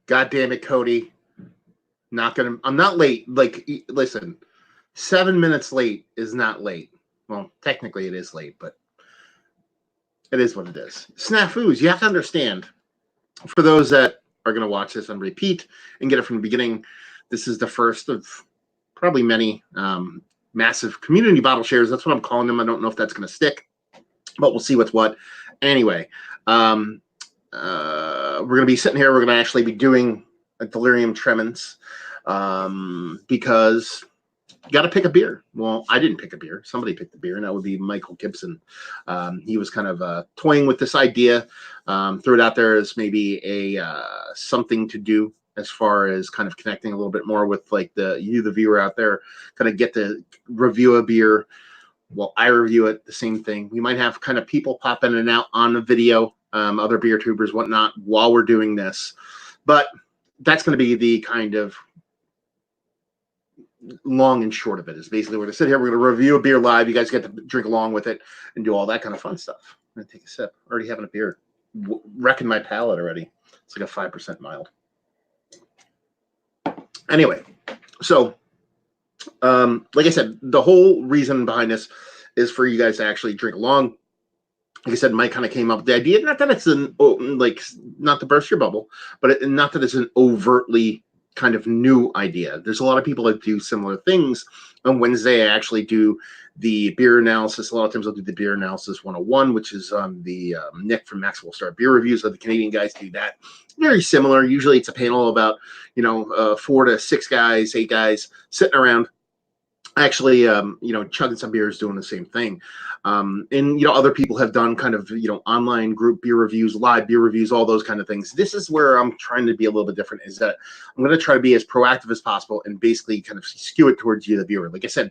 God damn it, Cody. I'm not late. Like, listen, 7 minutes late is not late. Well, technically it is late, but it is what it is. Snafus, you have to understand. For those that are going to watch this on repeat and get it from the beginning, this is the first of probably many massive community bottle shares. That's what I'm calling them. I don't know if that's going to stick, but we'll see what's what. Anyway, we're going to be sitting here. We're going to actually be doing a Delirium Tremens because you got to pick a beer. Well, I didn't pick a beer. Somebody picked the beer, and that would be Michael Gibson. He was kind of toying with this idea, threw it out there as maybe a something to do as far as kind of connecting a little bit more with like the viewer out there, kind of get to review a beer. Well, I review it, the same thing. We might have kind of people pop in and out on the video, other beer tubers, whatnot, while we're doing this. But that's going to be the kind of long and short of it. Is basically we're going to sit here, we're going to review a beer live. You guys get to drink along with it and do all that kind of fun stuff. I'm going to take a sip. Already having a beer. Wrecking my palate already. It's like a 5% mild. Anyway, so like I said, the whole reason behind this is for you guys to actually drink along. Like I said, Mike kind of came up with the idea. Not that it's not to burst your bubble, but not that it's an overtly kind of new idea. There's a lot of people that do similar things. On Wednesday, I actually do the beer analysis. A lot of times I'll do the beer analysis 101, which is the Nick from Maxwell Start Beer Reviews. So the Canadian guys do that. Very similar. Usually it's a panel about, 4 to 6 guys, 8 guys sitting around, actually, chugging some beers, doing the same thing. And other people have done kind of, online group beer reviews, live beer reviews, all those kind of things. This is where I'm trying to be a little bit different, is that I'm going to try to be as proactive as possible and basically kind of skew it towards you, the viewer. Like I said,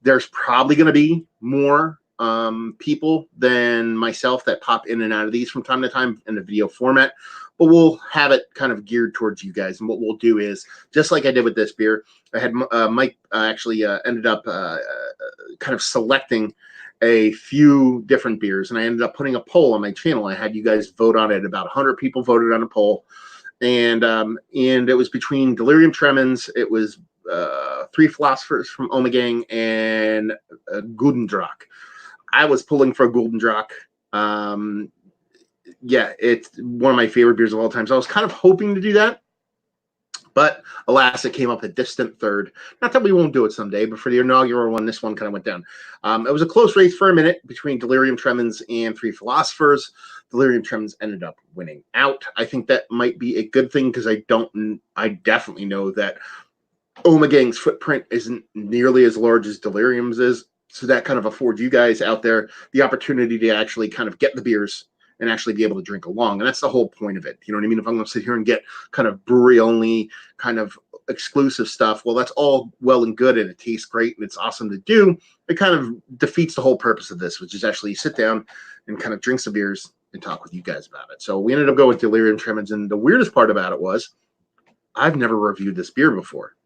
there's probably going to be more people than myself that pop in and out of these from time to time in the video format, but we'll have it kind of geared towards you guys. And what we'll do is, just like I did with this beer, I had Mike actually ended up kind of selecting a few different beers, and I ended up putting a poll on my channel. I had you guys vote on it. About 100 people voted on a poll, and it was between Delirium Tremens, it was Three Philosophers from Omegang, and Guldendrach. I was pulling for Guldendrach. Yeah, it's one of my favorite beers of all time. So I was kind of hoping to do that, but alas, it came up a distant third. Not that we won't do it someday, but for the inaugural one, this one kind of went down. It was a close race for a minute between Delirium Tremens and Three Philosophers. Delirium Tremens ended up winning out. I think that might be a good thing, because I definitely know that Omegang's footprint isn't nearly as large as Delirium's is. So that kind of affords you guys out there the opportunity to actually kind of get the beers and actually be able to drink along. And that's the whole point of it. You know what I mean? If I'm going to sit here and get kind of brewery only kind of exclusive stuff, well, that's all well and good, and it tastes great and it's awesome to do. It kind of defeats the whole purpose of this, which is actually sit down and kind of drink some beers and talk with you guys about it. So we ended up going with Delirium Tremens, and the weirdest part about it was I've never reviewed this beer before.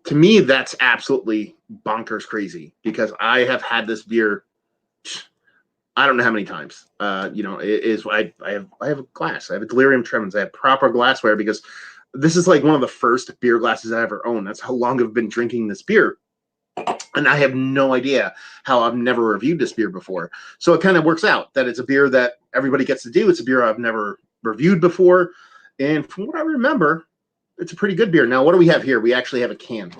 To me, that's absolutely bonkers crazy, because I have had this beer, I don't know how many times. I have a glass. I have a Delirium Tremens. I have proper glassware, because this is like one of the first beer glasses I ever owned. That's how long I've been drinking this beer. And I have no idea how I've never reviewed this beer before. So it kind of works out that it's a beer that everybody gets to do. It's a beer I've never reviewed before. And from what I remember, it's a pretty good beer. Now, what do we have here? We actually have a can.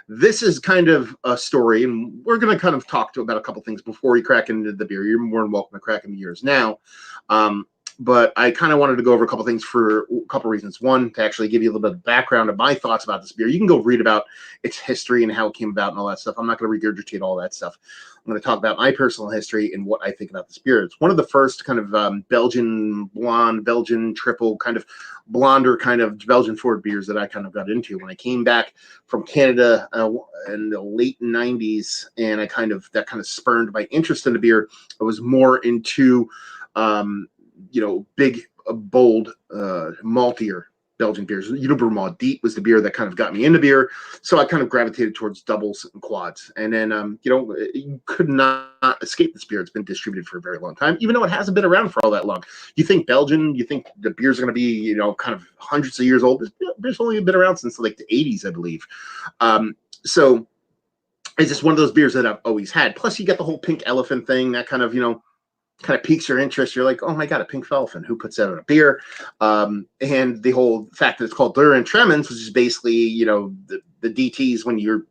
This is kind of a story, and we're going to kind of talk about a couple things before we crack into the beer. You're more than welcome to crack into yours now. But I kind of wanted to go over a couple things for a couple reasons. One, to actually give you a little bit of background of my thoughts about this beer. You can go read about its history and how it came about and all that stuff. I'm not going to regurgitate all that stuff. I'm going to talk about my personal history and what I think about this beer. It's one of the first kind of Belgian blonde, Belgian triple, kind of blonder kind of Belgian forward beers that I kind of got into when I came back from Canada in the late 90s, and that kind of spurned my interest in the beer. I was more into big, bold, maltier Belgian beers. Unibroue Deep was the beer that kind of got me into beer, so I kind of gravitated towards doubles and quads. And then, you could not escape this beer. It's been distributed for a very long time, even though it hasn't been around for all that long. You think Belgian, you think the beers are going to be, kind of hundreds of years old. This beer's only been around since like the 80s, I believe. So it's just one of those beers that I've always had. Plus, you get the whole pink elephant thing that kind of, kind of piques your interest. You're like, oh my God, a pink elephant. Who puts that in a beer? And the whole fact that it's called Delirium Tremens, which is basically, the DTs when you're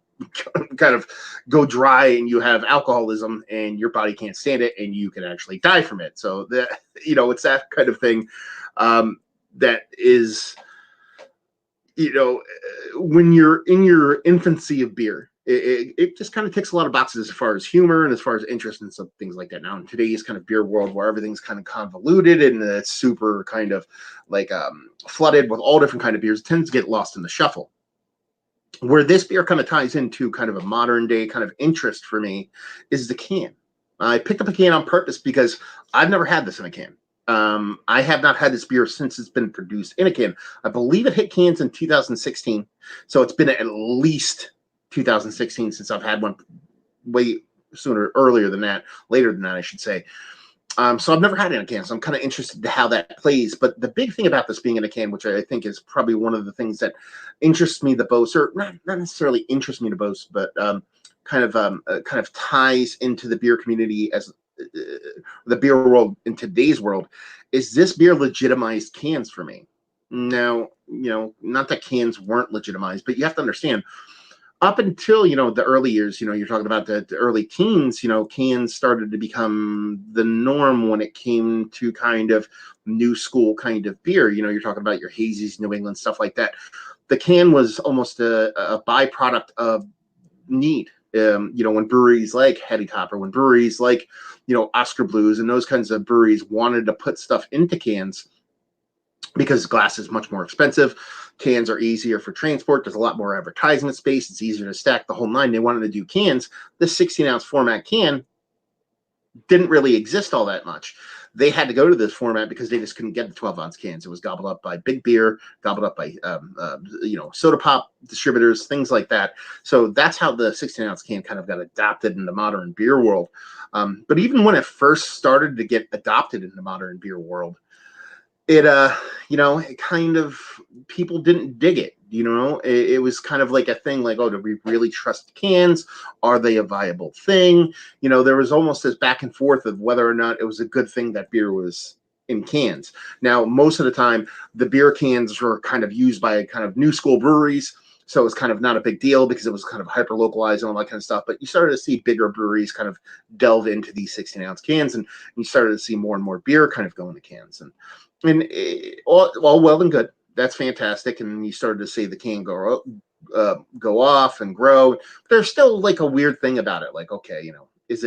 kind of go dry and you have alcoholism and your body can't stand it and you can actually die from it. So that, it's that kind of thing that is, when you're in your infancy of beer, it just kind of ticks a lot of boxes as far as humor and as far as interest and some things like that. Now in today's kind of beer world where everything's kind of convoluted and it's super kind of like flooded with all different kind of beers, it tends to get lost in the shuffle. Where this beer kind of ties into kind of a modern day kind of interest for me is the can. I picked up a can on purpose because I've never had this in a can. I have not had this beer since it's been produced in a can. I believe it hit cans in 2016. So it's been at least 2016 since I've had one, way later than that, I should say. So I've never had it in a can, so I'm kind of interested to how that plays. But the big thing about this being in a can, which I think is probably one of the things that interests me the most, or not necessarily interests me the most, but kind of ties into the beer community as the beer world in today's world, is this beer legitimized cans for me. Now, not that cans weren't legitimized, but you have to understand, up until, the early years, you're talking about the early teens, cans started to become the norm when it came to kind of new school kind of beer. You're talking about your hazies, New England, stuff like that. The can was almost a byproduct of need. When breweries like Heady Topper, when breweries like, Oscar Blues and those kinds of breweries wanted to put stuff into cans because glass is much more expensive. Cans are easier for transport. There's a lot more advertisement space. It's easier to stack the whole nine. They wanted to do cans. This 16-ounce format can didn't really exist all that much. They had to go to this format because they just couldn't get the 12-ounce cans. It was gobbled up by big beer, gobbled up by, soda pop distributors, things like that. So that's how the 16-ounce can kind of got adopted in the modern beer world. But even when it first started to get adopted in the modern beer world, it kind of, people didn't dig it. It was kind of like a thing like, oh, do we really trust cans? Are they a viable thing? There was almost this back and forth of whether or not it was a good thing that beer was in cans. Now, most of the time, the beer cans were kind of used by kind of new school breweries. So it was kind of not a big deal because it was kind of hyper localized and all that kind of stuff. But you started to see bigger breweries kind of delve into these 16-ounce cans, and you started to see more and more beer kind of go into cans. And all well and good. That's fantastic. And you started to see the can go off and grow. But there's still like a weird thing about it. Like, okay, is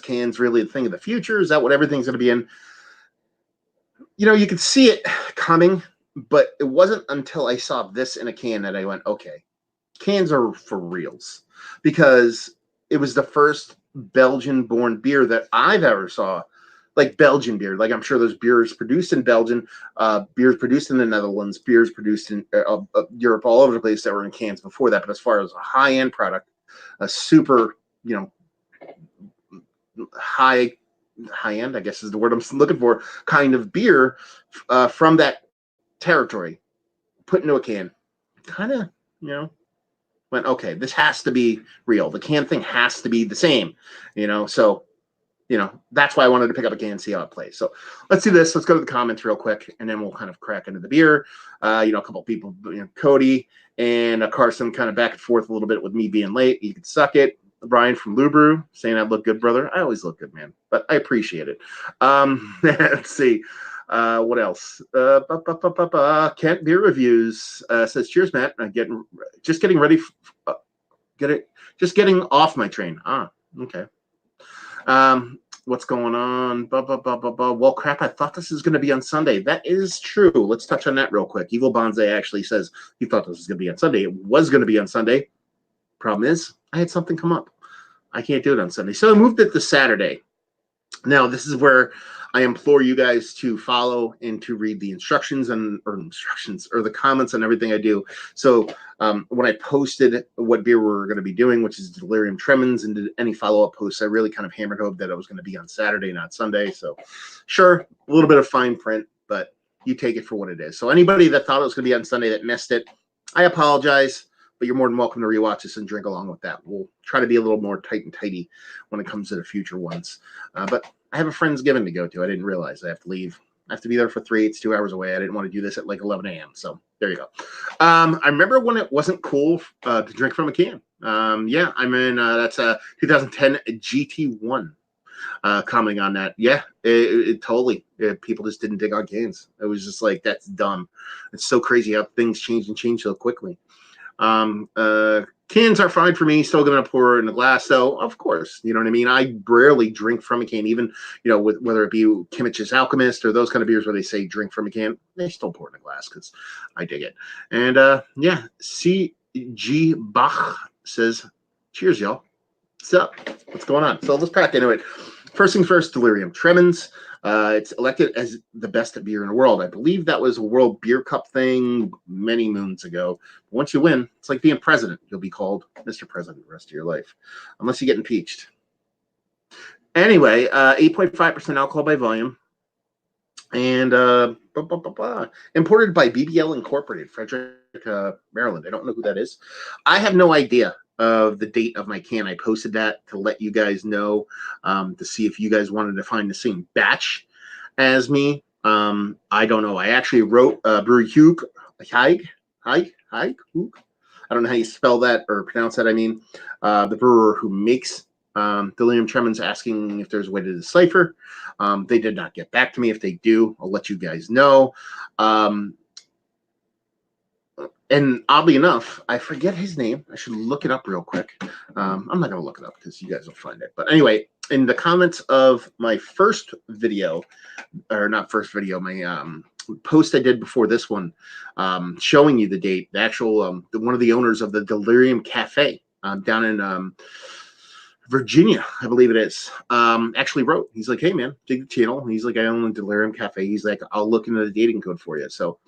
cans really the thing of the future? Is that what everything's going to be in? You could see it coming, but it wasn't until I saw this in a can that I went, okay, cans are for reals, because it was the first Belgian-born beer that I've ever saw. Like Belgian beer, like I'm sure there's beers produced in Belgium, beers produced in the Netherlands, beers produced in Europe, all over the place that were in cans before that. But as far as a high-end product, a super, high-end, I guess is the word I'm looking for, kind of beer from that territory, put into a can, kind of, went, okay, this has to be real. The can thing has to be the same, so. That's why I wanted to pick up a can and see how it plays. So let's do this. Let's go to the comments real quick, and then we'll kind of crack into the beer. A couple of people, Cody and Carson, kind of back and forth a little bit with me being late. You can suck it. Brian from Lubru saying I look good, brother. I always look good, man, but I appreciate it. Let's see. What else? Kent Beer Reviews says, cheers, Matt. Just getting ready. Just getting off my train. Okay. What's going on? Well, crap, I thought this was going to be on Sunday. That is true. Let's touch on that real quick. Evil Bonze actually says he thought this was going to be on Sunday. It was going to be on Sunday. Problem is, I had something come up. I can't do it on Sunday. So I moved it to Saturday. Now, this is where I implore you guys to follow and to read the instructions or the comments on everything I do. So when I posted what beer we're going to be doing, which is Delirium Tremens, and did any follow-up posts, I really kind of hammered home that it was going to be on Saturday, not Sunday. So sure, a little bit of fine print, but you take it for what it is. So anybody that thought it was going to be on Sunday that missed it, I apologize, but you're more than welcome to rewatch this and drink along with that. We'll try to be a little more tight and tidy when it comes to the future ones. But I have a Friendsgiving to go to. I didn't realize I have to leave. I have to be there for 3. It's 2 hours away. I didn't want to do this at like 11 a.m. So there you go. I remember when it wasn't cool to drink from a can. Yeah, I'm in, that's a 2010 GT1. Commenting on that. Yeah, it totally. People just didn't dig on cans. It was just like, that's dumb. It's so crazy how things change and change so quickly. Cans are fine for me. Still going to pour in the glass, though. Of course, you know what I mean. I rarely drink from a can, even with whether it be Kimmich's Alchemist or those kind of beers where they say drink from a can. They still pour in a glass because I dig it. And yeah, C.G. Bach says, "Cheers, y'all. What's up? What's going on?" So let's crack into it. First things first, Delirium Tremens. It's elected as the best beer in the world. I believe that was a World Beer Cup thing many moons ago. Once you win, it's like being president. You'll be called Mr. President the rest of your life, unless you get impeached. Anyway, 8.5% alcohol by volume. And imported by BBL Incorporated, Frederick, Maryland. I don't know who that is. I have no idea of the date of my can. I posted that to let you guys know, to see if you guys wanted to find the same batch as me. I don't know. I actually wrote Brewery Haig. I don't know how you spell that or pronounce that. I mean, the brewer who makes Delirium Tremens, asking if there's a way to decipher. They did not get back to me. If they do, I'll let you guys know. And oddly enough, I forget his name. I should look it up real quick. I'm not going to look it up because you guys will find it. But anyway, in the comments of my first video, or not first video, my post I did before this one, showing you the date, the actual, one of the owners of the Delirium Cafe down in Virginia, I believe it is, actually wrote. He's like, "Hey, man, dig the channel." He's like, "I own the Delirium Cafe." He's like, "I'll look into the dating code for you." So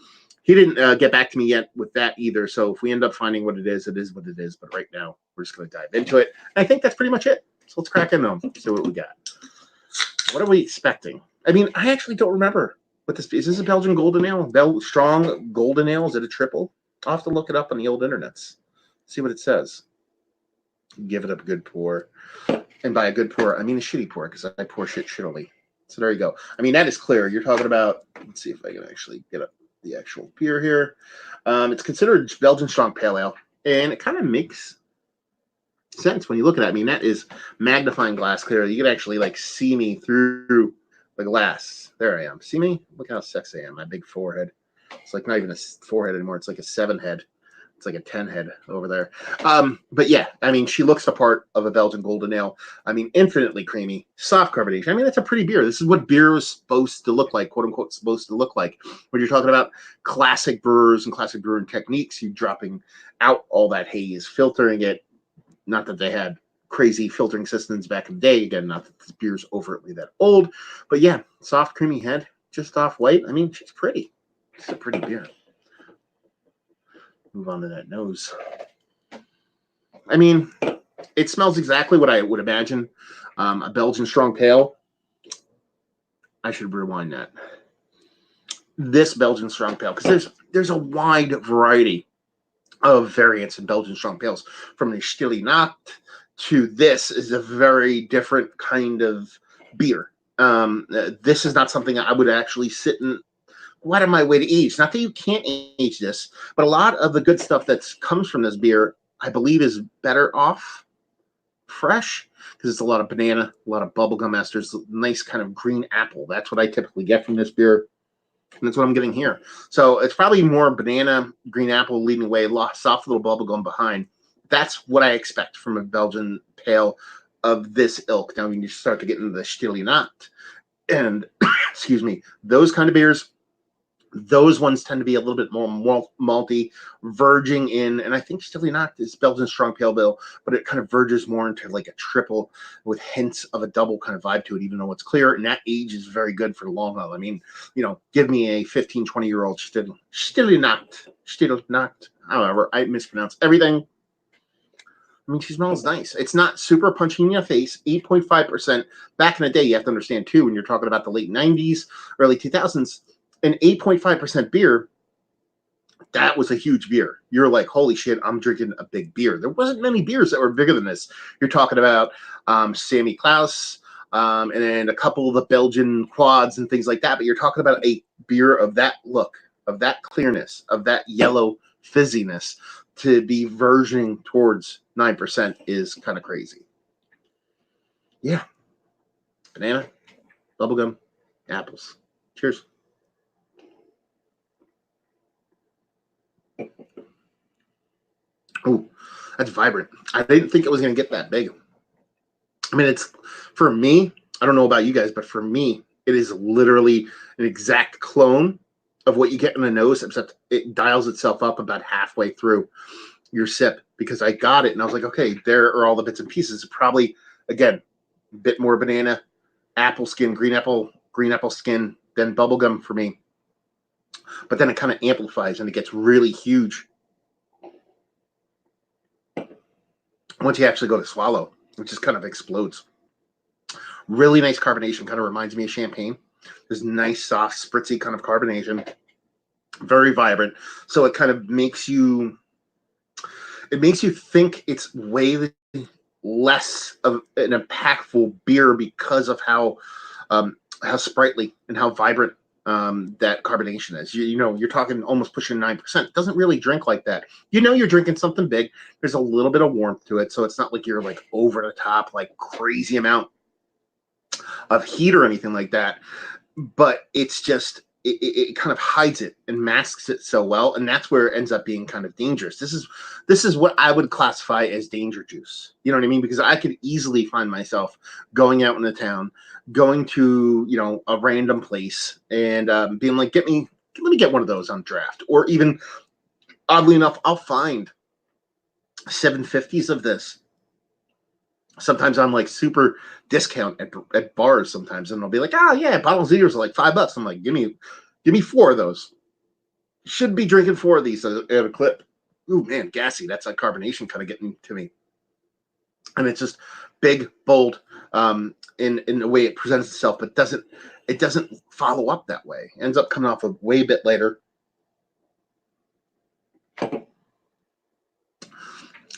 he didn't get back to me yet with that either. So if we end up finding what it is what it is. But right now, we're just going to dive into it. And I think that's pretty much it. So let's crack into them, see what we got. What are we expecting? I mean, I actually don't remember what this is. This a Belgian Golden Ale? Strong Golden Ale? Is it a triple? I'll have to look it up on the old internets. See what it says. Give it a good pour. And by a good pour, I mean a shitty pour, because I pour shit shittily. So there you go. I mean, that is clear. You're talking about, let's see if I can actually get up the actual beer here. It's considered Belgian Strong Pale Ale, and it kind of makes sense when you look at it. I mean, that is magnifying glass clear. You can actually like see me through the glass. There I am. See me? Look how sexy I am. My big forehead. It's like not even a forehead anymore. It's like a 7 head. It's like a 10 head over there. But yeah, I mean, she looks the part of a Belgian Golden Ale. I mean, infinitely creamy, soft carbonation. I mean, that's a pretty beer. This is what beer is supposed to look like, quote unquote, supposed to look like. When you're talking about classic brewers and classic brewing techniques, you're dropping out all that haze, filtering it. Not that they had crazy filtering systems back in the day. Again, not that this beer's overtly that old. But yeah, soft, creamy head, just off white. I mean, she's pretty. It's a pretty beer. Move on to that nose. I mean, it smells exactly what I would imagine. A Belgian Strong Pale. I should rewind that. This Belgian Strong Pale, because there's a wide variety of variants in Belgian Strong Pales. From the Stille Nacht to this is a very different kind of beer. This is not something I would actually sit and went on my way to age. Not that you can't age this, but a lot of the good stuff that comes from this beer, I believe, is better off fresh, because it's a lot of banana, a lot of bubblegum esters, nice kind of green apple. That's what I typically get from this beer, and that's what I'm getting here. So it's probably more banana, green apple leading the way, soft little bubblegum behind. That's what I expect from a Belgian pale of this ilk. Now, when you start to get into the Stille Nacht and, excuse me, those kind of beers, Those ones tend to be a little bit more malty, verging in, and I think Stilly Nacht is Belgian Strong Pale Ale, but it kind of verges more into like a triple with hints of a double kind of vibe to it, even though it's clear. And that age is very good for the long haul. I mean, give me a 15, 20-year-old Stilly Nacht. However, I mispronounce everything. I mean, she smells nice. It's not super punchy in your face. 8.5%. Back in the day, you have to understand, too, when you're talking about the late 90s, early 2000s, an 8.5% beer, that was a huge beer. You're like, holy shit, I'm drinking a big beer. There wasn't many beers that were bigger than this. You're talking about Sammy Klaus and a couple of the Belgian quads and things like that, but you're talking about a beer of that look, of that clearness, of that yellow fizziness to be verging towards 9% is kind of crazy. Yeah. Banana, bubblegum, apples. Cheers. Oh, that's vibrant. I didn't think it was going to get that big. I mean, it's, for me, I don't know about you guys, but for me, it is literally an exact clone of what you get in the nose, except it dials itself up about halfway through your sip, because I got it and I was like, okay, there are all the bits and pieces. Probably, again, a bit more banana, apple skin, green apple skin, then bubblegum for me. But then it kind of amplifies and it gets really huge once you actually go to swallow, which just kind of explodes. Really nice carbonation, kind of reminds me of champagne. This nice, soft, spritzy kind of carbonation. Very vibrant. So it kind of makes you think it's way less of an impactful beer because of how sprightly and how vibrant that carbonation is. You're talking almost pushing 9%. It doesn't really drink like that. You're drinking something big. There's a little bit of warmth to it, so it's not like you're like over the top, like crazy amount of heat or anything like that. But it's just it kind of hides it and masks it so well, and that's where it ends up being kind of dangerous. This is what I would classify as danger juice. You know what I mean? Because I could easily find myself going out in the town, going to a random place, and being like, let me get one of those on draft, or even oddly enough, I'll find 750s of this. Sometimes I'm like super discount at bars sometimes, and they'll be like, yeah, bottles of these are like $5. I'm like, give me 4 of those. Should be drinking 4 of these at a clip. Ooh, man, gassy. That's that carbonation kind of getting to me. And it's just big, bold, in the way it presents itself, but it doesn't follow up that way. It ends up coming off a way bit later.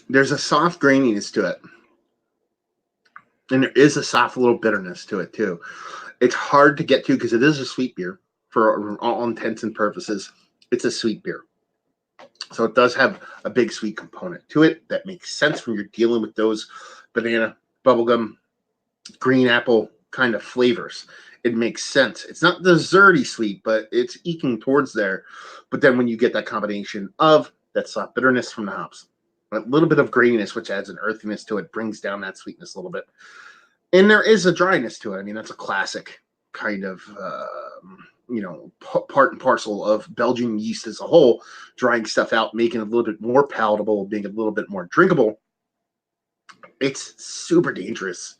There's a soft graininess to it. And there is a soft little bitterness to it, too. It's hard to get to because it is a sweet beer for all intents and purposes. It's a sweet beer. So it does have a big sweet component to it that makes sense when you're dealing with those banana, bubblegum, green apple kind of flavors. It makes sense. It's not desserty sweet, but it's eking towards there. But then when you get that combination of that soft bitterness from the hops, a little bit of graininess, which adds an earthiness to it, brings down that sweetness a little bit. And there is a dryness to it. I mean, that's a classic kind of, part and parcel of Belgian yeast as a whole, drying stuff out, making it a little bit more palatable, being a little bit more drinkable. It's super dangerous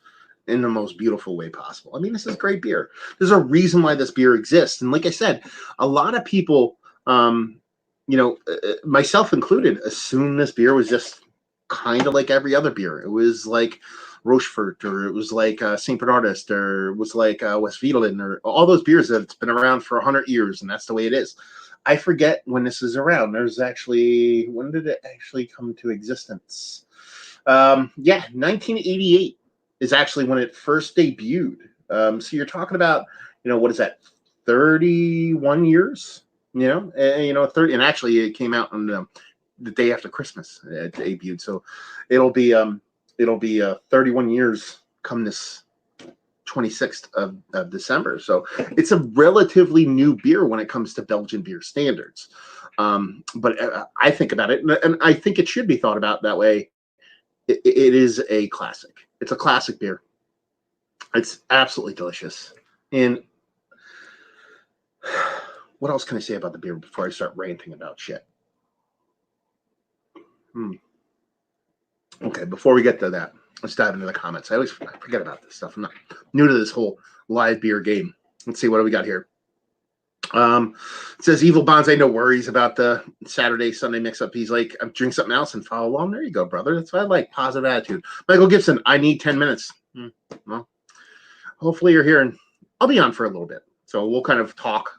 in the most beautiful way possible. I mean, this is great beer. There's a reason why this beer exists. And like I said, a lot of people, myself included, assumed this beer was just kind of like every other beer. It was like Rochefort, or it was like St. Bernardus, or it was like Westfalen, or all those beers that it's been around for 100 years, and that's the way it is. I forget when this is around. When did it actually come to existence? 1988 is actually when it first debuted. So you're talking about, what is that, 31 years? 30, and actually it came out on the day after Christmas. It debuted, so it'll be 31 years come this 26th of December. So it's a relatively new beer when it comes to Belgian beer standards. But I think about it, and I think it should be thought about that way. It is a classic. It's a classic beer. It's absolutely delicious. And What else can I say about the beer before I start ranting about shit? Okay, before we get to that, let's dive into the comments. I forget about this stuff. I'm not new to this whole live beer game. Let's see, what do we got here? It says Evil Bonsai, no worries about the Saturday, Sunday mix-up. He's like, drink something else and follow along. There you go, brother. That's what I like, positive attitude. Michael Gibson, I need 10 minutes. Well, hopefully you're here, and I'll be on for a little bit. So we'll kind of talk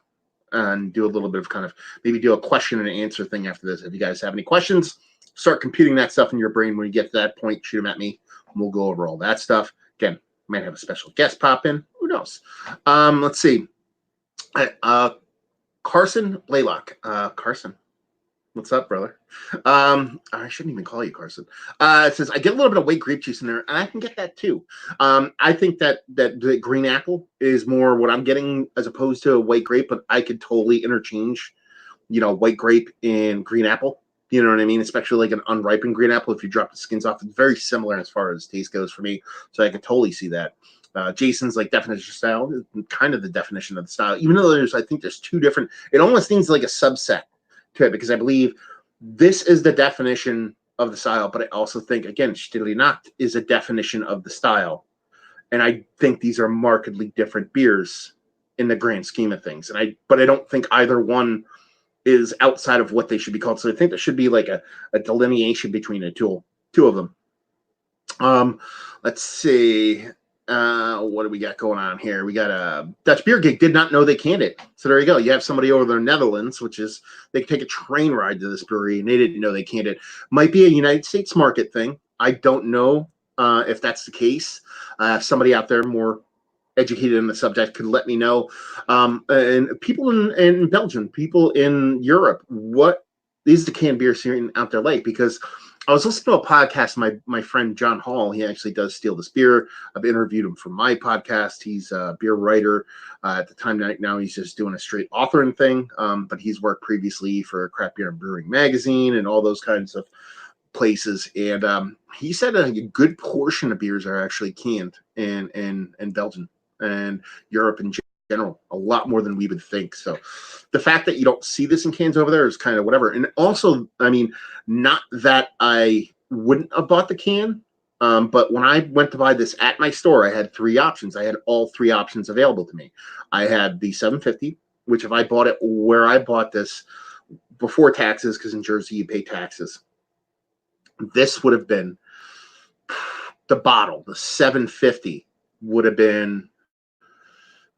and do a little bit of kind of maybe do a question and answer thing after this. If you guys have any questions, start computing that stuff in your brain. When you get to that point, shoot them at me, and we'll go over all that stuff. Again, might have a special guest pop in. Who knows? Let's see. Carson Blaylock. Carson, what's up, brother? I shouldn't even call you Carson. It says, I get a little bit of white grape juice in there, and I can get that too. I think that the green apple is more what I'm getting as opposed to a white grape, but I could totally interchange, white grape and green apple. You know what I mean? Especially like an unripened green apple. If you drop the skins off, it's very similar as far as taste goes for me. So I could totally see that. Jason's like definition style, kind of the definition of the style, even though I think there's two different, it almost seems like a subset to it, because I believe this is the definition of the style, but I also think, again, Stille Nacht is a definition of the style. And I think these are markedly different beers in the grand scheme of things. But I don't think either one is outside of what they should be called. So I think there should be like a delineation between the two of them. Let's see. What do we got going on here? We got a Dutch Beer Gig. Did not know they canned it. So there you go. You have somebody over there in the Netherlands, which is they take a train ride to this brewery, and they didn't know they canned it. Might be a United States market thing. I don't know if that's the case. If somebody out there more educated in the subject could let me know. And people in Belgium, people in Europe, what is the canned beer scene out there like? Because I was listening to a podcast, my friend John Hall, he actually does Steal This Beer. I've interviewed him for my podcast. He's a beer writer. At the time now he's just doing a straight authoring thing, but he's worked previously for Craft Beer and Brewing Magazine and all those kinds of places. And he said a good portion of beers are actually canned in Belgium and Europe in general, a lot more than we would think. So the fact that you don't see this in cans over there is kind of whatever. And also, I mean, not that I wouldn't have bought the can, but when I went to buy this at my store, I had three options. I had all three options available to me. I had the 750, which if I bought it where I bought this before taxes, because in Jersey you pay taxes, this would have been the bottle, the 750 would have been,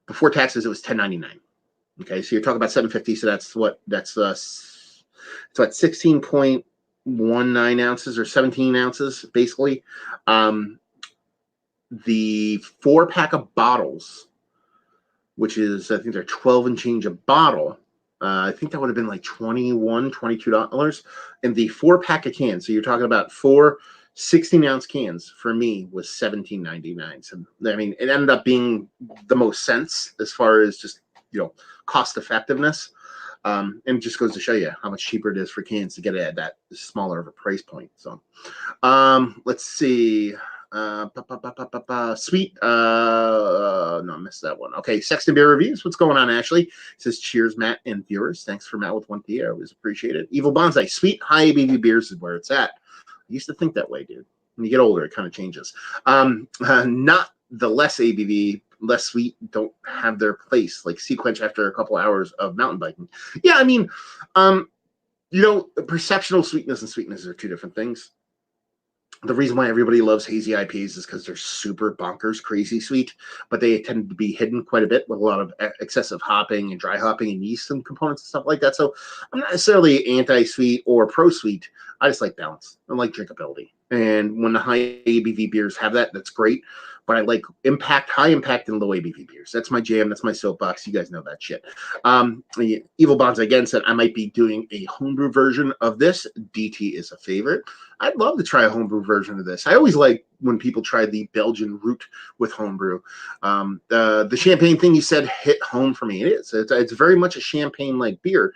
before taxes, it was $10.99. Okay, so you're talking about 750. So that's 16.19 ounces or 17 ounces, basically. The 4-pack of bottles, which is, I think they're 12 and change a bottle. I think that would have been like $21, $22. And the 4-pack of cans, so you're talking about 4 16-ounce cans for me was $17.99. So I mean, it ended up being the most sense as far as just cost effectiveness, and it just goes to show you how much cheaper it is for cans to get it at that smaller of a price point. So let's see. Sweet. No, I missed that one. Okay, Sexton Beer Reviews. What's going on, Ashley? It says, cheers, Matt and viewers. Thanks for Matt with 1T. I always appreciate it. Evil Bonsai. Sweet, high ABV beers is where it's at. I used to think that way, dude. When you get older, it kind of changes. Not the less ABV, less sweet, don't have their place, like Sequench after a couple hours of mountain biking. Yeah, I mean, perceptual sweetness and sweetness are two different things. The reason why everybody loves hazy IPAs is because they're super bonkers, crazy sweet, but they tend to be hidden quite a bit with a lot of excessive hopping and dry hopping and yeast and components and stuff like that. So I'm not necessarily anti-sweet or pro-sweet. I just like balance. I like drinkability. And when the high ABV beers have that, that's great. But I like high impact and low ABV beers. That's my jam. That's my soapbox. You guys know that shit. Evil Bonds again said I might be doing a homebrew version of this. DT is a favorite. I'd love to try a homebrew version of this. I always like when people try the Belgian route with homebrew. The champagne thing you said hit home for me. It is. It's very much a champagne-like beer,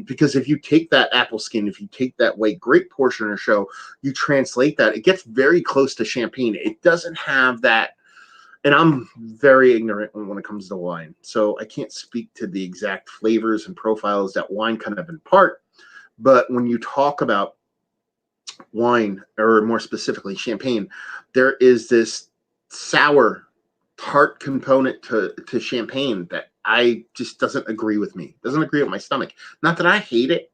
because if you take that apple skin, if you take that white grape portion of the show, you translate that, it gets very close to champagne. It doesn't have that and I'm very ignorant when it comes to wine, so I can't speak to the exact flavors and profiles that wine kind of impart. But when you talk about wine, or more specifically champagne, there is this sour, tart component to champagne that I just doesn't agree with me. Doesn't agree with my stomach. Not that I hate it,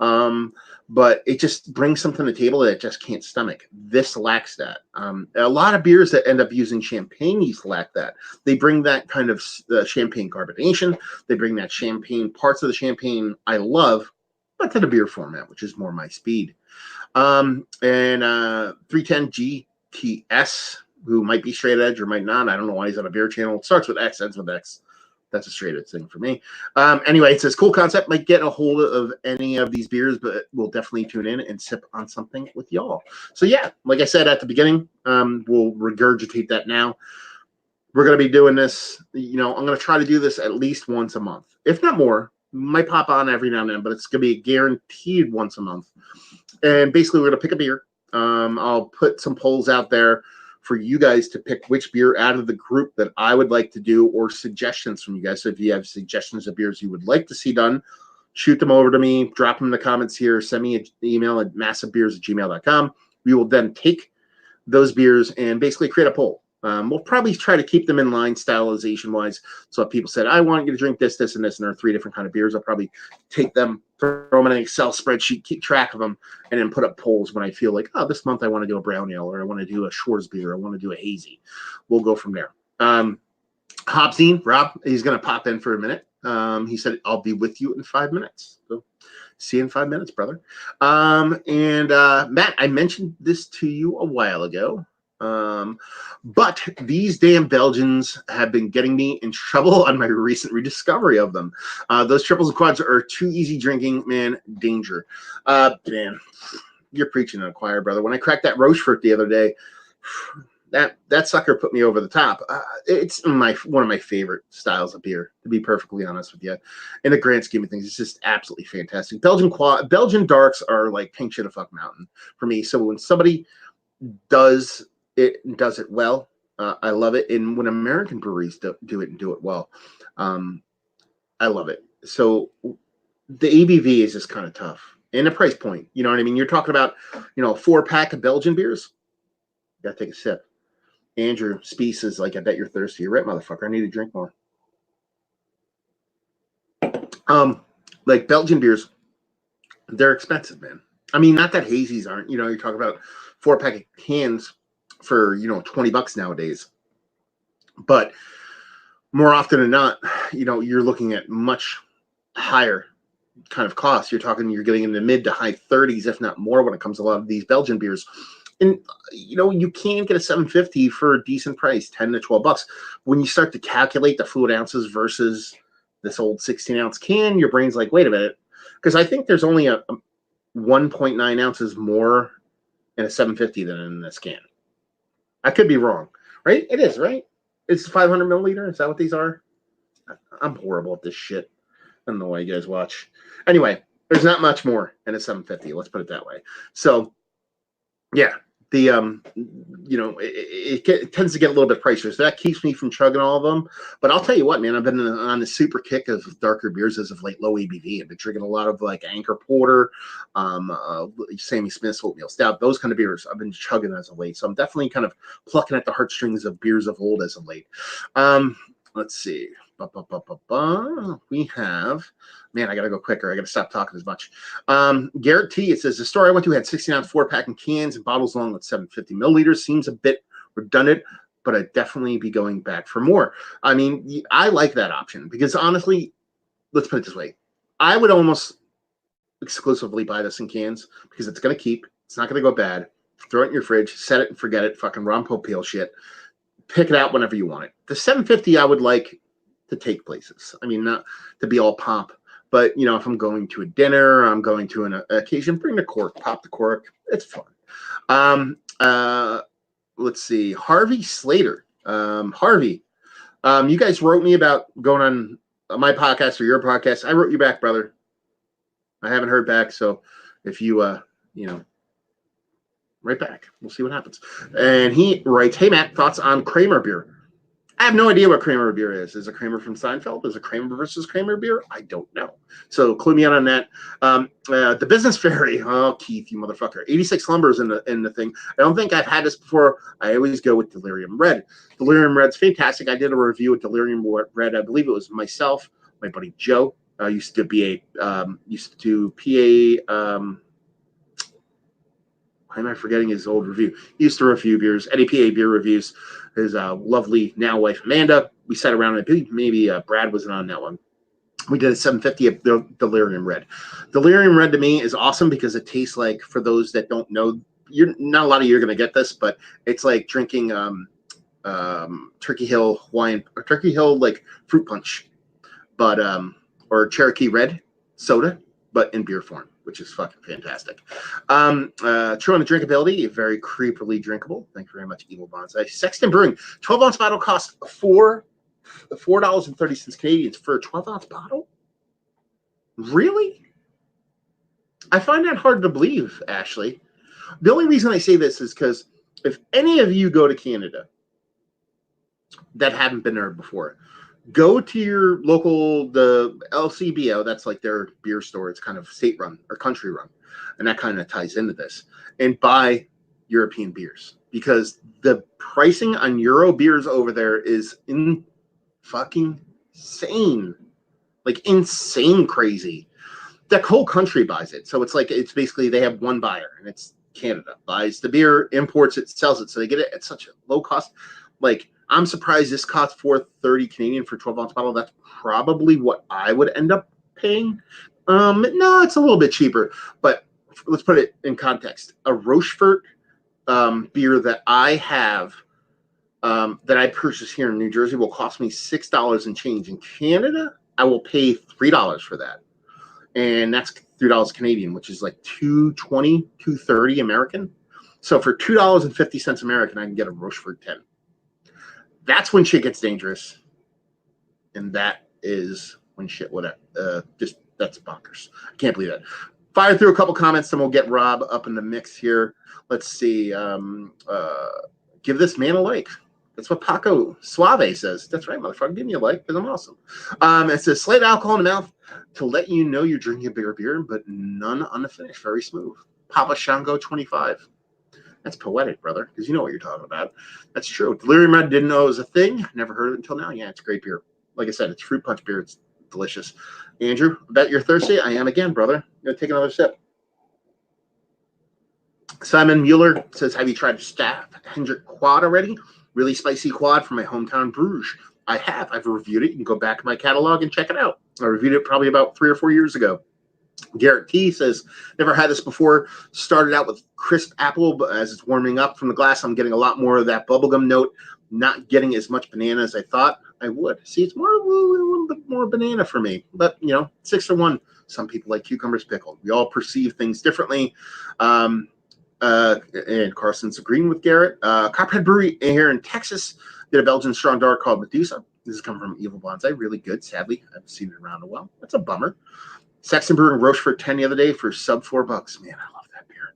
but it just brings something to the table that it just can't stomach. This lacks that. A lot of beers that end up using champagne yeast lack that. They bring that kind of champagne carbonation. They bring that champagne, parts of the champagne I love, but to the beer format, which is more my speed. And 310 GTS, who might be straight edge or might not. I don't know why he's on a beer channel. It starts with X, ends with X. That's a straight edge thing for me. Anyway, it says cool concept. Might get a hold of any of these beers, but we'll definitely tune in and sip on something with y'all. So yeah, like I said at the beginning, we'll regurgitate that now. We're going to be doing this. I'm going to try to do this at least once a month, if not more. Might pop on every now and then, but it's going to be guaranteed once a month. And basically, we're going to pick a beer. I'll put some polls out there for you guys to pick which beer out of the group that I would like to do, or suggestions from you guys. So if you have suggestions of beers you would like to see done, shoot them over to me, drop them in the comments here, send me an email at massivebeers@gmail.com. We will then take those beers and basically create a poll. We'll probably try to keep them in line stylization-wise. So if people said, I want you to drink this, this, and this, and there are 3 different kind of beers, I'll probably take them, throw them in an Excel spreadsheet, keep track of them, and then put up polls when I feel like, oh, this month I want to do a brown ale, or I want to do a Schwarz beer, or I want to do a hazy. We'll go from there. Hobzine, Rob, he's going to pop in for a minute. He said, I'll be with you in 5 minutes. So see you in 5 minutes, brother. Matt, I mentioned this to you a while ago. But these damn Belgians have been getting me in trouble on my recent rediscovery of them. Those triples and quads are too easy drinking, man. Danger. Man, you're preaching to the choir, brother. When I cracked that Rochefort the other day, that sucker put me over the top. It's one of my favorite styles of beer, to be perfectly honest with you. In the grand scheme of things, it's just absolutely fantastic. Belgian darks are like pink shit of fuck mountain for me. So when somebody does it well, I love it. And when American breweries do it and do it well, I love it. So the ABV is just kind of tough, and the price point. You know what I mean? You're talking about, a 4-pack of Belgian beers. You gotta take a sip. Andrew Speece is like, I bet you're thirsty. You're right, motherfucker. I need to drink more. Like Belgian beers, they're expensive, man. I mean, not that hazies aren't. You're talking about 4-pack of cans for $20 nowadays. But more often than not, you're looking at much higher kind of costs. You're getting in the mid to high 30s, if not more, when it comes to a lot of these Belgian beers. And you can get a 750 for a decent price, $10 to $12. When you start to calculate the fluid ounces versus this old 16-ounce can, your brain's like, wait a minute, because I think there's only a 1.9 ounces more in a 750 than in this can. I could be wrong, right? It is, right? It's 500 milliliter. Is that what these are? I'm horrible at this shit. I don't know why you guys watch. Anyway, there's not much more in a 750. Let's put it that way. So, yeah, the it tends to get a little bit pricier, so that keeps me from chugging all of them. But I'll tell you what, man, I've been on the super kick of darker beers as of late, low ABV. I've been drinking a lot of like Anchor Porter, Sammy Smith's Oatmeal Stout, those kind of beers I've been chugging as of late. So I'm definitely kind of plucking at the heartstrings of beers of old as of late. Let's see. We have, man, I gotta go quicker. I gotta stop talking as much. Garrett T, it says the store I went to had 16-ounce 4-pack in cans and bottles along with 750 milliliters. Seems a bit redundant, but I'd definitely be going back for more. I mean, I like that option because honestly, let's put it this way. I would almost exclusively buy this in cans because it's gonna keep. It's not gonna go bad. Throw it in your fridge, set it and forget it. Fucking Rompo peel shit. Pick it out whenever you want it. The 750 I would like to take places. I mean, not to be all pomp, but if I'm going to a dinner, I'm going to an occasion, bring the cork, pop the cork. It's fun. Let's see. Harvey Slater. Harvey, you guys wrote me about going on my podcast or your podcast. I wrote you back, brother. I haven't heard back, so if you right back. We'll see what happens. And he writes, hey, Matt, thoughts on Kramer beer? I have no idea what Kramer beer is. Is it Kramer from Seinfeld? Is it Kramer versus Kramer beer? I don't know. So clue me in on that. The Business Fairy. Oh, Keith, you motherfucker. 86 Lumbers in the thing. I don't think I've had this before. I always go with Delirium Red. Delirium Red's fantastic. I did a review with Delirium Red. I believe it was myself, my buddy Joe. Used to do PA. Why am I forgetting his old review? He used to review beers, NAPA beer reviews. His lovely now wife Amanda. We sat around. I believe maybe Brad wasn't on that one. We did a 750 of Delirium Red. Delirium Red to me is awesome because it tastes like, for those that don't know, you're not a lot of you are going to get this, but it's like drinking Turkey Hill Hawaiian or Turkey Hill like fruit punch, but or Cherokee Red soda, but in beer form, which is fucking fantastic. True on the drinkability, very creepily drinkable. Thank you very much, Evil Bonsai. Sexton Brewing, 12-ounce bottle costs $4.30 Canadian for a 12-ounce bottle. Really? I find that hard to believe, Ashley. The only reason I say this is because if any of you go to Canada that haven't been there before, go to your local, the LCBO, that's like their beer store. It's kind of state run or country run. And that kind of ties into this. And buy European beers. Because the pricing on Euro beers over there is fucking insane. Like insane crazy. The whole country buys it. So it's like, it's basically they have one buyer and it's Canada. Buys the beer, imports it, sells it. So they get it at such a low cost. Like, I'm surprised this costs $4.30 Canadian for a 12-ounce bottle. That's probably what I would end up paying. No, it's a little bit cheaper, but let's put it in context. A Rochefort beer that I have, that I purchased here in New Jersey, will cost me $6 and change. In Canada, I will pay $3 for that, and that's $3 Canadian, which is like $2.20, $2.30 American. So for $2.50 American, I can get a Rochefort 10. That's when shit gets dangerous, and that is when shit would just, that's bonkers. I can't believe that. Fire through a couple comments, then we'll get Rob up in the mix here. Let's see. Give this man a like. That's what Paco Suave says. That's right, motherfucker. Give me a like because I'm awesome. It says slight alcohol in the mouth to let you know you're drinking a bigger beer, but none on the finish. Very smooth. Papa Shango 25. That's poetic, brother, because you know what you're talking about. That's true. Delirium Red, didn't know it was a thing. Never heard of it until now. Yeah, it's great beer. Like I said, it's fruit punch beer. It's delicious. Andrew, I bet you're thirsty. I am again, brother. I'm going to take another sip. Simon Mueller says, have you tried Staff Hendrick Quad already? Really spicy quad from my hometown, Bruges. I have. I've reviewed it. You can go back to my catalog and check it out. I reviewed it probably about 3 or 4 years ago. Garrett T says, never had this before. Started out with crisp apple, but as it's warming up from the glass, I'm getting a lot more of that bubblegum note. Not getting as much banana as I thought I would. See, it's a little bit more banana for me. But, 6 to 1. Some people like cucumbers pickled. We all perceive things differently. And Carson's agreeing with Garrett. Copperhead Brewery here in Texas did a Belgian strong dark called Medusa. This is coming from Evil Bonsai. Really good. Sadly, I haven't seen it around in a while. That's a bummer. Sexton Brewing Rochefort 10 the other day for sub $4. Man, I love that beer.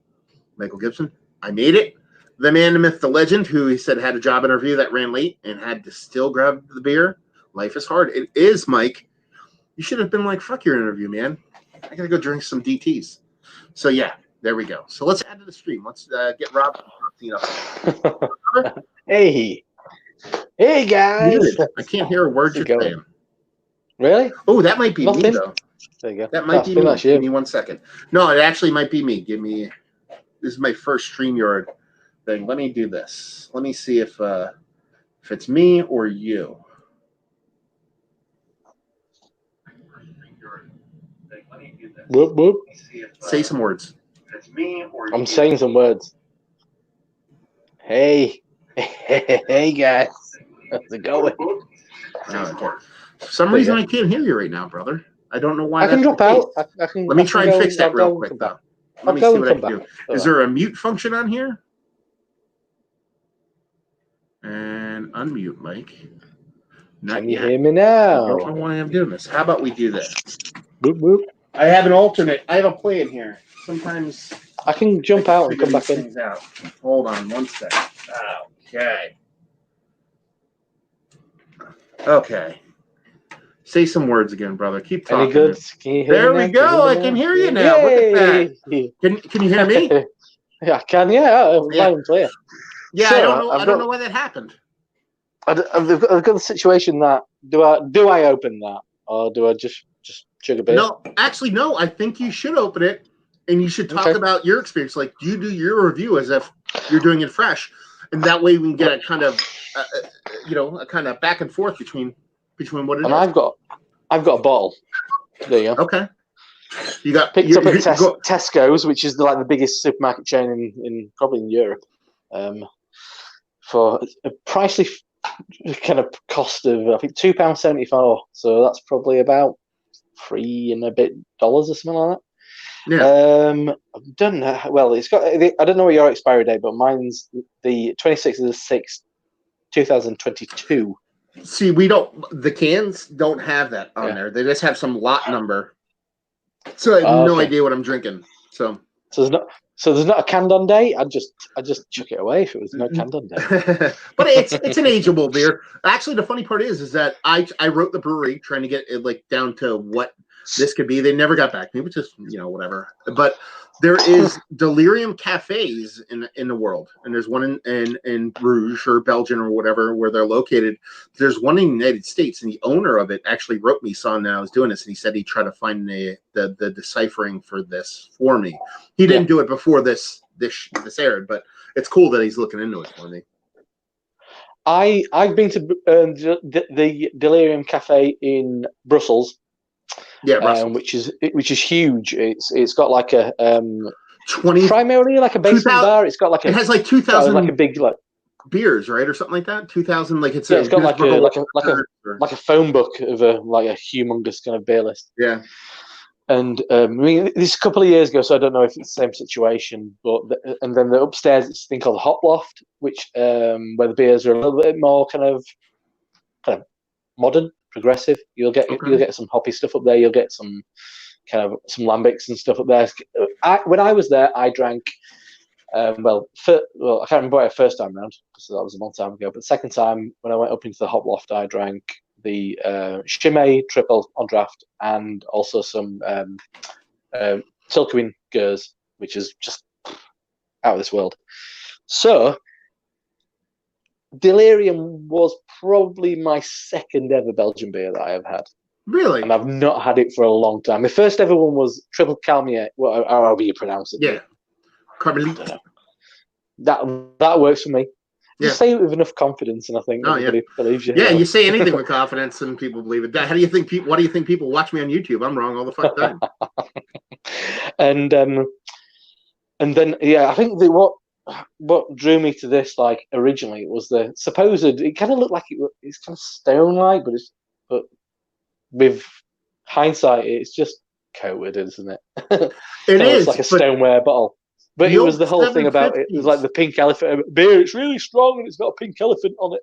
Michael Gibson, I made it. The man, the myth, the legend, who he said had a job interview that ran late and had to still grab the beer. Life is hard. It is, Mike. You should have been like, fuck your interview, man. I got to go drink some DTs. So, yeah, there we go. So let's add to the stream. Let's get Rob. Hey. Hey, guys. I can't hear a word you're saying. Really? Oh, that might be Nothing? me, though. There you go. That might be me. Give me 1 second. No, it actually might be me. This is my first StreamYard thing. Let me do this. Let me see if it's me or you. Whoop, whoop. Say some words. If it's me or I'm saying some words. Hey. Hey, guys. How's it going? For some reason, I can't hear you right now, brother. I don't know why. I can drop out. Let me try and fix that real quick, though. Let me see what I can do. Is there a mute function on here? And unmute, Mike. Can you hear me now? I don't know why I'm doing this. How about we do this? Boop, boop. I have an alternate. I have a plan here. Sometimes I can jump out and come back in. Hold on 1 second. Okay. Okay. Say some words again, brother. Keep talking. Any good? Can you hear There me we now? go. I can hear you now. Look at that. Can you hear me? Yeah, I can. Yeah, loud and clear. Yeah, So, I don't know. I don't know why that happened. I've got the situation that do I open that or do I just chug a beer? No, actually, no. I think you should open it, and you should talk about your experience. Like, you do your review as if you're doing it fresh, and that way we can get a kind of, a kind of back and forth between what it is. I've got a bottle. There you go. Okay. You got picked up at Tesco's, which is like the biggest supermarket chain in probably in Europe, for a pricely kind of cost of I think £2.74. So that's probably about $3 and a bit or something like that. Yeah. I've done well. It's got. I don't know what your expiry date, but mine's the 26th of the 6th, 2022. See, the cans don't have that on there. They just have some lot number. So I have no idea what I'm drinking. So there's not a canned on date. I just chuck it away if it was no canned on date. But it's an ageable beer. Actually, the funny part is that I wrote the brewery trying to get it like down to what this could be. They never got back to me, which is whatever. But there is Delirium cafes in the world, and there's one in Bruges or Belgium or whatever where they're located. There's one in the United States, and the owner of it actually wrote me, saw that I was doing this, and he said he'd try to find the deciphering for this for me. He didn't do it before this aired, but it's cool that he's looking into it for me. I've been to the Delirium Cafe in Brussels. Yeah, Brussels. which is huge. It's got like a 20 primarily like a basement bar. It's got like it has like 2,000 like a big like beers, right, or something like that. 2,000 like it's it's got like a phone book of a humongous kind of beer list. Yeah. And I mean, this is a couple of years ago, so I don't know if it's the same situation. But and then the upstairs, it's a thing called the Hop Loft, which where the beers are a little bit more kind of modern, progressive. You'll get some hoppy stuff up there. You'll get some kind of some lambics and stuff up there. When I was there, I drank. I can't remember my first time round because that was a long time ago. But second time when I went up into the Hop Loft, I drank the Chimay triple on draft and also some Tilquin Gers, which is just out of this world. So Delirium was probably my second ever Belgian beer that I have had. Really? And I've not had it for a long time. The first ever one was Triple Calmier. Well, however you pronounce it. Yeah. Carmelite. That works for me. Yeah. Just say it with enough confidence, and I think everybody believes you. Yeah, you say anything with confidence, and people believe it. How do you think people? What do you think people watch me on YouTube? I'm wrong all the fuck time. And then I think what drew me to this originally was the supposed. It kind of looked like it's kind of stone-like, but with hindsight, it's just coated, isn't it? It is like a stoneware bottle. But it was the whole thing about it. It was like the pink elephant beer. It's really strong and it's got a pink elephant on it.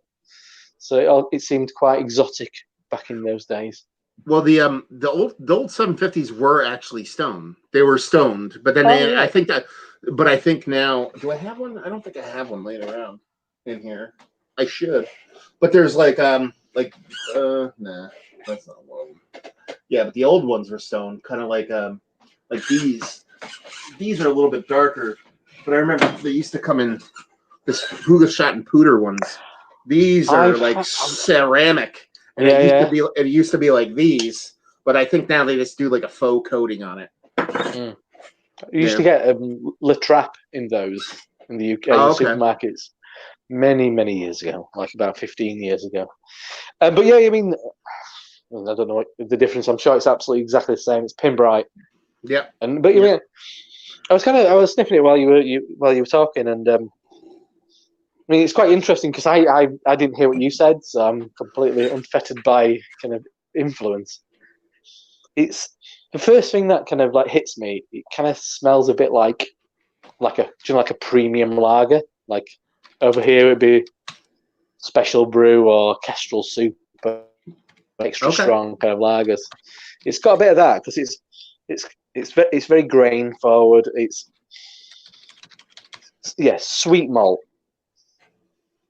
So it seemed quite exotic back in those days. Well, the old 750s were actually stone. They were stoned, but then I think that. But I think now, do I have one? I don't think I have one laying around in here. I should, but there's nah, that's not one. Yeah, but the old ones were stone, kind of like these. These are a little bit darker, but I remember they used to come in this Huga shot and Pooter ones. These are ceramic, and it used to be like these, but I think now they just do like a faux coating on it. Mm. You used to get Le Trappe in those in the UK supermarkets many years ago, like about 15 years ago. But yeah, I mean, I don't know what the difference. I'm sure it's absolutely exactly the same. It's pin bright. Yeah. But you mean, I was sniffing it while you were talking, and I mean it's quite interesting because I didn't hear what you said, so I'm completely unfettered by kind of influence. It's the first thing that kind of hits me. It kind of smells a bit like a premium lager. Like over here it'd be Special Brew or Kestrel Super, extra strong kind of lagers. It's got a bit of that because it's very grain forward. It's sweet malt.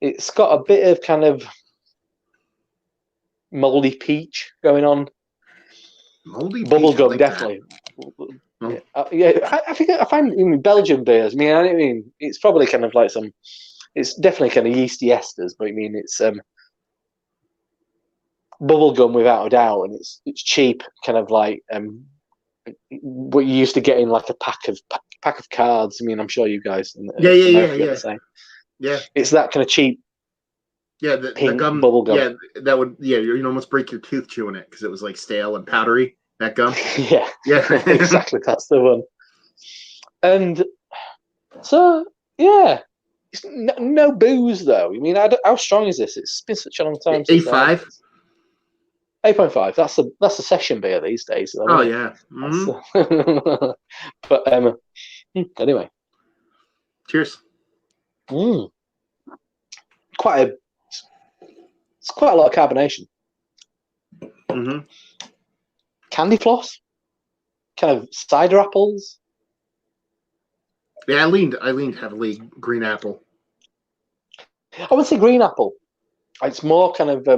It's got a bit of kind of moldy peach going on. Moldy Bubblegum, like definitely. Oh. I think I find even Belgian beers. I mean, it's probably kind of like some. It's definitely kind of yeasty esters, but I mean, it's bubblegum without a doubt, and it's cheap, kind of like what you used to get in like a pack of cards. I mean, I'm sure you guys in America get the same. Yeah, it's that kind of cheap. Yeah, the gum. Bubble gum. Yeah, that would. Yeah, you'd almost break your tooth chewing it because it was like stale and powdery. That gum. Yeah, exactly. That's the one. And so, yeah, it's no booze though. I mean, how strong is this? It's been such a long time. 8.5. 8.5. That's a session beer these days. Though, oh yeah. Mm-hmm. But anyway. Cheers. It's quite a lot of carbonation. Mm-hmm. Candy floss, kind of cider apples. Yeah, I leaned heavily green apple. I would say green apple. It's more kind of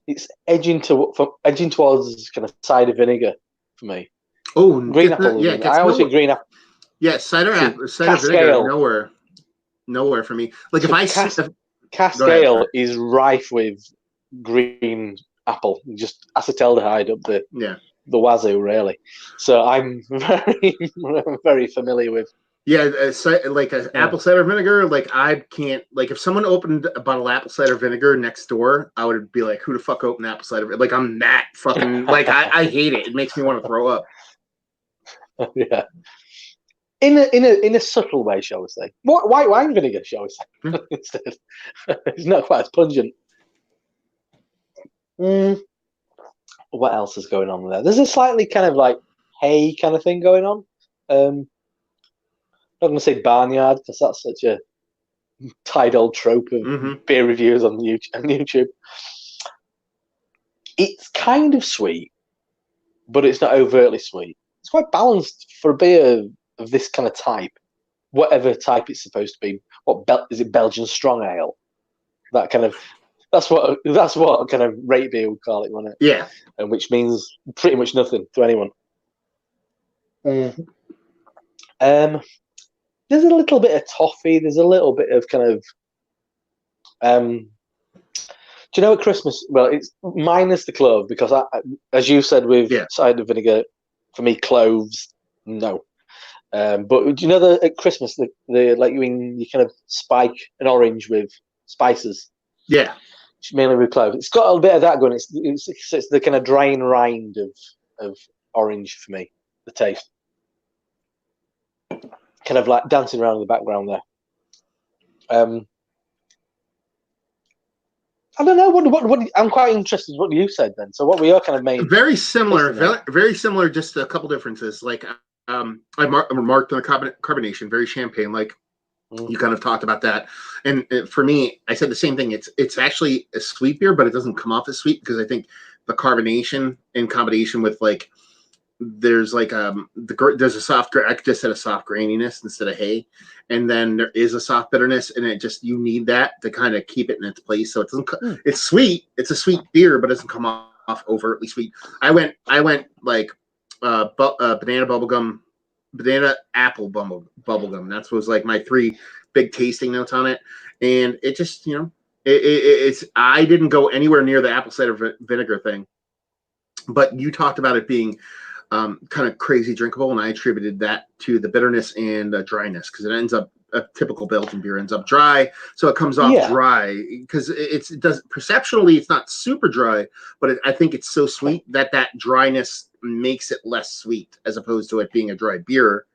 it's edging towards kind of cider vinegar for me. Oh, green apple. Yeah, I always think green apple. Yeah, cider vinegar. Nowhere for me. Like cask ale is rife with green apple, just acetaldehyde up the wazoo, really. So I'm very familiar with. Yeah, apple cider vinegar. Like I can't. Like if someone opened a bottle of apple cider vinegar next door, I would be like, "Who the fuck opened apple cider?" Like I'm that fucking like I hate it. It makes me want to throw up. Yeah. In a subtle way, shall we say? White wine vinegar, shall we say? Instead, it's not quite as pungent. What else is going on there? There's a slightly kind of like hay kind of thing going on. I'm not going to say barnyard because that's such a tired old trope of beer reviews on YouTube. It's kind of sweet, but it's not overtly sweet. It's quite balanced for a beer of this kind of type, whatever type it's supposed to be. Is it Belgian strong ale? That kind of that's what kind of rate beer would call it, wouldn't it? Yeah, and which means pretty much nothing to anyone. There's a little bit of toffee. There's a little bit of kind of. Do you know at Christmas? Well, it's minus the clove because as you said with cider vinegar, for me cloves no. But do you know that at Christmas the like when you kind of spike an orange with spices? Yeah, mainly with cloves. It's got a bit of that going. It's the kind of drying rind of orange for me. The taste, kind of like dancing around in the background there. I don't know what I'm quite interested in what you said then. So what were your kind of main? Very similar, very similar. Just a couple differences. Like I remarked on the carbonation, very champagne like. You kind of talked about that, and for me, I said the same thing. It's actually a sweet beer, but it doesn't come off as sweet because I think the carbonation in combination with like there's like there's a soft. I just said a soft graininess instead of hay, and then there is a soft bitterness, and it just you need that to kind of keep it in its place. So it doesn't. It's sweet. It's a sweet beer, but it doesn't come off overtly sweet. I went like banana bubblegum. Banana apple bubblegum. That was like my 3 big tasting notes on it, and it just it's. I didn't go anywhere near the apple cider vinegar thing, but you talked about it being kind of crazy drinkable, and I attributed that to the bitterness and dryness because it ends up a typical Belgian beer ends up dry, so it comes off dry because it does perceptually it's not super dry, but I think it's so sweet that dryness makes it less sweet as opposed to it being a dry beer.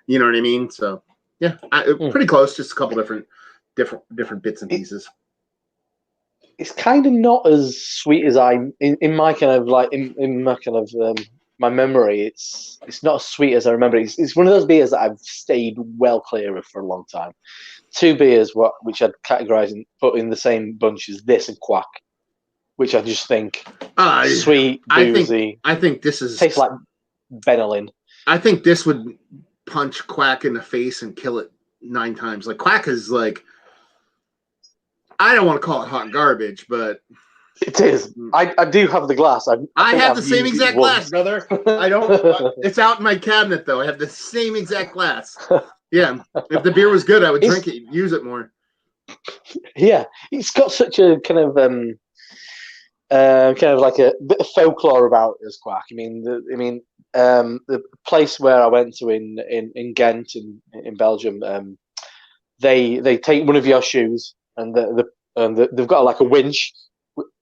You know what I mean? So yeah, pretty close. Just a couple different bits and pieces. It's kind of not as sweet as in my kind of like in my kind of my memory. It's not as sweet as I remember. It's one of those beers that I've stayed well clear of for a long time. 2 beers which I'd categorize and put in the same bunch as this and Quack, which I just think sweet, boozy. I think this tastes like Benylin. I think this would punch Quack in the face and kill it 9 times. Like Quack is like, I don't want to call it hot garbage, but It is. I do have the glass. I think have I've the same used it exact once. glass, brother. I don't. It's out in my cabinet though. I have the same exact glass. Yeah. If the beer was good, I would drink it, use it more. Yeah, it's got such a kind of like a bit of folklore about it as Quack. The place where I went to in Ghent in Belgium, they take one of your shoes and they've got like a winch,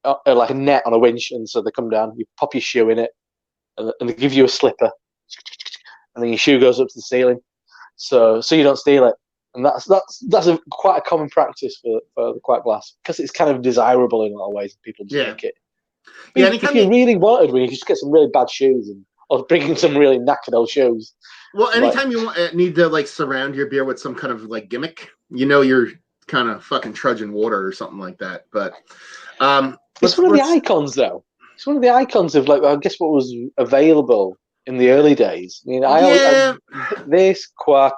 like a net on a winch, and so they come down. You pop your shoe in it, and they give you a slipper, and then your shoe goes up to the ceiling, so you don't steal it. And that's quite a common practice for the Quack glass because it's kind of desirable in a lot of ways. People just make it. Yeah, if you really wanted one, you could just get some really bad shoes or bring in some really knackered old shoes. Well, anytime you need to like surround your beer with some kind of like gimmick, you're kind of fucking trudging water or something like that. But it's one of the icons, though. It's one of the icons of, like, I guess, what was available in the early days. This Quack.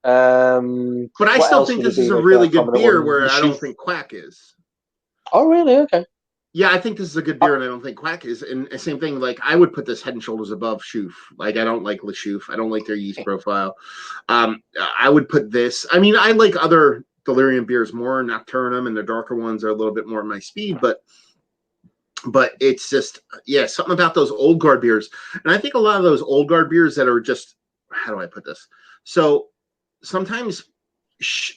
But I still think this is a really good beer where I don't think Quack is. Oh, really? Okay. Yeah, I think this is a good beer, and I don't think Quack is. And same thing, like, I would put this head and shoulders above Shoof. Like, I don't like Le Shoof. I don't like their yeast profile. I would put this. I mean, I like other Delirium beers more. Nocturnum and the darker ones are a little bit more my speed, but it's just, something about those old guard beers. And I think a lot of those old guard beers that are just, how do I put this? So sometimes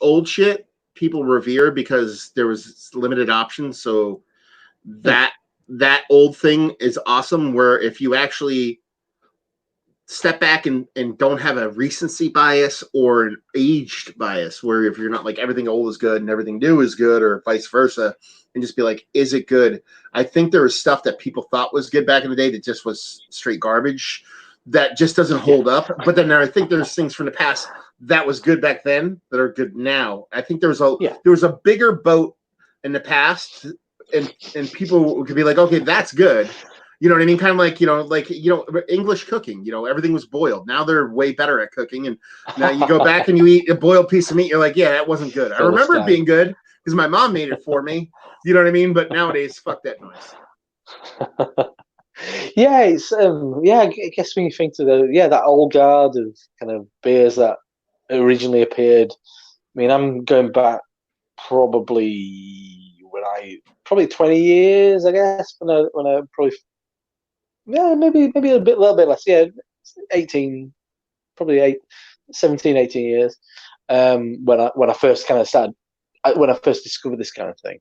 old shit people revere because there was limited options. So that old thing is awesome, where if you actually step back and don't have a recency bias or an aged bias, where if you're not like everything old is good and everything new is good, or vice versa, and just be like, is it good? I think there was stuff that people thought was good back in the day that just was straight garbage that just doesn't hold up. But then I think there's things from the past that was good back then that are good now. I think there was a bigger boat in the past, and people could be like, okay, that's good. You know what I mean? Kind of like, English cooking, everything was boiled. Now they're way better at cooking. And now you go back and you eat a boiled piece of meat. You're like, yeah, that wasn't good. I remember it being good because my mom made it for me. You know what I mean? But nowadays, fuck that noise. Yeah, it's I guess when you think to that old guard of kind of beers that originally appeared. I mean, I'm going back probably 20 years, I guess. When I probably maybe a little bit less. Yeah, 18, probably 17, 18 years. When I first kind of started, when I first discovered this kind of thing.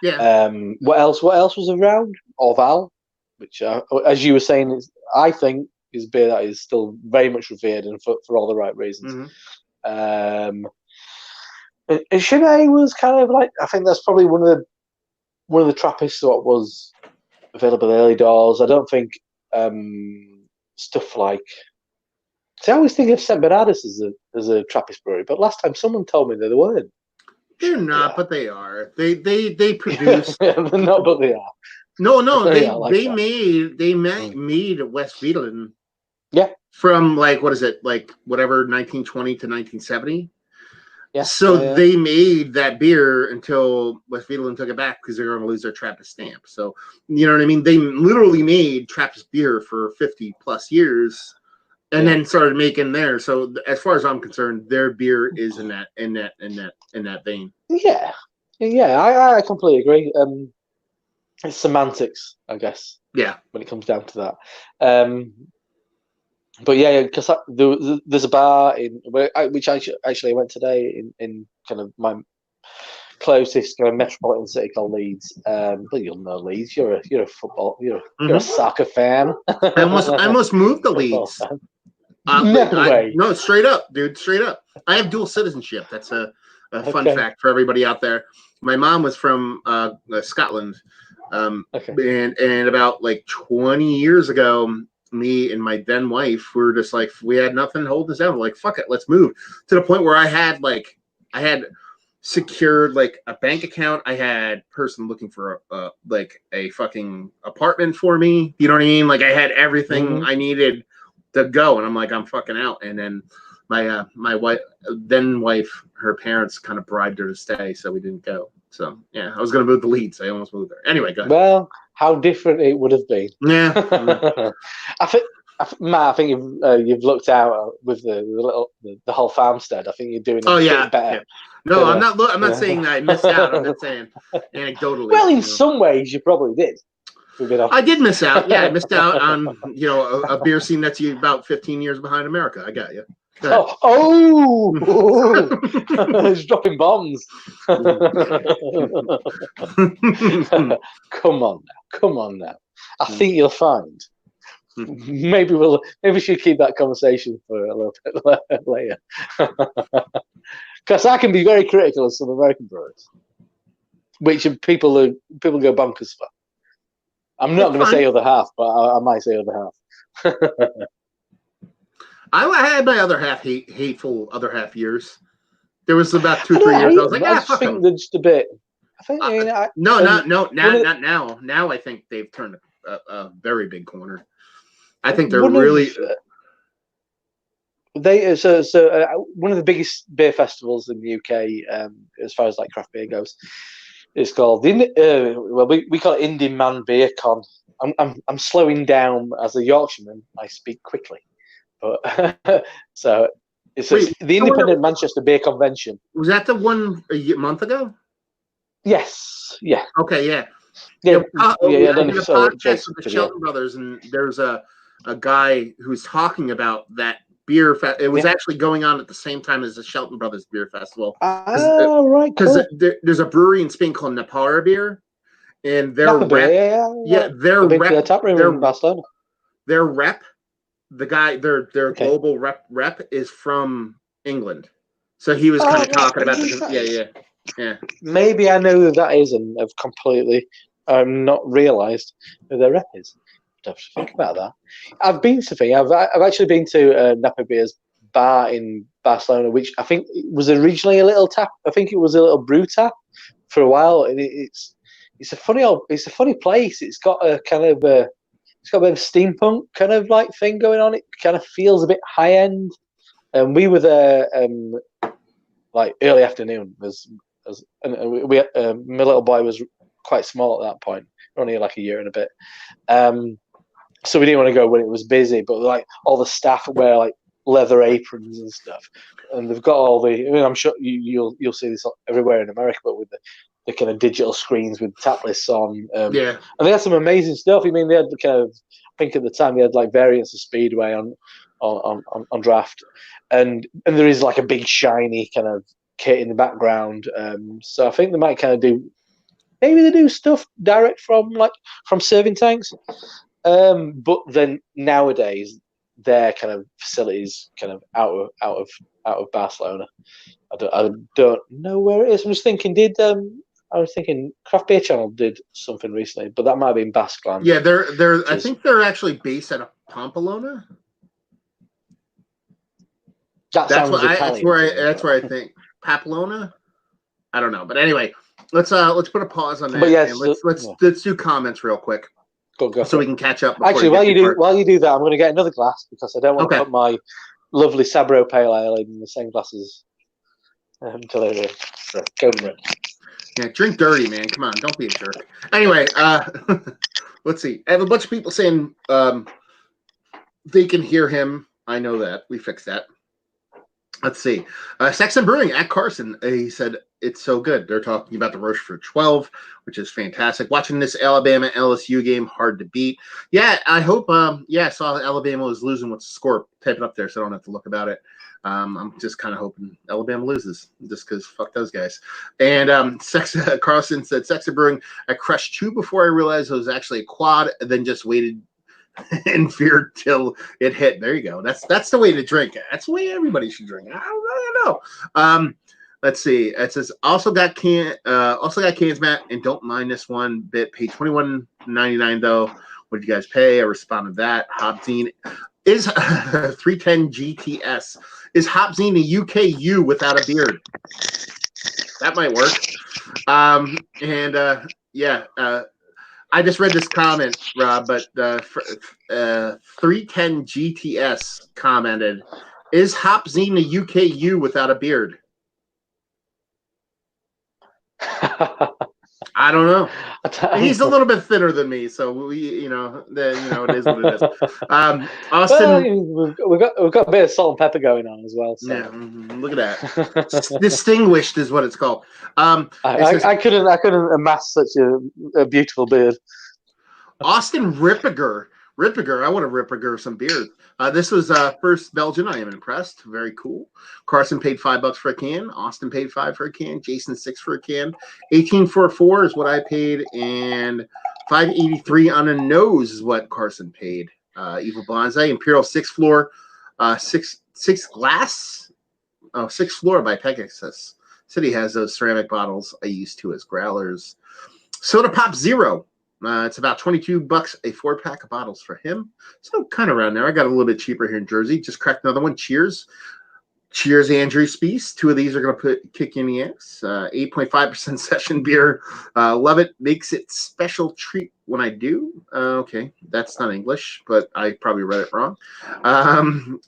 Yeah. What else was around? Orval, which, as you were saying, I think is a beer that is still very much revered, and for all the right reasons. Mm-hmm. Chennai was kind of like, I think that's probably one of the Trappists that was available early doors. I don't think stuff like. See, I always think of St. Bernardus as a Trappist brewery, but last time someone told me that they weren't. They're not, but they are. They produce. They're not, but they are. No, they made West Veedelen. Yeah. From like, what is it, like whatever, 1920 to 1970. Yeah. So they made that beer until West Veedelen took it back because they're going to lose their Trappist stamp. So you know what I mean? They literally made Trappist beer for 50 plus years, and then started making theirs. So as far as I'm concerned, their beer is in that vein. Yeah, I completely agree. It's semantics, I guess. Yeah, when it comes down to that. But yeah, because there's a bar which I actually went today in kind of my closest kind of metropolitan city called Leeds. But you'll know Leeds. You're a football. You're a soccer fan. I almost moved to Leeds. No way. No, straight up, dude. Straight up. I have dual citizenship. That's a fun fact for everybody out there. My mom was from Scotland, and about like 20 years ago, me and my then wife were just like, we had nothing holding us down. We're like, fuck it, let's move. To the point where I had secured like a bank account. I had person looking for a fucking apartment for me. You know what I mean? Like I had everything I needed to go, and I'm like, I'm fucking out. And then my wife, her parents kind of bribed her to stay, so we didn't go. So yeah, I was going to move to Leeds. I almost moved there. Anyway, go ahead. Well, how different it would have been. Yeah. Matt, I think you've looked out with the whole farmstead. I think you're doing a bit better. Yeah. No, I'm not saying that I missed out. I'm just saying anecdotally. Well, in some ways, you probably did. I did miss out. Yeah, I missed out on a beer scene that's about 15 years behind America. I got you. He's dropping bombs. Come on now. I think you'll find. Maybe we should keep that conversation for a little bit later. Because I can be very critical of some American breweries, which people go bonkers for. I'm not going to say other half, but I might say other half. I had my other half hateful other half years. There was about 2-3 years. I was like, I just think they're just a bit. I think not now. Now I think they've turned a very big corner. I think they're really. One of the biggest beer festivals in the UK, as far as like craft beer goes, is called we call it Indie Man Beer Con. I'm slowing down as a Yorkshireman. I speak quickly, but so it's the Independent Manchester Beer Convention. Was that the one a month ago? Yes. Yeah. Okay. Yeah. Yeah. I did a podcast with the Shelton brothers, and there's a guy who's talking about that beer fest. It was actually going on at the same time as the Shelton Brothers Beer Festival. Oh, right. Because there's a brewery in Spain called Napara Beer, and their rep, the guy, their global rep is from England. So he was kind of talking about yeah. Maybe I know who that is, and I've completely not realised who their rep is. I have to think about that. I've been to I've actually been to Napa Beer's bar in Barcelona, which I think was originally a little tap. I think it was a little brew tap for a while. And it's a funny place. It's got a kind of bit of steampunk kind of like thing going on. It kind of feels a bit high end. And we were there like early afternoon. My little boy was quite small at that point, only like a year and a bit. So we didn't want to go when it was busy, but like all the staff wear like leather aprons and stuff, and they've got all the. I mean, I'm sure you'll see this everywhere in America, but with the kind of digital screens with tap lists on. And they had some amazing stuff. I mean, they had the kind of. I think at the time they had like variants of Speedway on draft, and there is like a big shiny kind of kit in the background. So I think they might kind of do. Maybe they do stuff direct from serving tanks. But then nowadays their kind of facilities kind of out of Barcelona. I don't know where it is. I'm just thinking. I was thinking Craft Beer Channel did something recently, but that might have been Basque Land. Yeah, they're. I think they're actually based out of Pamplona. That's where I think Pamplona. I don't know, but anyway, let's put a pause on that. But yes, let's do comments real quick. Go so we can catch up. Actually, while you do that, I'm going to get another glass because I don't want to put my lovely Sabro Pale Ale in the same glass as Delirium. So go for it. Yeah, drink dirty, man. Come on, don't be a jerk. Anyway, let's see. I have a bunch of people saying they can hear him. I know that. We fixed that. Let's see. Saxon Brewing at Carson. He said, it's so good. They're talking about the Rochefort 12, which is fantastic. Watching this Alabama LSU game, hard to beat. Yeah, I hope. I saw Alabama was losing. What's the score? Type it up there so I don't have to look about it. I'm just kind of hoping Alabama loses just because fuck those guys. And Carlson said, Saxon Brewing, I crushed 2 before I realized it was actually a quad, and then just waited in fear till it hit. There you go. That's the way to drink it. That's the way everybody should drink it. I don't really know. Let's see. It says also got cans, Matt, and don't mind this one bit. Pay $21.99 though. What did you guys pay? I responded that. Hopzine is 310 GTS. Is Hopzine a UKU without a beard? That might work. I just read this comment, Rob, but 310 GTS commented, is Hopzine a UKU without a beard? I don't know. He's a little bit thinner than me, so we, it is what it is. Austin, well, we've got a bit of salt and pepper going on as well. So. Yeah, look at that. Distinguished is what it's called. I couldn't amass such a beautiful beard. Austin Rippiger. I want to Rippiger some beers. This was first Belgian. I am impressed. Very cool. Carson paid $5 for a can. Austin paid $5 for a can. Jason $6 for a can. 18.44 is what I paid, and $5.83 on a nose is what Carson paid. Evil Bonsai Imperial Sixth Floor, six glass. Oh, Sixth Floor by Pegasus. City has those ceramic bottles I used to as growlers. Soda Pop Zero. It's about $22 a 4-pack of bottles for him. So kind of around there. I got a little bit cheaper here in Jersey. Just cracked another one. Cheers. Cheers, Andrew Spees. 2 of these are going to kick you in the ass. 8.5% session beer. Love it. Makes it special treat when I do. Okay, that's not English, but I probably read it wrong.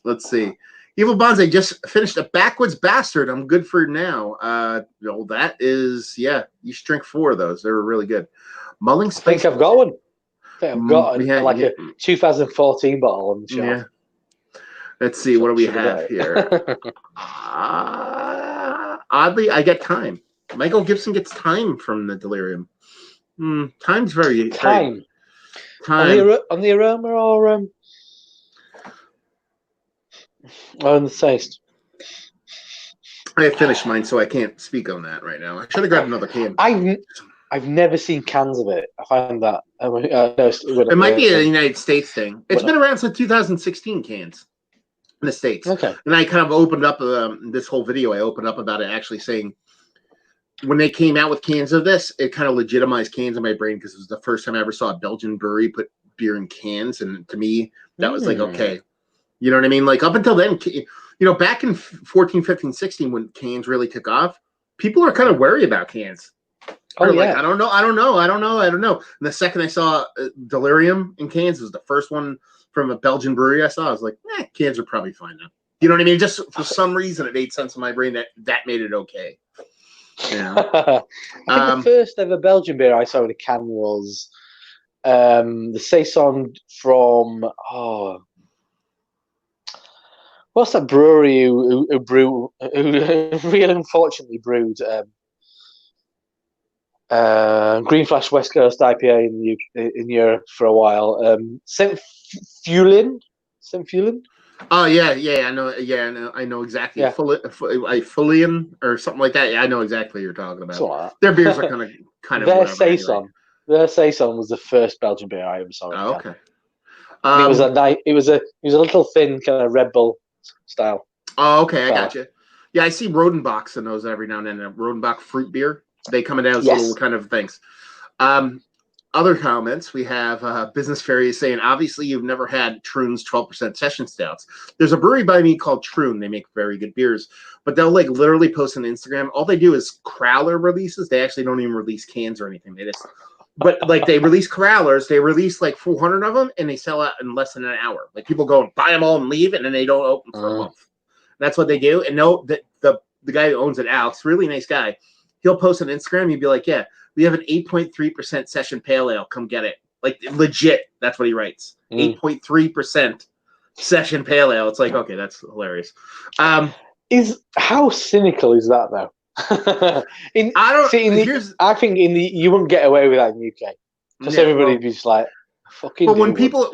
Let's see. Evil Bonsai just finished a Backwoods Bastard. I'm good for now. That is, you should drink 4 of those. They were really good. Mulling Spice. I think I've got one. I've got a 2014 bottle on the shelf. Yeah. Let's see. What do we have here? Oddly, I get time. Michael Gibson gets time from the Delirium. Time's very time. Time on the aroma or on the taste. I have finished mine, so I can't speak on that right now. I should have grabbed another can. I've never seen cans of it. I find that it might be a United States thing. It's been around since 2016. Cans in the States. Okay. And I kind of opened up this whole video. I opened up about it, actually saying when they came out with cans of this, it kind of legitimized cans in my brain because it was the first time I ever saw a Belgian brewery put beer in cans, and to me that was like, okay, you know what I mean? Like up until then, back in 14, 15, 16, when cans really took off, people are kind of wary about cans. Like, I don't know. And the second I saw Delirium in cans, it was the first one from a Belgian brewery I saw. I was like, cans are probably fine now. You know what I mean? Just for some reason, it made sense in my brain that made it okay. Yeah. I think the first ever Belgian beer I saw in a can was the Saison from what's that brewery who really unfortunately brewed Green Flash West Coast IPA in Europe for a while. Saint Fulin. Oh yeah, I know. Yeah, I know exactly. Yeah. Fullian or something like that. Yeah, I know exactly what you're talking about. Like their beers are kind of. Their Saison. Their Saison was the first Belgian beer I ever saw. Oh, okay. It was a little thin kind of Red Bull style. Oh, okay, I got you. Yeah, I see Rodenbach's in those every now and then. Rodenbach fruit beer. They come in as little kind of things. Other comments, we have Business Fairy saying, obviously you've never had Troon's 12% session stouts. There's a brewery by me called Troon. They make very good beers, but they'll like literally post on Instagram. All they do is crowler releases. They actually don't even release cans or anything. But like they release crowlers. They release like 400 of them and they sell out in less than an hour. Like people go and buy them all and leave, and then they don't open for a month. That's what they do. And the guy who owns it, Alex, really nice guy. He'll post on Instagram. He'd be like, yeah, we have an 8.3% session pale ale. Come get it. Like legit. That's what he writes. 8.3% session pale ale. It's like, okay, that's hilarious. How cynical is that though? I think you wouldn't get away with that in the UK. Because everybody'd be just like, fucking. But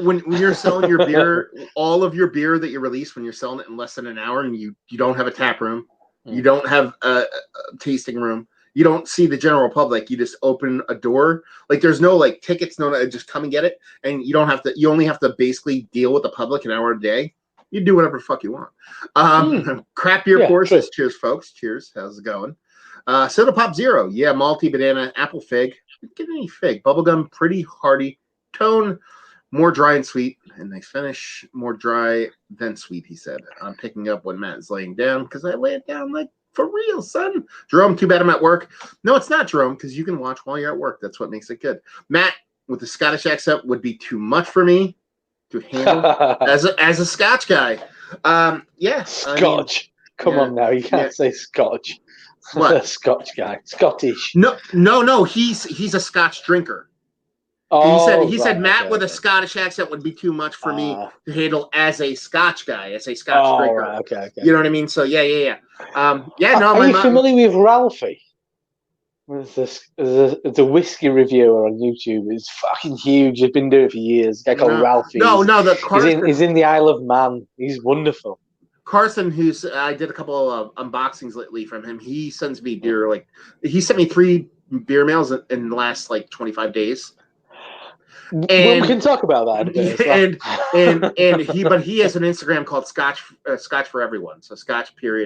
when you're selling your beer, all of your beer that you release, when you're selling it in less than an hour, and you don't have a tap room, you don't have a tasting room, you don't see the general public. You just open a door. Like there's no like tickets, just come and get it. And you don't have to. You only have to basically deal with the public an hour a day. You do whatever the fuck you want. Crap beer courses. Cheers, folks. Cheers. How's it going? Soda Pop Zero. Yeah, malty banana, apple fig. Get any fig. Bubblegum, pretty hearty. Tone, more dry and sweet. And they finish more dry than sweet, he said. I'm picking up when Matt is laying down because I lay it down like for real, son. Jerome, too bad I'm at work. No, it's not, Jerome, because you can watch while you're at work. That's what makes it good. Matt, with the Scottish accent, would be too much for me to handle as a Scotch guy. Scotch. Come on now, you can't say Scotch. What? Scotch guy, Scottish. No. He's a Scotch drinker. Oh, he said Matt okay, with a okay. Scottish accent would be too much for me to handle as a Scotch guy, as a Scotch drinker. Right, okay. You know what I mean? So yeah. Are you familiar with Ralphie? The whiskey reviewer on YouTube. He's fucking huge. He's been doing it for years. A guy called Ralphie. The Carson. He's in the Isle of Man. He's wonderful. Carson, who's I did a couple of unboxings lately from him. He sends me beer. Like he sent me 3 beer mails in the last 25 days. And we can talk about that in a bit. But he has an Instagram called Scotch for Everyone. So Scotch for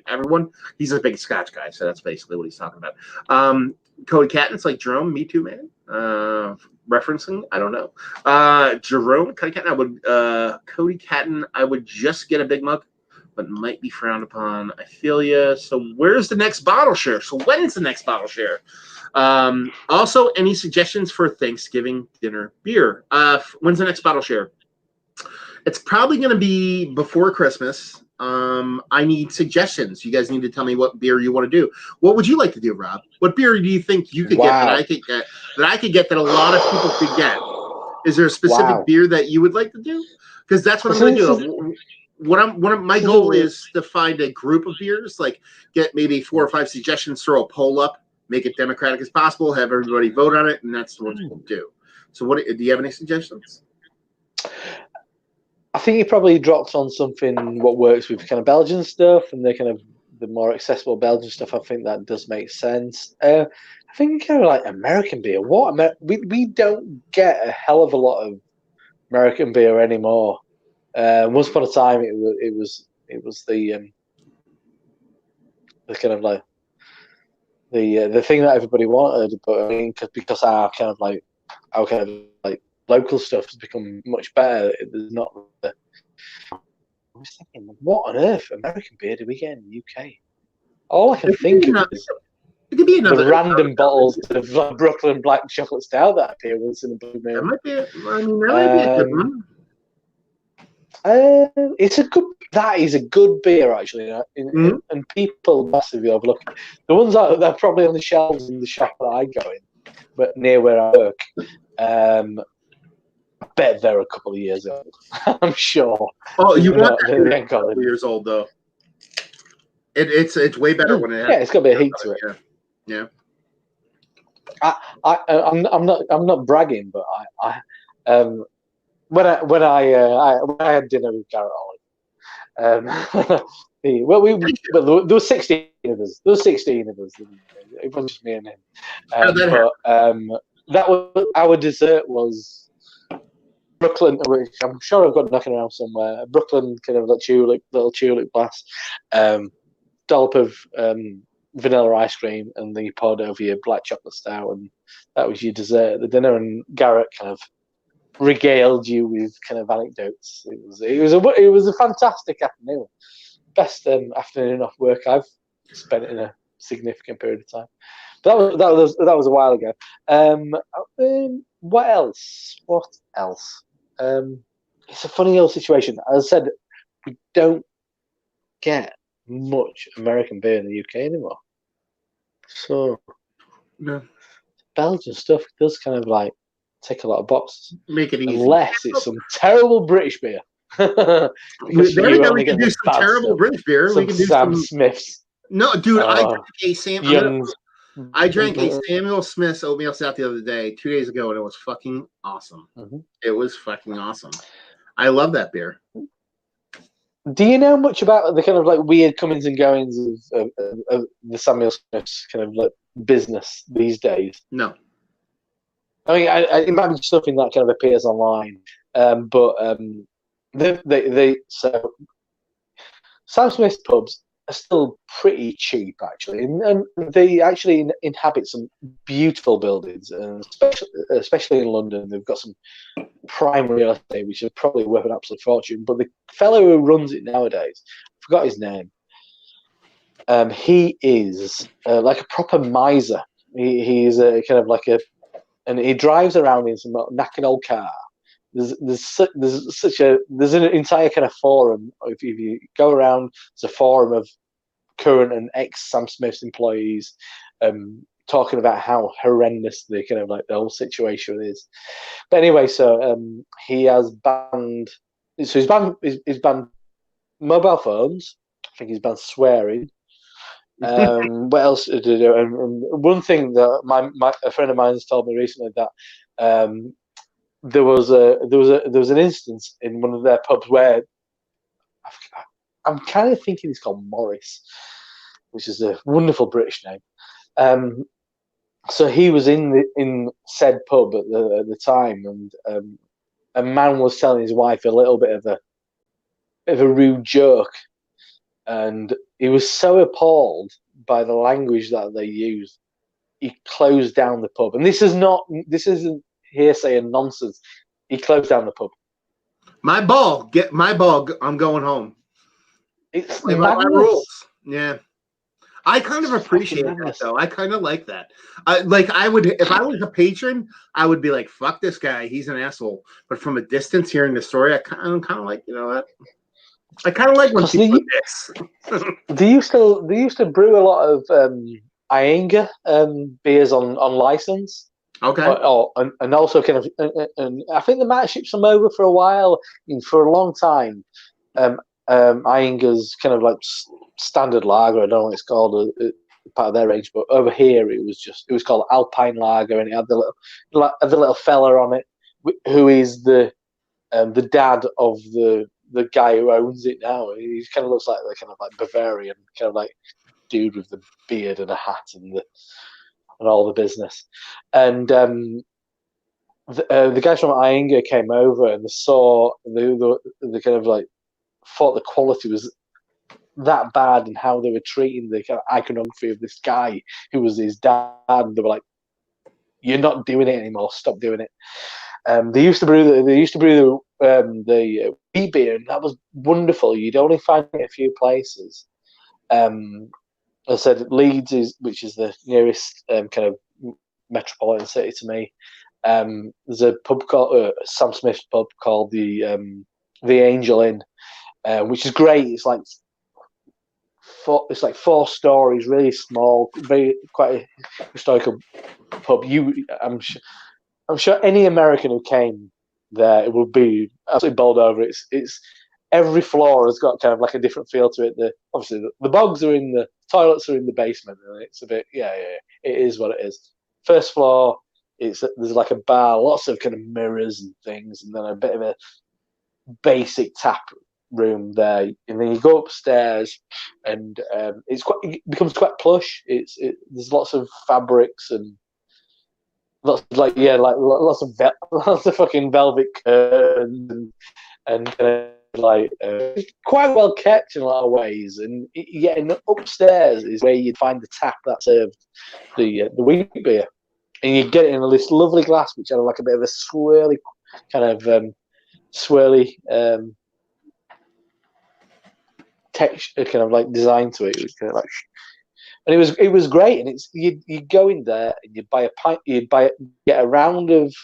everyone. He's a big Scotch guy, so that's basically what he's talking about. Cody Catton's like Jerome, me too, man. Referencing, I don't know. Jerome, Cody Catton, Cody Catton, I would just get a big mug, but might be frowned upon. I feel ya. So where's the next bottle share? So when's the next bottle share? Also, any suggestions for Thanksgiving dinner beer? When's the next bottle share? It's probably going to be before Christmas. I need suggestions. You guys need to tell me what beer you want to do. What would you like to do, Rob? What beer do you think you could get that I could get that a lot of people could get? Is there a specific beer that you would like to do? Because that's what I'm going to do. My goal is to find a group of beers, get maybe 4 or 5 suggestions, throw a poll up, make it democratic as possible, have everybody vote on it, and that's what we'll do. So do you have any suggestions? I think you probably dropped on something what works with kind of Belgian stuff and the more accessible Belgian stuff. I think that does make sense. I think kind of like American beer. We don't get a hell of a lot of American beer anymore. Once upon a time, it was the kind of like the thing that everybody wanted, but I mean, because our kind of like local stuff has become much better. There's not. I was thinking, what on earth American beer do we get in the UK? All I can think of is it could be another the random bottles of Brooklyn Black Chocolate Stout that appear once in a blue moon. That might be a good one. That is a good beer, actually, and people massively overlook it. The ones that are probably on the shelves in the shop that I go in, but near where I work, I bet they're a couple of years old. I'm sure. Oh, you want that? They're a couple of years old, though. It's way better when it. Yeah, it's got a bit of heat to it. Yeah. I'm not bragging, but when I had dinner with Garrett Ollie, there were 16 of us. It wasn't just me and him. That was our dessert was Brooklyn, which I'm sure I've got knocking around somewhere. Brooklyn kind of little tulip glass, dollop of vanilla ice cream, and then you poured over your black chocolate stout, and that was your dessert at the dinner. And Garrett kind of regaled you with kind of anecdotes. It was a fantastic afternoon, best afternoon off work I've spent in a significant period of time. But that was a while ago. What else? It's a funny old situation. As I said, we don't get much American beer in the UK anymore. So Belgian stuff does kind of like tick a lot of boxes. Make it easy. Unless it's some terrible British beer. We can do some terrible British beer. We can do Sam Smith's. No, dude, I drank a Samuel Smith's oatmeal stout the other day, 2 days ago, and it was fucking awesome. Mm-hmm. It was fucking awesome. I love that beer. Do you know much about the kind of like weird comings and goings of the Samuel Smith's kind of like business these days? No. I mean, it might be something that kind of appears online, but so Sam Smith's pubs are still pretty cheap, actually, and they actually inhabit some beautiful buildings, and especially in London, they've got some prime real estate, which is probably worth an absolute fortune. But the fellow who runs it nowadays, I forgot his name. He is like a proper miser. He's a kind of like and he drives around in some knackered old car. There's an entire kind of forum. If you go around, it's a forum of current and ex Sam Smith's employees, talking about how horrendous the kind of like the whole situation is. But anyway, so he has banned. So he's banned mobile phones. I think he's banned swearing. What else did he do? And one thing that a friend of mine has told me recently that there was an instance in one of their pubs where I'm kind of thinking it's called Morris, which is a wonderful British name. So he was in said pub at the time, and a man was telling his wife a little bit of a rude joke, and he was so appalled by the language that they used, he closed down the pub. And this isn't hearsay and nonsense. He closed down the pub. My ball, get my ball. I'm going home. It's my rules. Yeah, I kind of appreciate that though. I kind of like that. I would, if I was a patron, I would be like, "Fuck this guy, he's an asshole." But from a distance, hearing the story, I'm kind of like, you know what? I kind of like when people do this. They used to brew a lot of Iyengar beers on license. Okay. And also kind of, and I think they might have shipped some over for a while. For a long time, Iyengar's kind of like standard lager. I don't know what it's called, part of their range. But over here, it was called Alpine Lager, and it had the little fella on it, who is the dad of the guy who owns it now. He kind of looks like the kind of like Bavarian kind of like dude with the beard and a hat and all the business. And the guys from Iyengar came over and they saw the kind of like thought the quality was that bad and how they were treating the kind of iconography of this guy who was his dad. And they were like, "You're not doing it anymore. Stop doing it." They used to brew the wheat beer, and that was wonderful. You'd only find it in a few places. I said Leeds which is the nearest kind of metropolitan city to me. There's a pub called Sam Smith's pub called the Angel Inn, which is great. It's like 4 stories, really small, quite a historical pub. I'm sure any American who came there, it would be absolutely bowled over. It's every floor has got kind of like a different feel to it. Obviously the bogs are in the toilets are in the basement, and it's a bit it is what it is. First floor, there's like a bar, lots of kind of mirrors and things, and then a bit of a basic tap room there, and then you go upstairs, and it becomes quite plush. There's lots of fabrics and lots of lots of fucking velvet curtains and quite well kept in a lot of ways. And upstairs is where you'd find the tap that served the wheat beer, and you get it in this lovely glass which had like a bit of a swirly kind of texture, kind of like design to it. It was kind of like. And it was great, and you go in there and you buy a pint, get a round of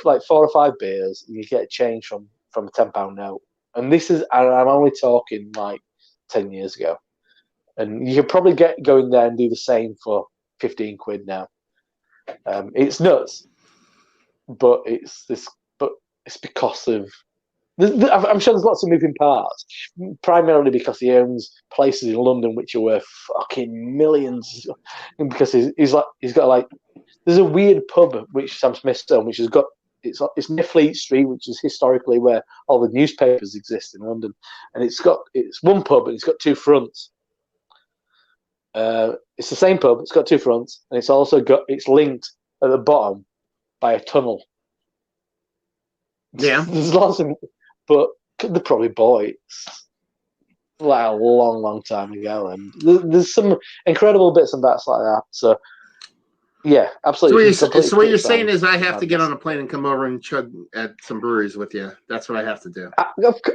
like 4 or 5 beers, and you get a change from a £10 note. And I'm only talking like 10 years ago, and you could probably go in there and do the same for 15 quid now. It's nuts, but it's because of. I'm sure there's lots of moving parts, primarily because he owns places in London which are worth fucking millions, and because he's got like there's a weird pub which Sam Smith's owned, which has got it's near Fleet Street, which is historically where all the newspapers exist in London, and it's one pub and it's got 2 fronts. It's the same pub, it's got 2 fronts, and it's linked at the bottom by a tunnel. Yeah, there's lots of. But they probably bought it like a long, long time ago, and there's some incredible bits and bats like that. So, yeah, absolutely. So what you're saying is I have to get on a plane and come over and chug at some breweries with you. That's what I have to do.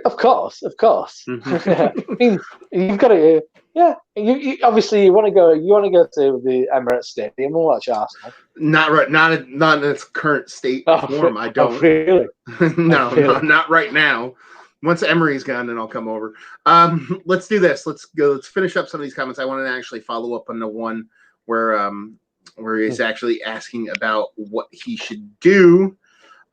Of course. Mm-hmm. I mean, you've got to. Yeah, you obviously you want to go to the Emirates Stadium and watch Arsenal. Not in its current state form. I don't. Oh, really? No, not right now. Once Emery's gone, then I'll come over. Let's do this. Let's go. Let's finish up some of these comments. I want to actually follow up on the one where he's actually asking about what he should do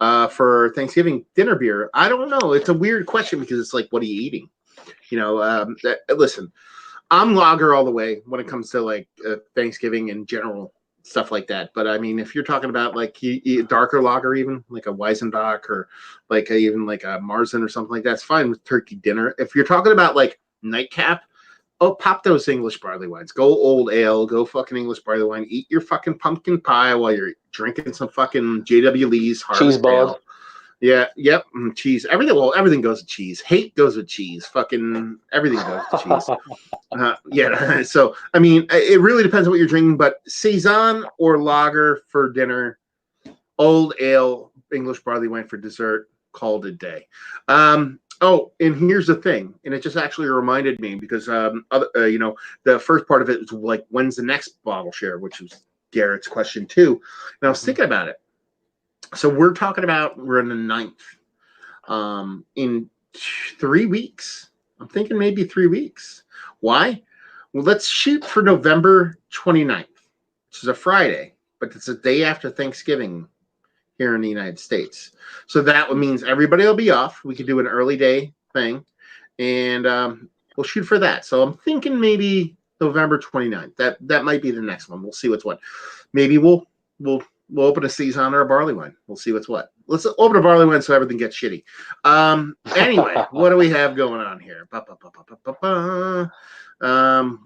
for Thanksgiving dinner beer. I don't know. It's a weird question because it's like, what are you eating? Listen, I'm lager all the way when it comes to like Thanksgiving in general, stuff like that. But I mean, if you're talking about like darker lager, even like a Weizenbach or like even like a Marzen or something like that, it's fine with turkey dinner. If you're talking about like nightcap, pop those English barley wines. Go old ale. Go fucking English barley wine. Eat your fucking pumpkin pie while you're drinking some fucking J.W. Lee's Harvest Ale. Yeah, yep, cheese. Everything goes with cheese. Hate goes with cheese. Fucking everything goes with cheese. Yeah, so, I mean, it really depends on what you're drinking, but Saison or lager for dinner, old ale, English barley wine for dessert, called a day. And here's the thing, and it just actually reminded me because, the first part of it was like, when's the next bottle share, which was Garrett's question too. And I was thinking about it. So we're talking about we're in the 9th. In 3 weeks. I'm thinking maybe 3 weeks. Why? Well, let's shoot for November 29th, which is a Friday, but it's a day after Thanksgiving here in the United States. So that means everybody will be off. We could do an early day thing, and we'll shoot for that. So I'm thinking maybe November 29th. That might be the next one. We'll see what's what. Maybe we'll open a Saison or a barley wine. We'll see what's what. Let's open a barley wine so everything gets shitty. Anyway, what do we have going on here?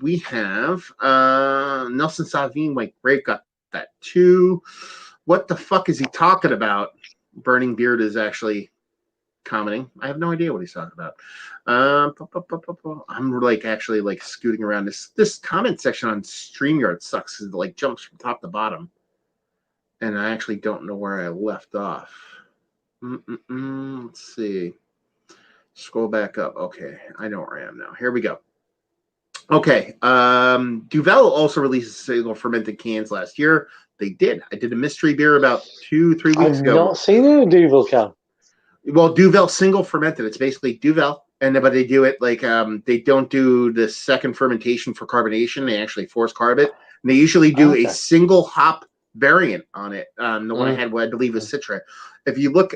We have Nelson Savine White Grape got that too. What the fuck is he talking about? Burning Beard is actually commenting. I have no idea what he's talking about. I'm like actually like scooting around. This comment section on StreamYard sucks because it like jumps from top to bottom. And I actually don't know where I left off. Let's see. Scroll back up. Okay, I know where I am now. Here we go. Okay. Duvel also released single fermented cans last year. They did. I did a mystery beer about 2-3 weeks ago. I've not seen a Duvel can. Well, Duvel single fermented. It's basically Duvel, but they do it like they don't do the second fermentation for carbonation. They actually force carb it. And they usually do a single hop variant on it. The one I had, I believe, was Citra. If you look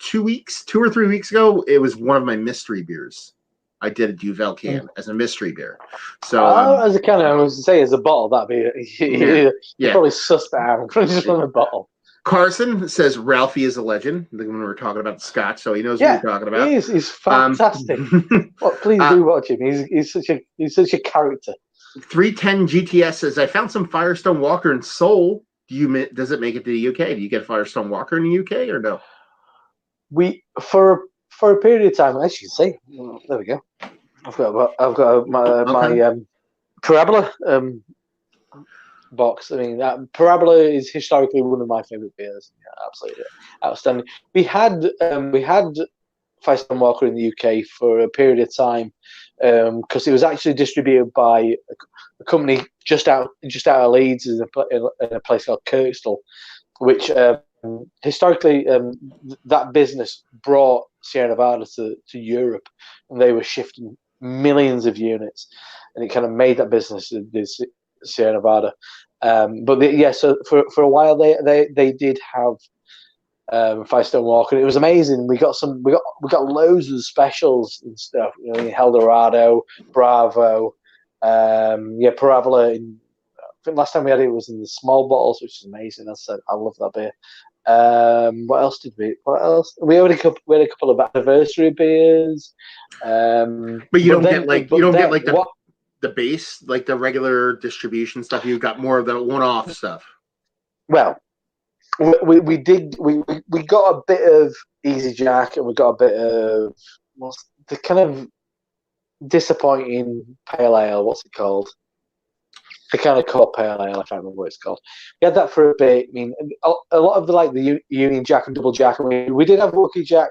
2 or 3 weeks ago, it was one of my mystery beers. I did a Duvel can as a mystery beer. So as a can, I was to say as a bottle, that'd be you probably sussed that out just from a bottle. Carson says Ralphie is a legend. When we were talking about Scotch, so he knows what you're talking about. He's fantastic. Please do watch him. He's such a character. 310 GTS says, I found some Firestone Walker in Seoul. Does it make it to the UK? Do you get Firestone Walker in the UK or no? We for a period of time, as you can see, there we go. I've got my Parabola box. I mean, Parabola is historically one of my favorite beers. Yeah, absolutely outstanding. We had Firestone Walker in the UK for a period of time because it was actually distributed by a company just out of Leeds in a place called Kirkstall, which historically that business brought Sierra Nevada to Europe, and they were shifting millions of units, and it kind of made that business this Sierra Nevada. So for a while they did have Firestone Walker, and it was amazing. We got loads of specials and stuff. You know, Eldorado, Bravo, Parabola. I think last time we had it was in the small bottles, which is amazing. I love that beer. What else did we? We had a couple of anniversary beers. But you don't get the base, like the regular distribution stuff. You got more of the one-off stuff. Well, we got a bit of Easy Jack, and we got a bit of what's the kind of disappointing pale ale. What's it called? The kind of core pale ale. I can't remember what it's called. We had that for a bit. I mean, a lot of the Union Jack and Double Jack. I mean, we did have Wookie Jack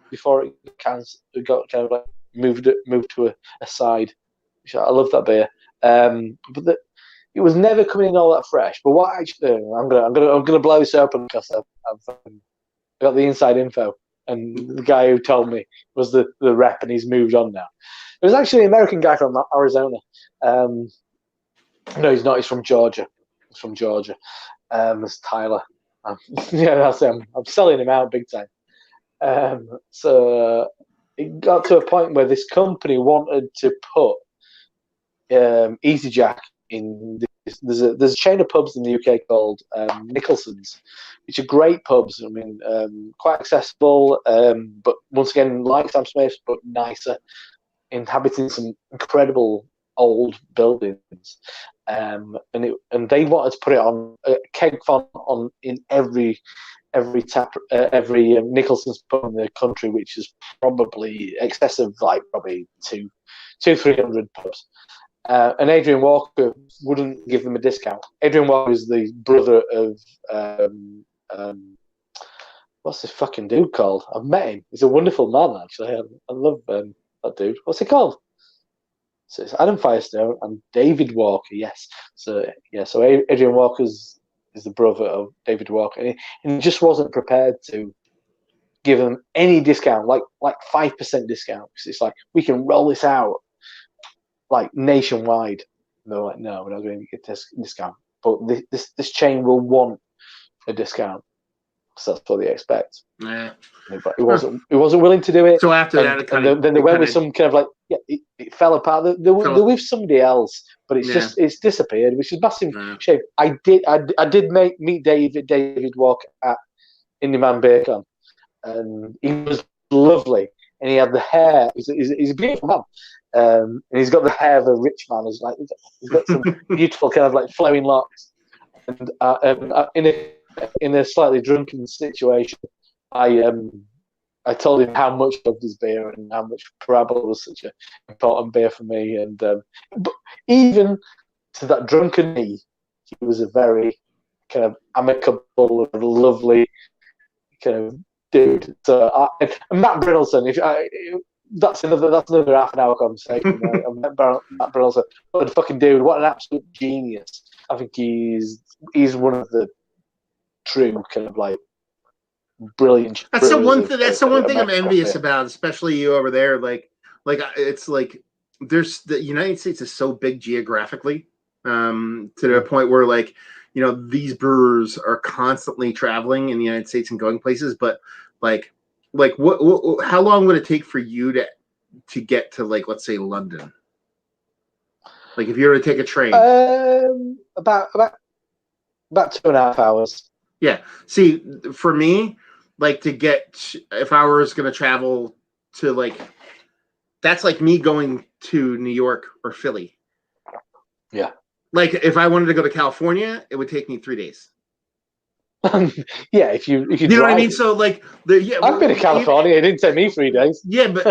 before it got kind of like moved to a side. I love that beer. But it was never coming in all that fresh. But what actually, I'm gonna blow this open because I've got the inside info. and the guy who told me was the rep, and he's moved on now. It was actually an American guy from Arizona. No, he's not. He's from Georgia. He's from Georgia. It's Tyler. Yeah, that's him. I'm selling him out big time. So it got to a point where this company wanted to put EasyJack in this. There's a chain of pubs in the UK called Nicholson's, which are great pubs. I mean, quite accessible, but once again, like Sam Smith's, but nicer, inhabiting some incredible old buildings. And they wanted to put it on a keg font on in every Nicholson's pub in the country, which is probably excessive, like probably 300 pubs. And Adrian Walker wouldn't give them a discount. Adrian Walker is the brother of what's this fucking dude called? I've met him. He's a wonderful man, actually. I love that dude. What's he called? So it's Adam Firestone and David Walker. Yes. So Adrian Walker is the brother of David Walker, and he just wasn't prepared to give them any discount, like 5% discount. Because it's like, we can roll this out like nationwide. And they're like, no, we're not going to get this discount. But this chain will want a discount. So that's what they expect. Yeah. But he wasn't willing to do it. So after that, then they went with some kind of like, it fell apart. They're with somebody else, but it's disappeared, which is a massive shame. I did meet David Walker at Indie Beer Con, and he was lovely, and he had the hair. He's a beautiful man. And he's got the hair of a rich man. He's got some beautiful kind of like flowing locks. And in a slightly drunken situation, I told him how much I loved his beer and how much Parabola was such an important beer for me. And but even to that drunken me, he was a very kind of amicable, lovely kind of dude. So and Matt Brynelson, that's another half an hour conversation. Right? Matt Brynelson, what a fucking dude! What an absolute genius! I think he's one of the true kind of like brilliant. That's the one thing. That's the one thing I'm envious about, especially you over there. Like it's like the United States is so big geographically, to the point where like these brewers are constantly traveling in the United States and going places. But like what how long would it take for you to get to, like, let's say London? Like if you were to take a train, about 2.5 hours. Yeah. See, for me, like to get, if I was going to travel to like, that's like me going to New York or Philly. Yeah. Like if I wanted to go to California, it would take me 3 days. Yeah, if you know what I mean. So like I've been to California. It didn't take me 3 days. Yeah, but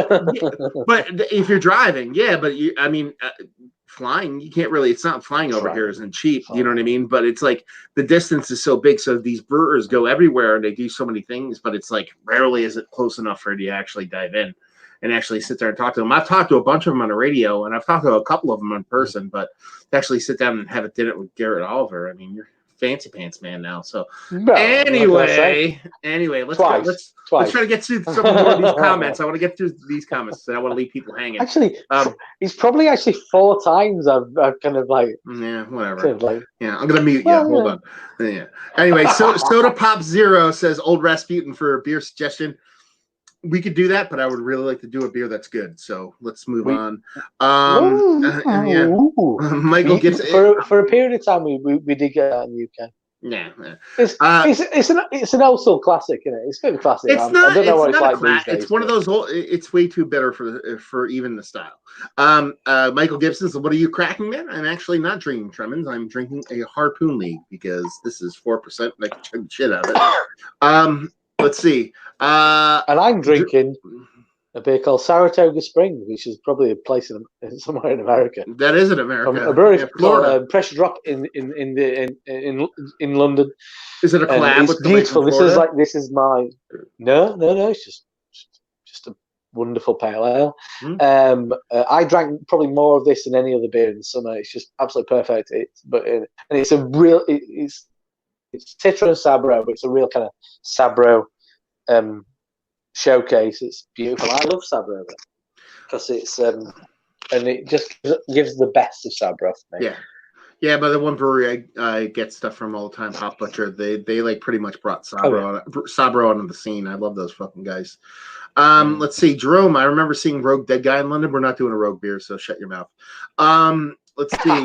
if you're driving, but flying, you can't really. It's not flying over here isn't cheap. You know what I mean? But it's like the distance is so big. So these brewers go everywhere and they do so many things. But it's like rarely is it close enough for you to actually dive in and actually sit there and talk to them. I've talked to a bunch of them on the radio, and I've talked to a couple of them in person. But to actually sit down and have a dinner with Garrett Oliver, I mean, you're fancy pants man now. So anyway, let's try to get through some more of these comments. I want to get through these comments, and I want to leave people hanging. Actually, it's probably 4 times I've kind of like whatever. Kind of like, I'm gonna mute you. Hold on. Yeah. Anyway, so Soda Pop Zero says Old Rasputin for a beer suggestion. We could do that, but I would really like to do a beer that's good. So let's move on. Michael gets for a period of time. We did get that in the UK. Yeah. It's an old school classic, isn't it? It's a bit of a classic. It's not. I don't know what it's like these days. It's one of those old. It's way too bitter for even the style. Michael Gibson says, "What are you cracking, man?" I'm actually not drinking Tremens. I'm drinking a Harpoon League because this is 4%. And I can chug the shit out of it. Let's see. And I'm drinking a beer called Saratoga Springs, which is probably a place somewhere in America. That is in America. A brewery called Pressure Drop in London. Is it a collab? It's beautiful. This is my no. It's just a wonderful pale ale. I drank probably more of this than any other beer in the summer. It's just absolutely perfect. It's a real. It's Citra and Sabro, but it's a real kind of Sabro showcase. It's beautiful. I love Sabro because it's and it just gives the best of Sabro for me. Yeah. Yeah, but the one brewery I get stuff from all the time, Hop Butcher, they like pretty much brought Sabro onto the scene. I love those fucking guys. Let's see, Jerome. I remember seeing Rogue Dead Guy in London. We're not doing a Rogue beer, so shut your mouth. Let's see.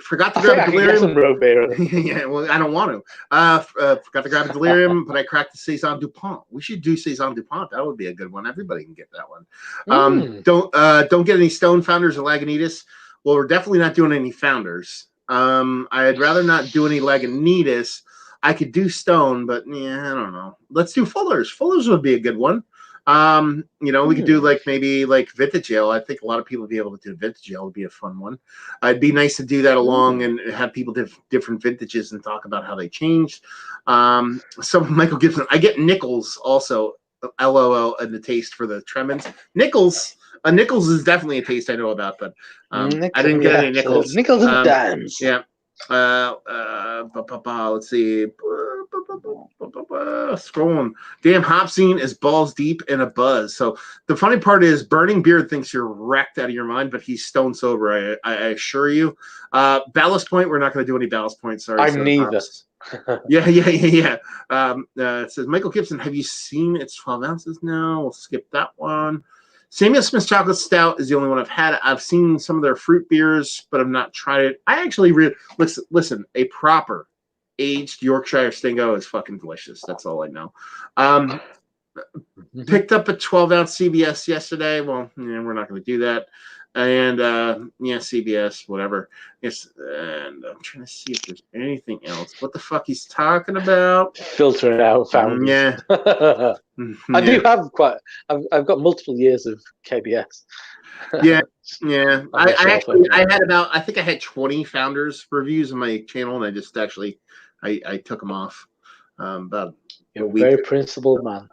Forgot to grab a Delirium. Rogue beer. Yeah, well, I don't want to. Forgot to grab a Delirium, but I cracked the Saison Dupont. We should do Saison Dupont. That would be a good one. Everybody can get that one. Don't get any Stone Founders or Lagunitas. Well, we're definitely not doing any Founders. I'd rather not do any Lagunitas. I could do Stone, but yeah, I don't know. Let's do Fullers. Fullers would be a good one. We could do maybe Vintage Ale. I think a lot of people would be able to do Vintage Ale. Would be a fun one. It'd be nice to do that along and have people different vintages and talk about how they changed. Some Michael Gibson. I get Nichols also. LOL and the taste for the Tremens. Nichols is definitely a taste I know about, but I didn't get any Nichols. Nichols and dimes. Yeah. Let's see. Scrolling. Damn, hop scene is balls deep in a buzz. So the funny part is, Burning Beard thinks you're wrecked out of your mind, but he's stone sober. I assure you. Ballast Point. We're not going to do any Ballast Point. Sorry, I'm neither. Yeah. It says Michael Gibson. Have you seen It's 12 ounces now? We'll skip that one. Samuel Smith's Chocolate Stout is the only one I've had. I've seen some of their fruit beers, but I've not tried it. I actually listen. A proper aged Yorkshire Stingo is fucking delicious. That's all I know. Picked up a 12-ounce CBS yesterday. Well, we're not going to do that. And CBS, whatever. Yes, and I'm trying to see if there's anything else. What the fuck he's talking about? Filter it out, found. Yeah. I do have I've got multiple years of KBS. Yeah. I think I had 20 Founders reviews on my channel, and I just actually I took them off about You're a very principled man.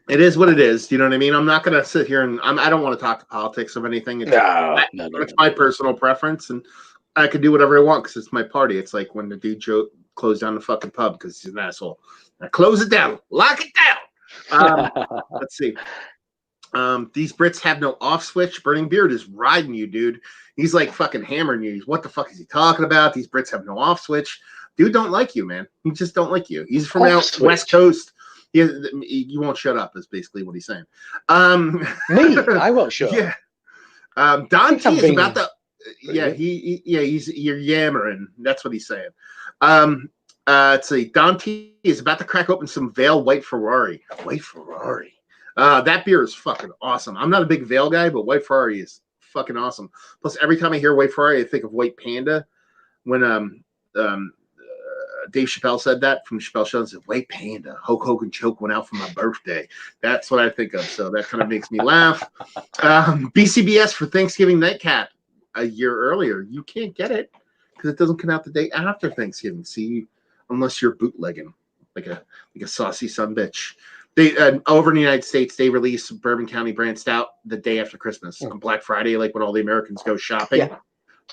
It is what it is. You know what I mean? I'm not going to sit here and I don't want to talk to politics of anything. It's my personal preference, and I can do whatever I want because it's my party. It's like when the dude closed down the fucking pub because he's an asshole. Now close it down. Lock it down. Let's see. These Brits have no off switch. Burning Beard is riding you, dude. He's like fucking hammering you. What the fuck is he talking about? These Brits have no off switch. Dude don't like you, man. He just don't like you. He's from out West Coast. You won't shut up is basically what he's saying. Me? I won't shut up. Yeah. Don T is about the you're yammering. That's what he's saying. Let's see. Don T is about to crack open some Vale White Ferrari. White Ferrari. That beer is fucking awesome. I'm not a big Vale guy, but White Ferrari is fucking awesome. Plus, every time I hear White Ferrari, I think of White Panda. When Dave Chappelle said that from Chappelle Show, and said, White Panda, Hulk Hogan choke went out for my birthday. That's what I think of. So that kind of makes me laugh. BCBS for Thanksgiving Nightcap a year earlier. You can't get it because it doesn't come out the day after Thanksgiving. See, unless you're bootlegging like a saucy son bitch. They over in the United States, they release Bourbon County brand stout the day after Christmas on Black Friday, like when all the Americans go shopping. Yeah.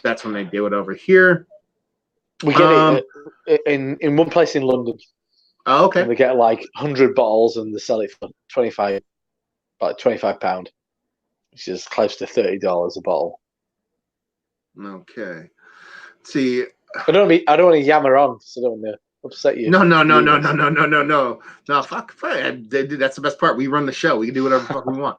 That's when they do it over here. We get it in one place in London. Oh, okay. And we get like 100 bottles and they sell it for £25, which is close to $30 a bottle. Okay. Let's see. I don't want to yammer on because I don't want to upset you. No. No, fuck. That's the best part. We run the show. We can do whatever fuck we want.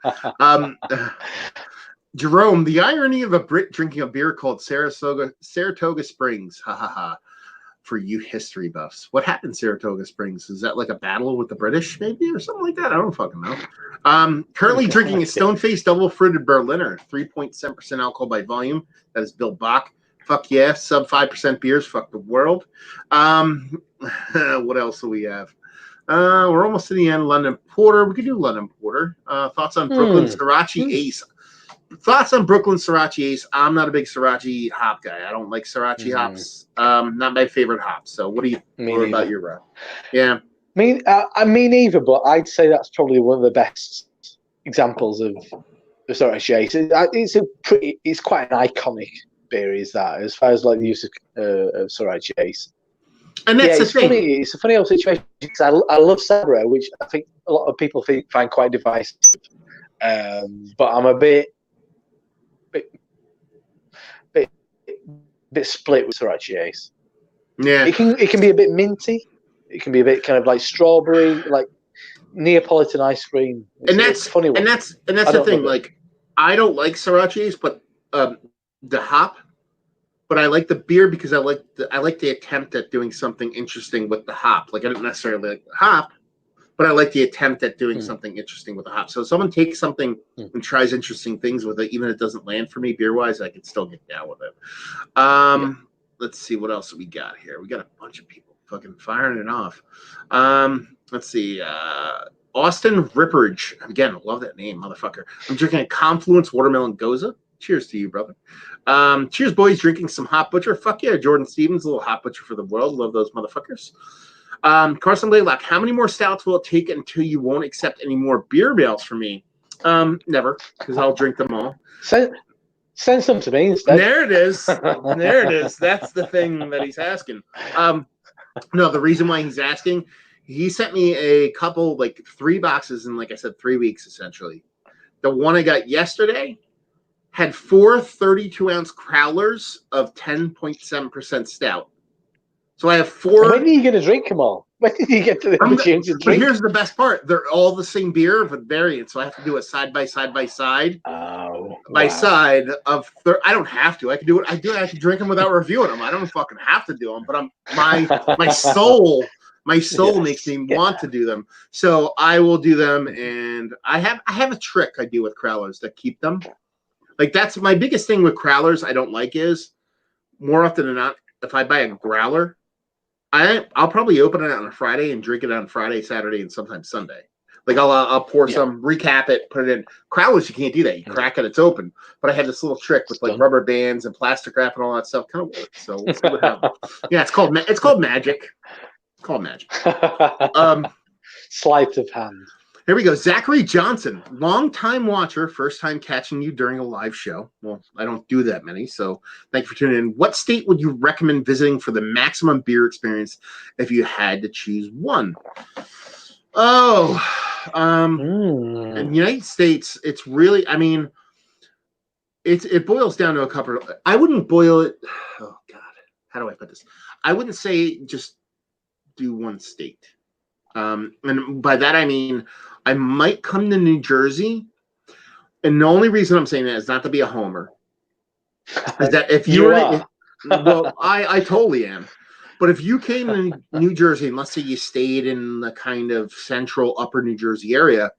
Jerome, the irony of a Brit drinking a beer called Saratoga Springs. Ha ha ha. For you history buffs. What happened in Saratoga Springs? Is that like a battle with the British, maybe, or something like that? I don't fucking know. Currently drinking a Stone-Faced Double Fruited Berliner, 3.7% alcohol by volume. That is Bill Bach. Fuck yeah. Sub 5% beers. Fuck the world. What else do we have? We're almost to the end. London Porter. We could do London Porter. Thoughts on Brooklyn Sriracha Ace. Thoughts on Brooklyn Sriracha Ace. I'm not a big Sriracha hop guy. I don't like Sriracha hops. Not my favorite hops. So what about your rep? Yeah. I mean either, but I'd say that's probably one of the best examples of Sriracha Ace. It's quite an iconic beer, is that, as far as like the use of Sriracha Ace. And that's the it's thing. funny. It's a funny old situation because I love Sabro, which I think a lot of people find quite divisive. But I'm a bit split with Sriracha Ace. Yeah, It can be a bit minty. It can be a bit kind of like strawberry, like Neapolitan ice cream. It's a funny one. and that's the thing. Like, I don't like Sriracha's, but the hop. But I like the beer because I like the attempt at doing something interesting with the hop. Like, I don't necessarily like the hop, but I like the attempt at doing something interesting with the hop. So if someone takes something and tries interesting things with it, even if it doesn't land for me beer wise, I can still get down with it. Let's see what else we got here. We got a bunch of people fucking firing it off. Let's see. Austin Ripperidge. Again, love that name, motherfucker. I'm drinking a Confluence Watermelon Goza. Cheers to you, brother. Cheers, boys. Drinking some Hot Butcher. Fuck yeah, Jordan Stevens, a little Hot Butcher for the world. Love those motherfuckers. Carson Blaylock, how many more stouts will it take until you won't accept any more beer bales from me? Never, because I'll drink them all. Send some to me instead. There it is. There it is. That's the thing that he's asking. No, the reason why he's asking, he sent me a couple, like 3 boxes in, like I said, 3 weeks, essentially. The one I got yesterday had 4 32-ounce crowlers of 10.7% stout. So I have 4. When are you going to drink them all? When did you get to the opportunity to drink? But here's the best part. They're all the same beer, but variant. So I have to do it side by side. Oh, by side of I don't have to. I can do it. I have to drink them without reviewing them. I don't fucking have to do them, but my soul makes me want to do them. So I will do them, and I have a trick I do with crowlers that keep them. Like, that's my biggest thing with crowlers I don't like is, more often than not, if I buy a growler, I'll probably open it on a Friday and drink it on Friday, Saturday, and sometimes Sunday. Like, I'll pour some, recap it, put it in. Crowlers, you can't do that. You crack it, it's open. But I have this little trick with like rubber bands and plastic wrap and all that stuff. Kind of works. So we'll see what happens. Yeah, it's called magic. It's called magic. Sleight of hand. Here we go. Zachary Johnson, long-time watcher, first time catching you during a live show. Well, I don't do that many, so thank you for tuning in. What state would you recommend visiting for the maximum beer experience if you had to choose one? In the United States, it's really, I mean, it boils down to a couple. I wouldn't boil it. Oh, God. How do I put this? I wouldn't say just do one state. And by that, I mean, I might come to New Jersey. And the only reason I'm saying that is not to be a homer. Is that if you were, well, I totally am. But if you came to New Jersey, and let's say you stayed in the kind of central upper New Jersey area,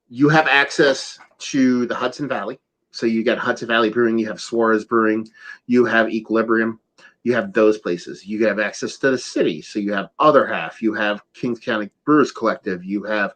you have access to the Hudson Valley. So you got Hudson Valley Brewing, you have Suarez Brewing, you have Equilibrium. You have those places. You have access to the city. So you have Other Half. You have Kings County Brewers Collective. You have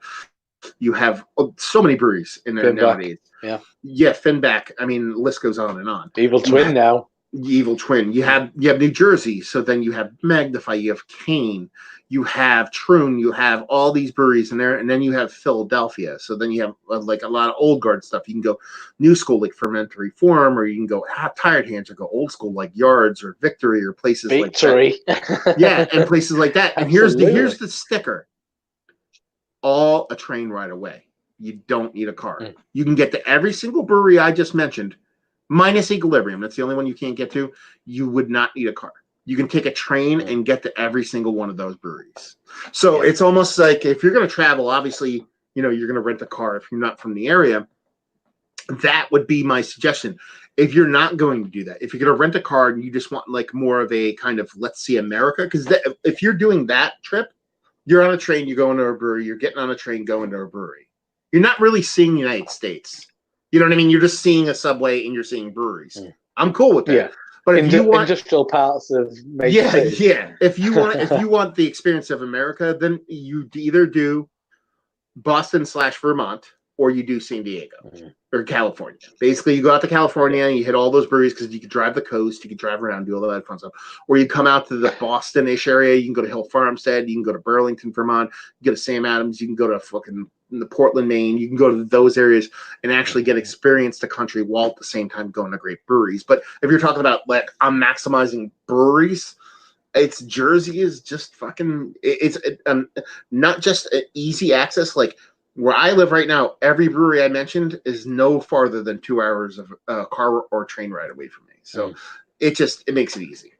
so many breweries in there nowadays. Yeah, Finback. I mean, the list goes on and on. Evil Twin now. Evil Twin. You have New Jersey. So then you have Magnify. You have Kane. You have Troon. You have all these breweries in there, and then you have Philadelphia. So then you have like a lot of old guard stuff. You can go new school like Ferment Reform, or you can go Tired Hands, or go old school like Yards or Victory, or places like that. Yeah, and places like that. And here's the sticker: all a train ride away. You don't need a car. You can get to every single brewery I just mentioned, minus Equilibrium. That's the only one you can't get to. You would not need a car. You can take a train and get to every single one of those breweries. So it's almost like if you're going to travel, obviously, you're going to rent a car if you're not from the area. That would be my suggestion. If you're not going to do that, if you're going to rent a car and you just want like more of a kind of let's see America, because if you're doing that trip, you're on a train, you're going to a brewery, you're getting on a train, going to a brewery. You're not really seeing the United States. You know what I mean? You're just seeing a subway and you're seeing breweries. I'm cool with that. Yeah. But if you want industrial parts of major cities. If you want the experience of America, then you either do Boston/Vermont or you do San Diego or California. Basically, you go out to California and you hit all those breweries because you can drive the coast, you can drive around, do all that fun stuff. Or you come out to the Boston-ish area, you can go to Hill Farmstead, you can go to Burlington, Vermont, you go to Sam Adams, you can go to fucking the Portland, Maine. You can go to those areas and actually get experience the country while at the same time going to great breweries. But if you're talking about like I'm maximizing breweries, It's Jersey is just fucking. It's not just an easy access. Like where I live right now, every brewery I mentioned is no farther than 2 hours of car or train ride away from me. So it makes it easy.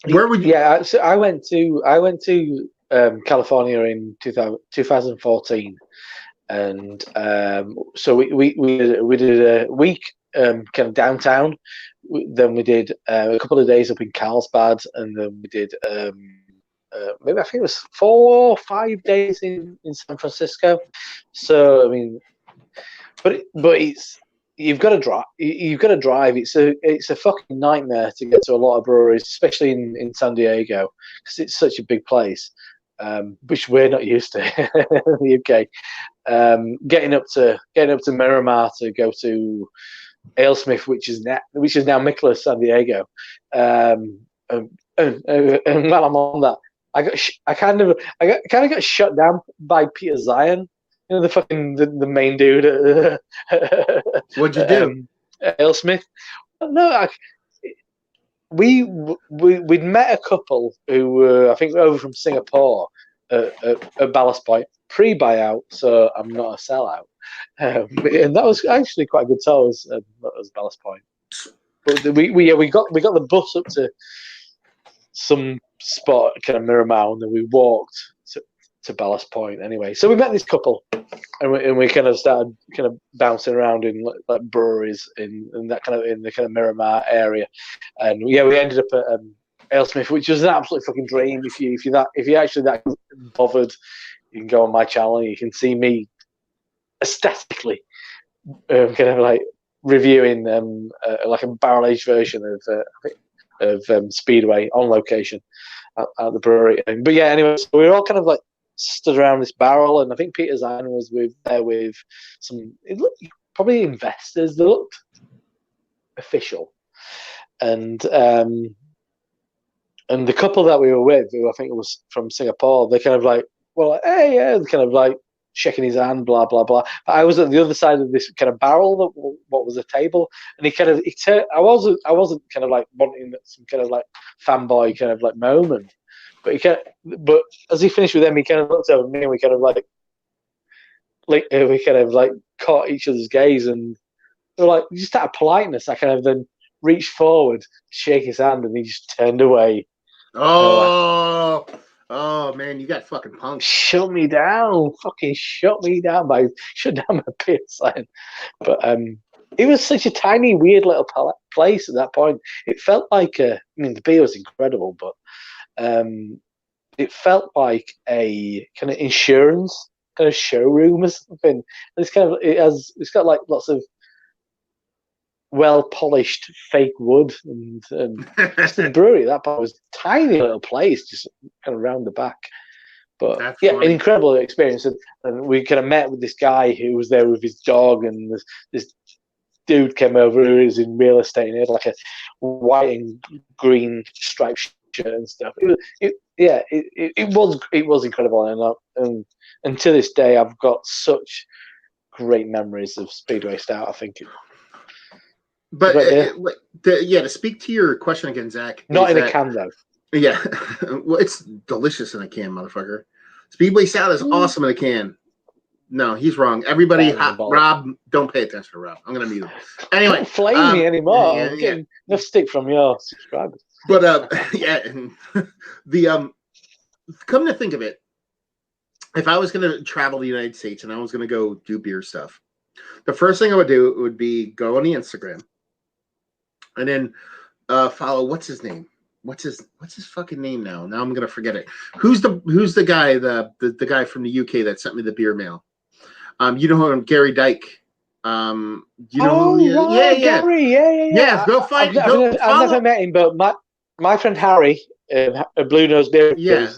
Where would you? Yeah, so I went to California in 2014, and so we did a week kind of downtown. Then we did a couple of days up in Carlsbad, and then we did maybe I think it was 4 or 5 days in San Francisco. So I mean, but it's you've got to drive. You've got to drive. It's a fucking nightmare to get to a lot of breweries, especially in San Diego, because it's such a big place, which we're not used to in the UK. Getting up to Miramar to go to Alesmith, which is now Michelob San Diego, and while I'm on that, I kind of got shut down by Peter Zion, you know, the main dude. What'd you do? Alesmith. No, we'd met a couple who were, I think, over from Singapore at Ballast Point pre-buyout, so I'm not a sellout. And that was actually quite a good tour as Ballast Point. But we got the bus up to some spot kind of Miramar, and then we walked to Ballast Point anyway. So we met this couple, and we kind of started kind of bouncing around in like breweries in the kind of Miramar area, and we ended up at Alesmith, which was an absolute fucking dream. If you're actually that bothered, you can go on my channel and you can see me aesthetically kind of like reviewing like a barrel aged version of Speedway on location at the brewery. But yeah, anyway, so we were all kind of like stood around this barrel, and I think Peter Zahn was there with some probably investors. They looked official, and the couple that we were with, who I think was from Singapore, they kind of like, well, hey, yeah, kind of like shaking his hand, blah blah blah. But I was at the other side of this kind of barrel, what was a table, and I wasn't kind of like wanting some kind of like fanboy kind of like moment, but but as he finished with them, he kind of looked over me, and we kind of like caught each other's gaze, and we were like, just out of politeness, I kind of then reached forward, shake his hand, and he just turned away. Oh man, you got fucking punked. Shut me down, fucking shut down my peer sign. But it was such a tiny, weird little place at that point. It felt like I mean, the beer was incredible, but it felt like a kind of insurance kind of showroom or something. It's got like lots of well polished fake wood, and just the brewery at that point was a tiny little place just kind of round the back. But that's an incredible experience, and we kind of met with this guy who was there with his dog, and this dude came over who was in real estate, and he had like a white and green striped shirt and stuff. It was incredible, and to this day I've got such great memories of Speedway Stout. I think. But to speak to your question again, Zach. Not in a can though. Yeah, well, it's delicious in a can, motherfucker. Speedway Stout is awesome in a can. No, he's wrong. Everybody, Rob, don't pay attention to Rob. I'm gonna mute him. Anyway, don't flame me anymore. I'm getting enough stick from your subscribers. But come to think of it, if I was gonna travel the United States and I was gonna go do beer stuff, the first thing I would do would be go on the Instagram, and then follow what's his name. What's his fucking name now? Now I'm gonna forget it. Who's the guy the guy from the UK that sent me the beer mail? You know him, Gary Dyke. You know who? Right, Gary, yeah. Go find. I've never met him, but my friend Harry, Blue Nose Beer. Yeah.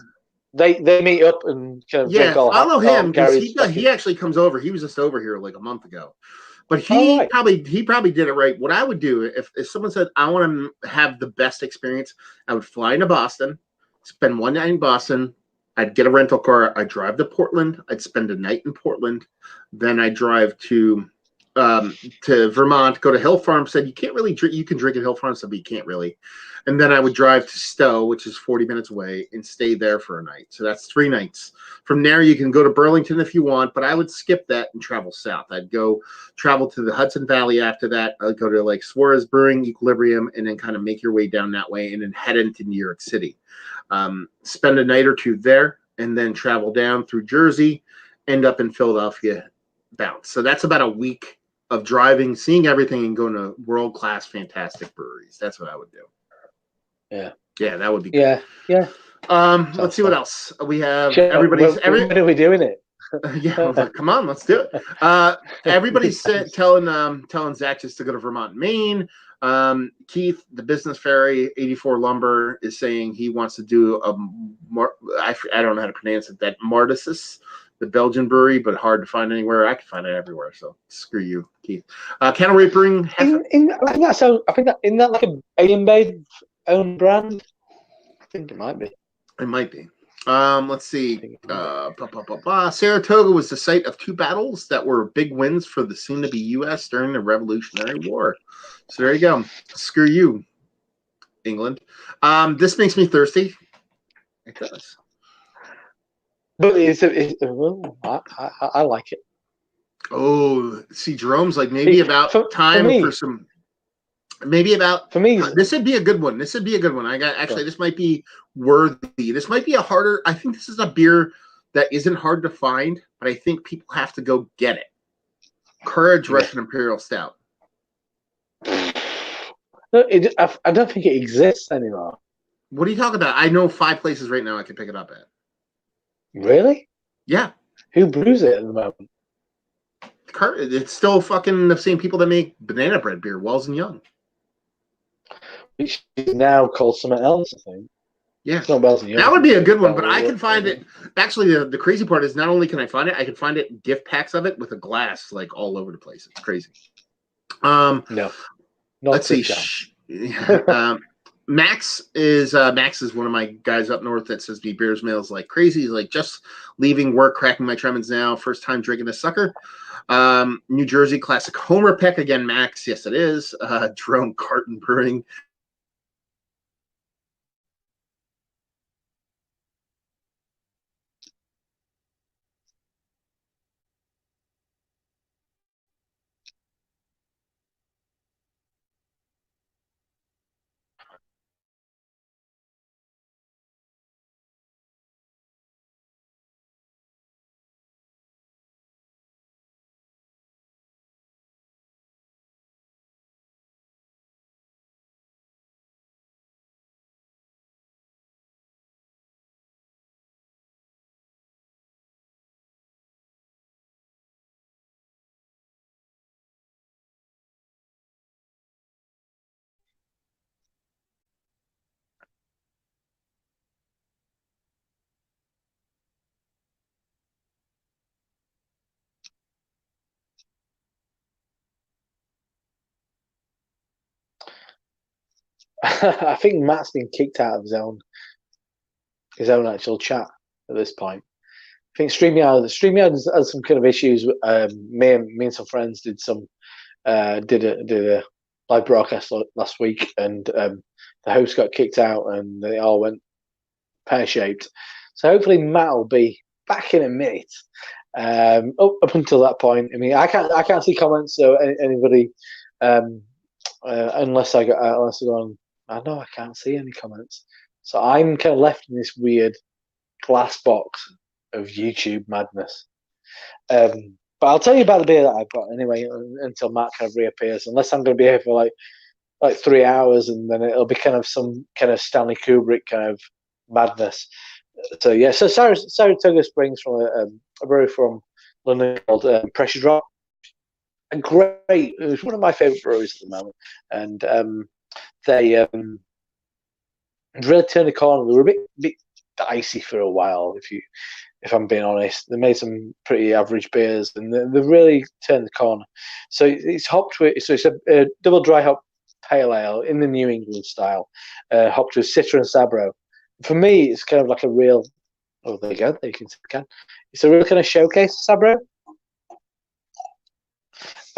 They meet up and kind of drink all. Follow him because he actually comes over. He was just over here like a month ago. But he probably did it right. What I would do if someone said I want to have the best experience, I would fly into Boston, spend one night in Boston. I'd get a rental car. I'd drive to Portland. I'd spend a night in Portland. Then I'd drive to to Vermont, go to Hill Farm. Said you can't really drink. You can drink at Hill Farm, so but you can't really. And then I would drive to Stowe, which is 40 minutes away, and stay there for a night. So that's 3 nights. From there, you can go to Burlington if you want, but I would skip that and travel south. I'd go travel to the Hudson Valley after that. I'd go to like Suarez Brewing, Equilibrium, and then kind of make your way down that way and then head into New York City. Spend a night or two there, and then travel down through Jersey, end up in Philadelphia, bounce. So that's about a week of driving, seeing everything, and going to world-class, fantastic breweries. That's what I would do. Yeah, that would be good. Yeah. Let's see what else we have. Sure. When are we doing it? Yeah, come on, let's do it. Everybody's telling Zach just to go to Vermont, Maine. Keith, the business fairy, 84 Lumber, is saying he wants to do I don't know how to pronounce it. That Martisis, the Belgian brewery, but hard to find anywhere. I can find it everywhere, so screw you, Keith. Cattle Rate Brewing. I think that isn't that like a A&B own brand? I think it might be. It might be. Let's see. Saratoga was the site of 2 battles that were big wins for the soon-to-be U.S. during the Revolutionary War. So there you go. Screw you, England. This makes me thirsty. It does. But I like it. Oh, see, Jerome's like maybe about time for some. Maybe about for me. This would be a good one. This might be worthy. This might be a harder. I think this is a beer that isn't hard to find, but I think people have to go get it. Courage Russian Imperial Stout. No, I don't think it exists anymore. What are you talking about? I know 5 places right now I can pick it up at. Really? Yeah. Who brews it at the moment? It's still fucking the same people that make banana bread beer, Wells and Young. Which is now called something else, I think. Yeah. It's not Wells and Young. That would be a good one, but I can find it. Actually, the crazy part is not only can I find it, I can find it gift packs of it with a glass like all over the place. It's crazy. No. Let's see. Max is one of my guys up north that says beer smells like crazy. He's like, just leaving work, cracking my Tremens now. First time drinking this sucker. New Jersey Classic Homer Peck again, Max. Yes, it is. Drone Carton Brewing. I think Matt's been kicked out of his own actual chat at this point. I think StreamYard has some kind of issues. Me and some friends did a live broadcast last week, and the host got kicked out, and they all went pear-shaped. So hopefully Matt will be back in a minute. Up until that point, I mean, I can't see comments, so anybody, unless I go on. I know I can't see any comments, so I'm kind of left in this weird glass box of YouTube madness. But I'll tell you about the beer that I've got anyway until Matt kind of reappears. Unless I'm going to be here for like 3 hours, and then it'll be kind of some kind of Stanley Kubrick kind of madness. So yeah, so Saratoga Springs from a brewery from London called Pressure Drop. It was one of my favorite breweries at the moment, and they really turned the corner. They were a bit dicey for a while, if I'm being honest. They made some pretty average beers, and they really turned the corner. So it's hopped with, so it's a double dry hop pale ale in the New England style, hopped with Citra and Sabro. For me, it's kind of like a real. Oh, there you go. There you can see the can. It's a real kind of showcase Sabro.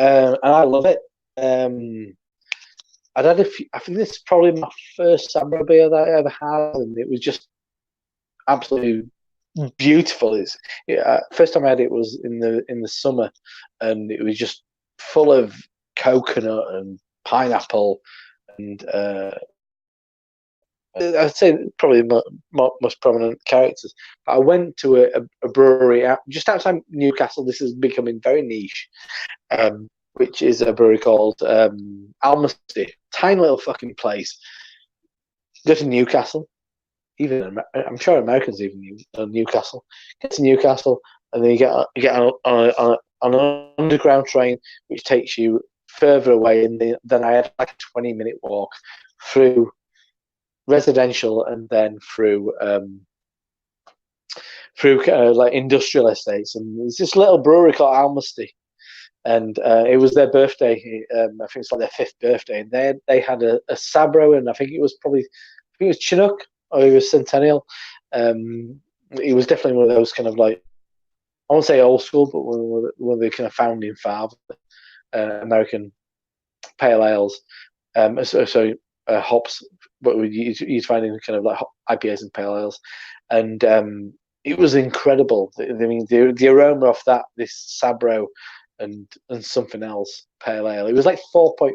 and I love it. I'd had a few. I think this is probably my first Sabro beer that I ever had, and it was just absolutely beautiful. First time I had it was in the summer, and it was just full of coconut and pineapple, and I'd say probably most prominent characters. But I went to a brewery just outside Newcastle. This is becoming very niche, which is a brewery called Almasty. Tiny little fucking place. Go to Newcastle. Even I'm sure Americans even Newcastle. Get to Newcastle, and then you get on an underground train, which takes you further away. And then I had like a 20-minute walk through residential, and then through like industrial estates. And there's this little brewery called Almasty, and it was their birthday. I think it's like their 5th birthday, and they had a Sabro, and I think it was Chinook, or it was Centennial. It was definitely one of those kind of like, I won't say old school, but one of the kind of founding father American pale ales. Hops, but you'd find in kind of like IPAs and pale ales, and it was incredible. I mean, the aroma of this Sabro and something else pale ale. It was like 4.3%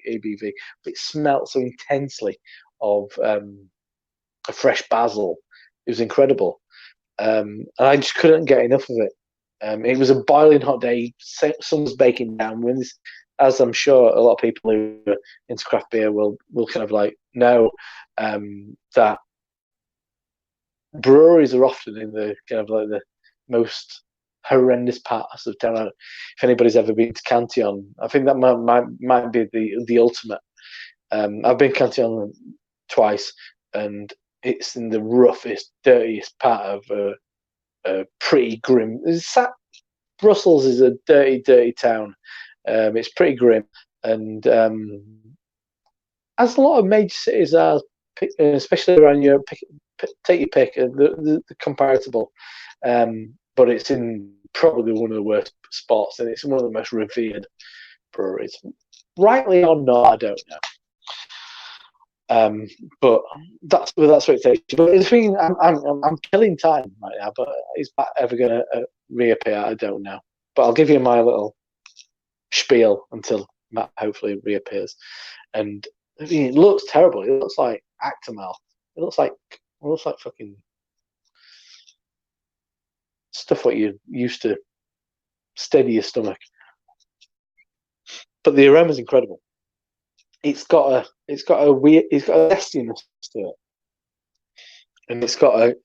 ABV, but it smelled so intensely of a fresh basil. It was incredible, and I just couldn't get enough of it. It was a boiling hot day. Sun was baking down. When this, as I'm sure a lot of people who are into craft beer will kind of like know, that breweries are often in the kind of like the most horrendous parts of town. If anybody's ever been to Cantillon, I think that might be the ultimate. I've been to Cantillon twice, and it's in the roughest, dirtiest part of a pretty grim. Brussels is a dirty, dirty town. It's pretty grim, and as a lot of major cities are, especially around Europe, take your pick. The comparable, but it's in probably one of the worst spots, and it's one of the most revered breweries. Rightly or not, I don't know. But that's what it takes. But the thing, I'm killing time right now. But is that ever going to reappear? I don't know. But I'll give you my little spiel until Matt hopefully reappears. And I mean, it looks terrible. It looks like Actimel. It looks like fucking stuff what you used to steady your stomach. But the aroma's incredible. It's got a zestiness to it, and it's got like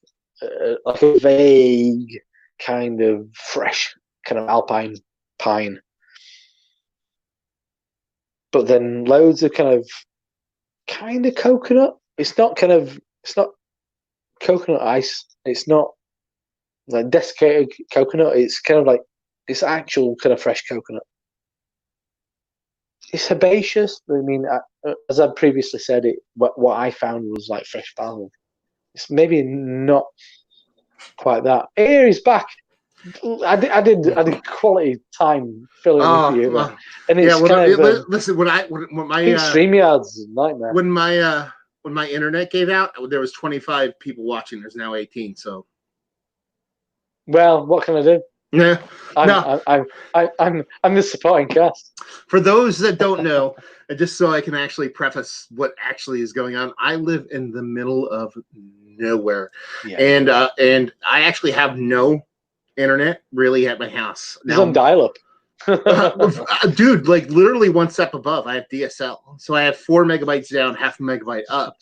a vague kind of fresh kind of alpine pine, but then loads of kind of coconut. It's not coconut ice. It's not like desiccated coconut. It's kind of like it's actual kind of fresh coconut. It's herbaceous. I mean, as I previously said, what I found was like fresh basil. It's maybe not quite that. Here he's back. I did quality time filling in for you, man. And it's listen. When my StreamYard's a nightmare. When my internet gave out, there was 25 people watching. There's now 18. So, well, what can I do? Yeah, I'm the supporting cast. For those that don't know, just so I can actually preface what actually is going on, I live in the middle of nowhere, and I actually have no internet really at my house. It's on dial-up. Dude, like literally one step above, I have DSL, so I have 4 megabytes down, half a megabyte up.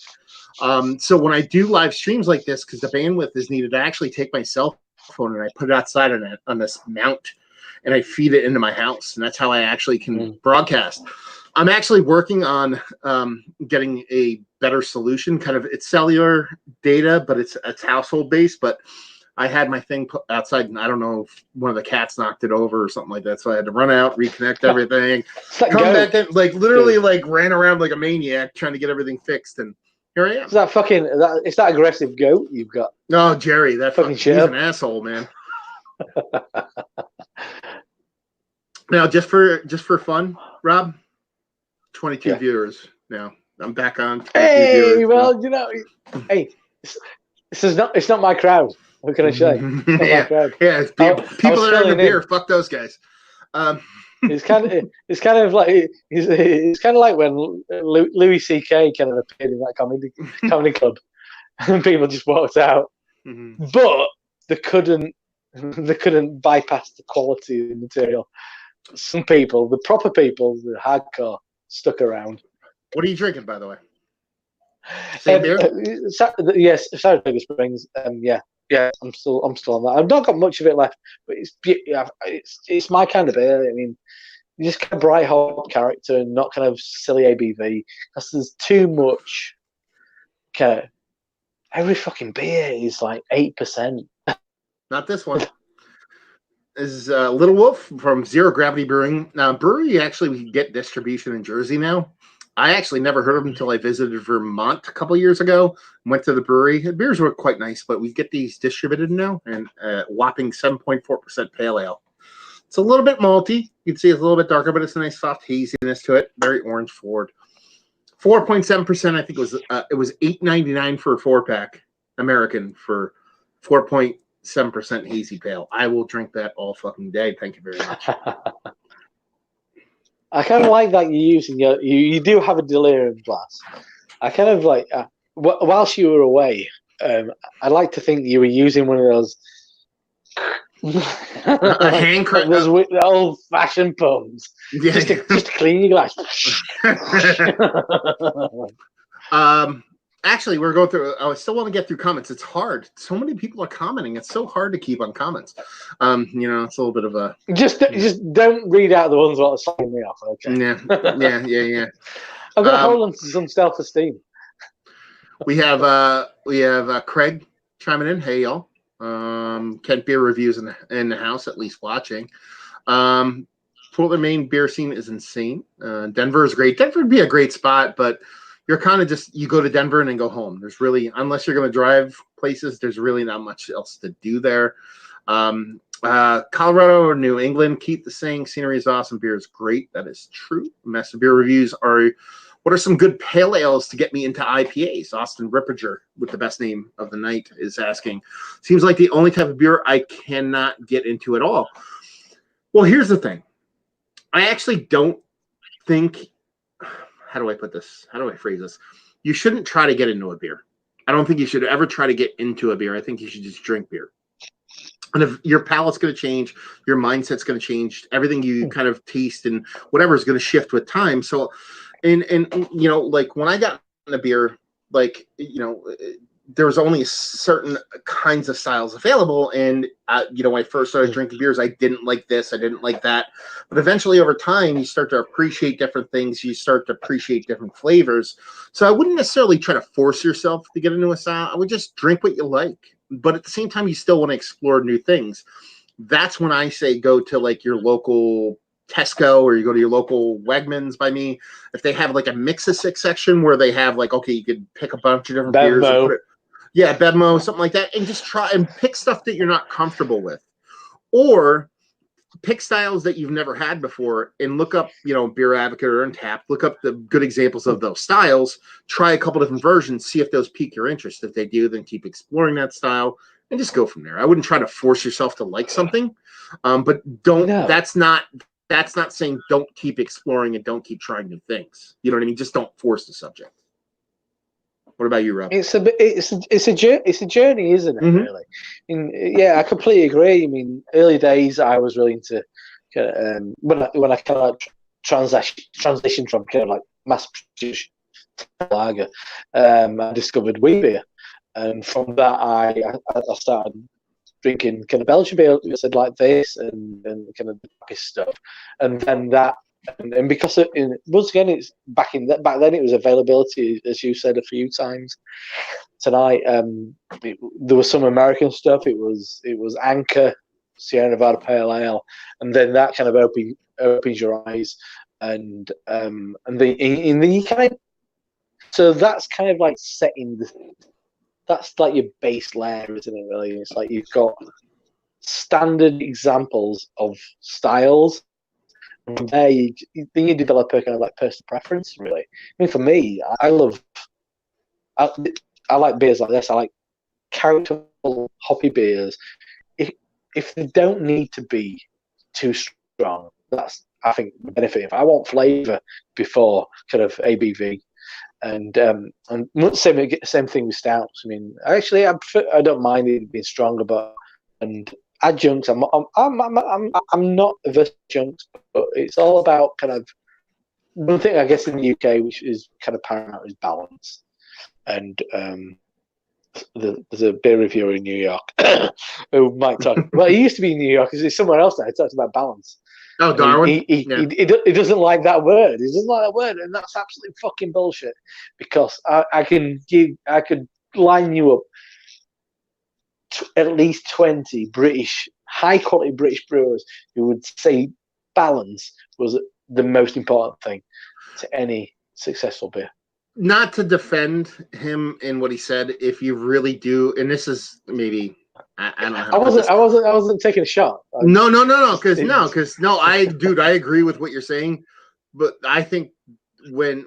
So when I do live streams like this, because the bandwidth is needed, I actually take my cell phone and I put it outside on this mount, and I feed it into my house, and that's how I actually can broadcast. I'm actually working on getting a better solution. Kind of, it's cellular data, but it's household based. But I had my thing put outside, and I don't know if one of the cats knocked it over or something like that. So I had to run out, reconnect everything, come back in, like literally like ran around like a maniac trying to get everything fixed, and here I am. It's that aggressive goat you've got. No, Jerry, that fucking shit. He's an asshole, man. Now, just for fun, Rob, 22 Yeah. viewers now. I'm back on 22 Hey, viewers. well, you know, hey, this is not. It's not my crowd. What can I say? It's not my Yeah, crowd. yeah. It's I people was that are into filling in. beer. Fuck those guys. Um, It's kind of like it's kind of like when Louis C.K. kind of appeared in that comedy club, and people just walked out. mhm. But they couldn't bypass the quality of the material. Some people, the proper people, the hardcore, stuck around. What are you drinking, by the way? Same beer? Yes, Saratoga Springs. Yeah. I'm still on that. I've not got much of it left, but it's my kind of beer. I mean, just kind of bright hop character and not kind of silly ABV. Because there's too much. Kind of, every fucking beer is like 8%. Not this one. This is Little Wolf from Zero Gravity Brewing. Now, brewery actually we get distribution in Jersey now. I actually never heard of them until I visited Vermont a couple years ago. Went to the brewery. The beers were quite nice, but we get these distributed now, and whopping 7.4% pale ale. It's a little bit malty. You can see it's a little bit darker, but it's a nice soft haziness to it. Very orange forward. 4.7%. I think it was $8.99 for a 4-pack American for 4.7% hazy pale. I will drink that all fucking day. Thank you very much. I kind of like that you're using you do have a delirium glass. I kind of like whilst you were away, I like to think you were using one of those A hand crank. those old fashioned pumps Yeah. just to clean your glass. Actually, we're going through. I still want to get through comments. It's hard. So many people are commenting. It's so hard to keep on comments. It's a little bit of a just don't read out the ones that are slagging me off. Okay. Yeah. I've got to hold on to some self-esteem. We have Craig chiming in. Hey y'all. Kent beer reviews in the house, at least watching. Portland, Maine beer scene is insane. Denver is great. Denver would be a great spot, but you're kind of you go to Denver and then go home. There's really, unless you're going to drive places, there's really not much else to do there. Colorado or New England, keep the saying, scenery is awesome, beer is great. That is true. Master beer reviews are, what are some good pale ales to get me into IPAs? Austin Rippiger, with the best name of the night, is asking. Seems like the only type of beer I cannot get into at all. Well, here's the thing. I actually don't think, how do I put this? How do I phrase this? You shouldn't try to get into a beer. I don't think you should ever try to get into a beer. I think you should just drink beer. And if your palate's going to change, your mindset's going to change, everything you kind of taste and whatever is going to shift with time. So, and like when I got into beer, like, there was only certain kinds of styles available. And, when I first started drinking beers, I didn't like this, I didn't like that. But eventually over time, you start to appreciate different things. You start to appreciate different flavors. So I wouldn't necessarily try to force yourself to get into a style. I would just drink what you like. But at the same time, you still want to explore new things. That's when I say go to like your local Tesco, or you go to your local Wegmans by me. If they have like a mix-a-six section where they have like, okay, you could pick a bunch of different beers and put it, Bevmo, something like that, and just try and pick stuff that you're not comfortable with, or pick styles that you've never had before and look up, Beer Advocate or Untappd, look up the good examples of those styles, try a couple different versions, see if those pique your interest. If they do, then keep exploring that style and just go from there. I wouldn't try to force yourself to like something, but don't, no. That's not saying don't keep exploring and don't keep trying new things. You know what I mean? Just don't force the subject. What about you, Rob? It's a journey, isn't it? Mm-hmm. Really? I completely agree. I mean, early days, I was really into when I kind of transitioned from kind of like mass produced lager. I discovered wheat beer, and from that, I started drinking kind of Belgian beer, said like this, and kind of this stuff, and then that. And because once again, it's back then it was availability, as you said a few times tonight. There was some American stuff. It was Anchor, Sierra Nevada Pale Ale, and then that kind of opens your eyes, and you kind of, so that's kind of like setting that's like your base layer, isn't it? Really, it's like you've got standard examples of styles. from there, then you develop a kind of like personal preference. Really, I mean, for me, I like beers like this. I like characterful hoppy beers. If they don't need to be too strong, that's, I think, the benefit. If I want flavour before kind of ABV, and same thing with stouts. I mean, actually, I don't mind it being stronger, but and adjuncts, I'm not averse to adjuncts, but it's all about kind of one thing, I guess, in the UK, which is kind of paramount, is balance. And there's a beer reviewer in New York who might talk. Well, he used to be in New York. He's somewhere else now. He talks about balance. Oh, Darwin. He doesn't like that word. He doesn't like that word, and that's absolutely fucking bullshit. Because I could line you up at least 20 high quality British brewers who would say balance was the most important thing to any successful beer. Not to defend him in what he said, if you really do, and this is maybe I don't know. I wasn't taking a shot. No, because I agree with what you're saying, but I think when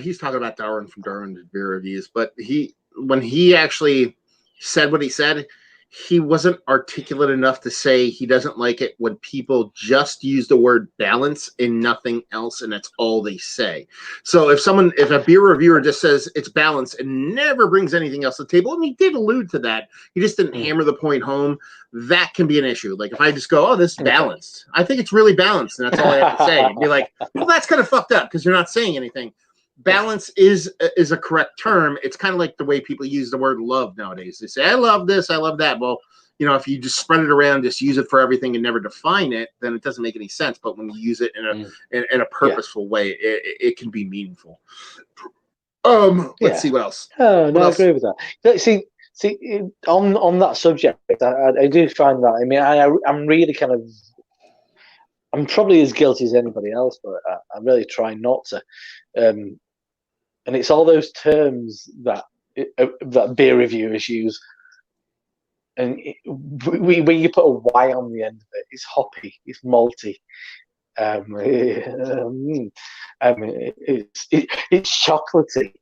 he's talking about Darwin from Darwin's beer reviews, but when he actually said what he said, he wasn't articulate enough to say he doesn't like it when people just use the word balance and nothing else, and that's all they say. So if a beer reviewer just says it's balance and never brings anything else to the table, and he did allude to that, he just didn't hammer the point home, that can be an issue. Like if I just go, oh, this is balanced, I think it's really balanced, and that's all I have to say, and be like, well, that's kind of fucked up because you're not saying anything. Balance is a correct term. It's kind of like the way people use the word love nowadays. They say, I love this, I love that. Well, if you just spread it around, just use it for everything and never define it, then it doesn't make any sense. But when you use it in a purposeful way, it can be meaningful. Let's see what else. Oh, no, I agree with that. See, on that subject, I do find that. I mean, I'm really kind of, I'm probably as guilty as anybody else, but I really try not to. And it's all those terms that beer reviewers use, and when you put a Y on the end of it, it's hoppy, it's malty, it's chocolatey.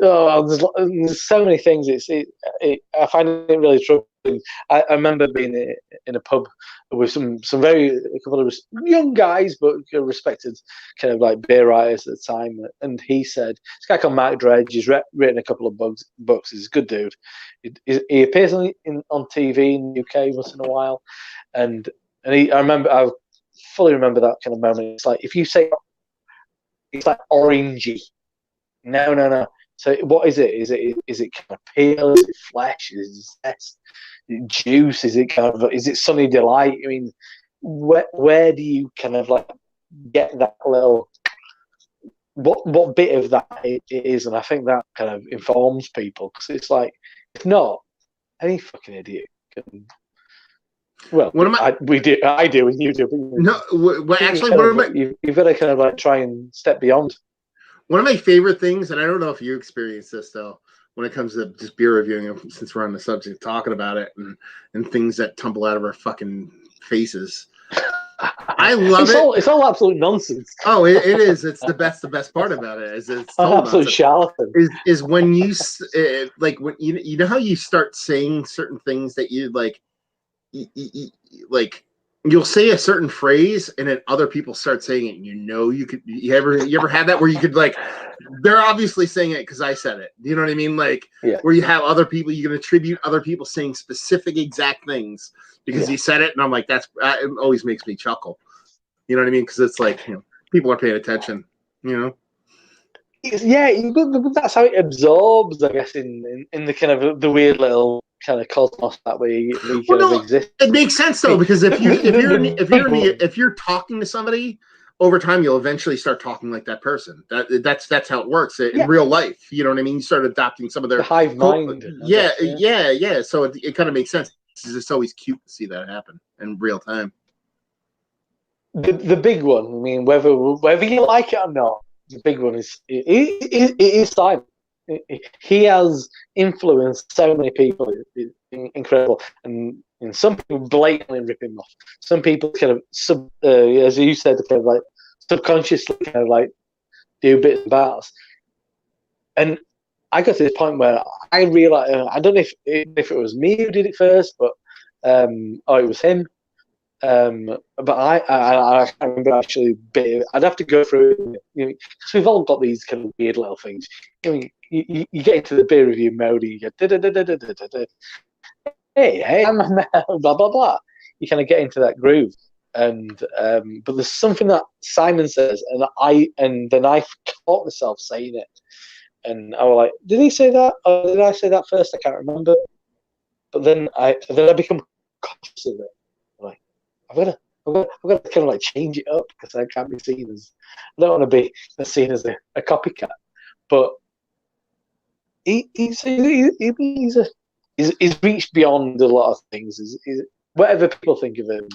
There's so many things. I find it really troubling. I remember being in a pub with a couple of young guys, but respected kind of like beer writers at the time, and he said, this guy called Mark Dredge, he's written a couple of books. He's a good dude. He appears on TV in the UK once in a while, and I fully remember that kind of moment. It's like if you say it's like orangey. No. So what is it? Is it kind of peel? Is it flesh? Is it zest? Is it juice? Is it sunny delight? I mean, where do you kind of like get that little what bit of that it is? And I think that kind of informs people, because it's like, if not, any fucking idiot can. Well, I do, and you do. No, well, actually, you've got to kind of like try and step beyond. One of my favorite things, and I don't know if you experience this though, when it comes to just beer reviewing, since we're on the subject, talking about it and things that tumble out of our fucking faces. I love it. It's all absolute nonsense. Oh, it is. It's the best part about it. It's absolute charlatan. Is when you like when you know how you start saying certain things that you like, like. You'll say a certain phrase, and then other people start saying it. And you ever had that where you could like, they're obviously saying it because I said it. You know what I mean? Like where you have other people, you can attribute other people saying specific exact things because you said it, and I'm like, it always makes me chuckle. You know what I mean? Because it's like, people are paying attention. Yeah, that's how it absorbs, I guess, in the kind of the weird little kind of cosmos that we kind of exist. It makes sense though, because if you're talking to somebody over time, you'll eventually start talking like that person. That's how it works in real life. You know what I mean? You start adopting some of their hive mind. Yeah. So it kind of makes sense. It's always cute to see that happen in real time. The big one. I mean, whether you like it or not, the big one is it is Simon. He has influenced so many people. It's incredible, and And some people blatantly rip him off. Some people kind of as you said, kind of like subconsciously kind of like do bits and bats. And I got to this point where I realized, I don't know if it was me who did it first, but or it was him. But I can't remember actually. I'd have to go through, because we've all got these kind of weird little things. I mean, you get into the beer review mode, and you get hey, I'm blah blah blah. You kind of get into that groove, and but there's something that Simon says, and then I caught myself saying it, and I was like, did he say that, or did I say that first? I can't remember. But then I become conscious of it. Like, I've got to kind of like change it up because I can't be seen as, I don't want to be seen as a copycat. But he's reached beyond a lot of things. He's whatever people think of him.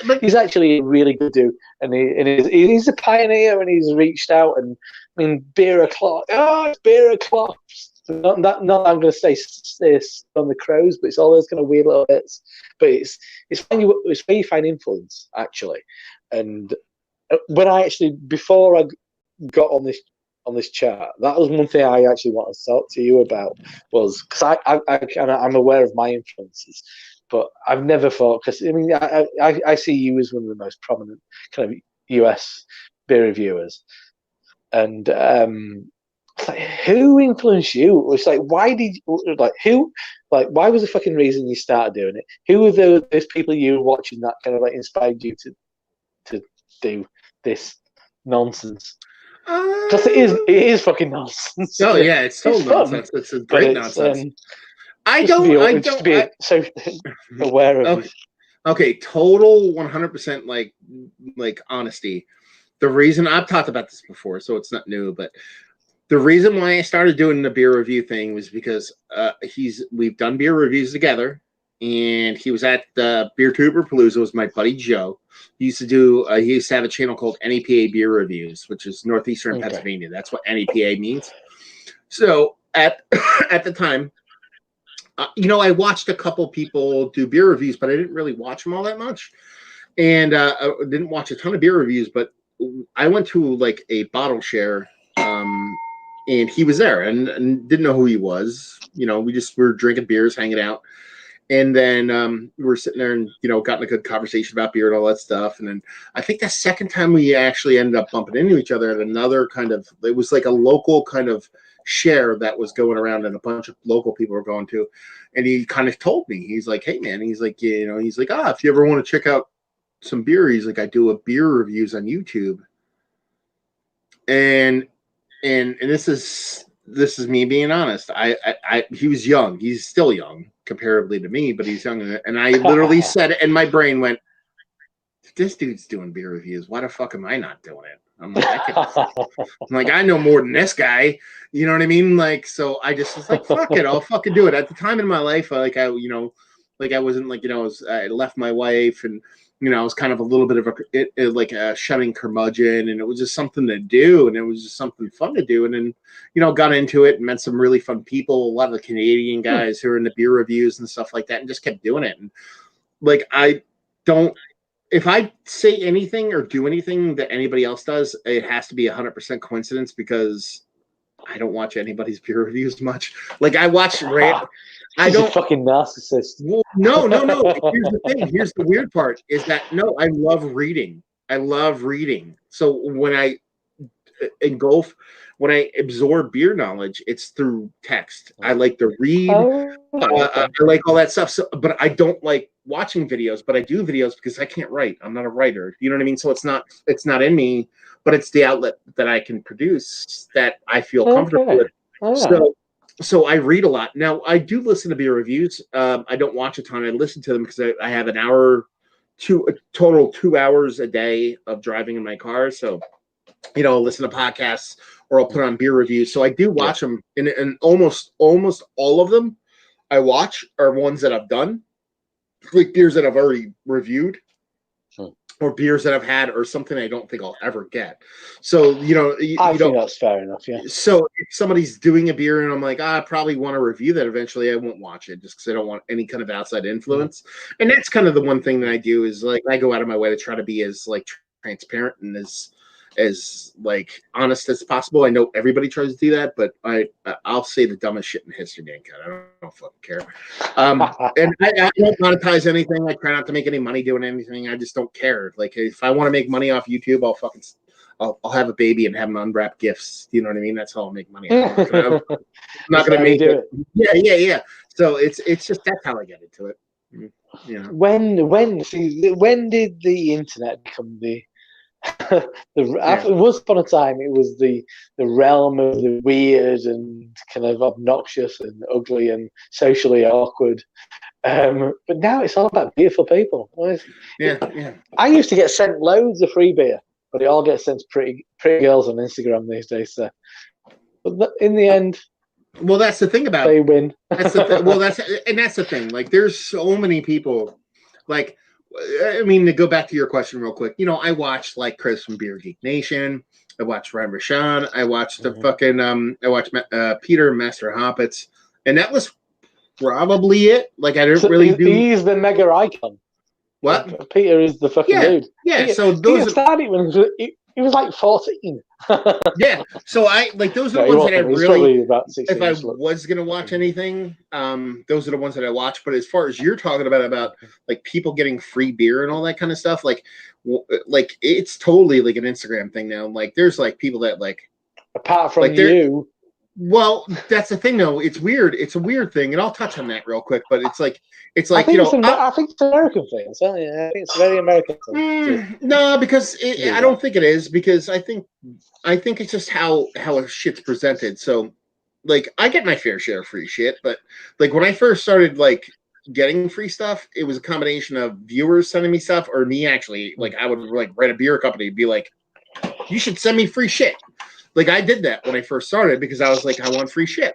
But he's actually a really good dude, and he's a pioneer, and he's reached out. And I mean, beer o'clock. Oh, it's beer o'clock. Not I'm going to say on the crows, but it's all those kind of weird little bits. But it's where you find influence, actually. And when I actually, before I got on this chat, that was one thing I actually wanted to talk to you about, was because I'm aware of my influences, but I've never thought, because I mean I see you as one of the most prominent kind of US beer reviewers, and it's like, who influenced you? It's like, why was the fucking reason you started doing it? Who were those people you were watching that kind of like inspired you to do this nonsense? Because it is fucking nonsense. Oh yeah, it's total nonsense. It's a great nonsense. I don't so aware of it. Okay, total 100% like honesty. The reason I've talked about this before, so it's not new, but the reason why I started doing the beer review thing was because we've done beer reviews together, and he was at the Beer Tuber Palooza. Was my buddy Joe. He used to have a channel called NEPA Beer Reviews, which is Northeastern Pennsylvania. That's what NEPA means. So at the time, I watched a couple people do beer reviews, but I didn't really watch them all that much, and I didn't watch a ton of beer reviews. But I went to like a bottle share. And he was there and didn't know who he was. We were drinking beers, hanging out. And then we were sitting there and, got in a good conversation about beer and all that stuff. And then I think the second time we actually ended up bumping into each other at another kind of, it was like a local kind of share that was going around and a bunch of local people were going to. And he kind of told me, he's like, hey, man, he's like, if you ever want to check out some beer, he's like, I do a beer reviews on YouTube. And this is me being honest. He was young. He's still young comparatively to me, but he's young. And I literally said it, and my brain went, if this dude's doing beer reviews, why the fuck am I not doing it? I'm like, I know more than this guy. You know what I mean? Like, so I just was like, fuck it, I'll fucking do it. At the time in my life, I wasn't like, I left my wife, and I was kind of a little bit of a shunning curmudgeon, and it was just something to do, and it was just something fun to do. And then, got into it and met some really fun people, a lot of the Canadian guys who are in the beer reviews and stuff like that, and just kept doing it. And like, if I say anything or do anything that anybody else does, it has to be 100% coincidence, because I don't watch anybody's beer reviews much. Like, I watch I don't a fucking narcissist. Well, no. Here's the thing. Here's the weird part is that I love reading. So when I absorb beer knowledge, it's through text. I like to read. I like all that stuff. So, but I don't like watching videos. But I do videos because I can't write. I'm not a writer. You know what I mean? So it's not in me, but it's the outlet that I can produce that I feel comfortable with. So I read a lot. Now, I do listen to beer reviews. I don't watch a ton. I listen to them because I have a total 2 hours a day of driving in my car. So, I'll listen to podcasts or I'll put on beer reviews. So I do watch them. And almost all of them I watch are ones that I've done, like beers that I've already reviewed. or beers that I've had or something I don't think I'll ever get. So, I think that's fair enough, yeah. So if somebody's doing a beer and I'm like, I probably want to review that eventually, I won't watch it just because I don't want any kind of outside influence. And that's kind of the one thing that I do is like, I go out of my way to try to be as like transparent and as like honest as possible. I know everybody tries to do that, but I'll say the dumbest shit in history, Dan Cut. I don't fucking care. And I don't monetize anything. I try not to make any money doing anything. I just don't care. Like if I want to make money off YouTube, I'll have a baby and have them unwrap gifts. You know what I mean? That's how I'll make money. I'm not gonna make it. Yeah. So it's just that's how I get into it. When did the internet become once upon a time it was the realm of the weird and kind of obnoxious and ugly and socially awkward, but now it's all about beautiful people. I used to get sent loads of free beer, but it all gets sent to pretty girls on Instagram these days, so but in the end, well, that's the thing about they win. That's the thing, like there's so many people, like I mean, to go back to your question real quick, I watched like Chris from Beer Geek Nation. I watched Ryan Rashan. I watched Peter Master Hoppets, and that was probably it. Like I didn't really do. He's the mega icon. What? Peter is the fucking dude. Yeah. Peter, so those Peter started when he was like 14. Yeah. So those are the ones that I really. If I was gonna watch anything, those are the ones that I watch. But as far as you're talking about like people getting free beer and all that kind of stuff, like it's totally like an Instagram thing now. Like there's like people that like apart from you. Well, that's the thing, though. It's weird. It's a weird thing, and I'll touch on that real quick. But it's like I think it's an American thing. I think it's a very American thing. No, because I don't think it is. Because I think it's just how shit's presented. So, like, I get my fair share of free shit, but like when I first started like getting free stuff, it was a combination of viewers sending me stuff or me actually. Like, I would like write a beer company, be like, "You should send me free shit." Like I did that when I first started because I was like, I want free shit.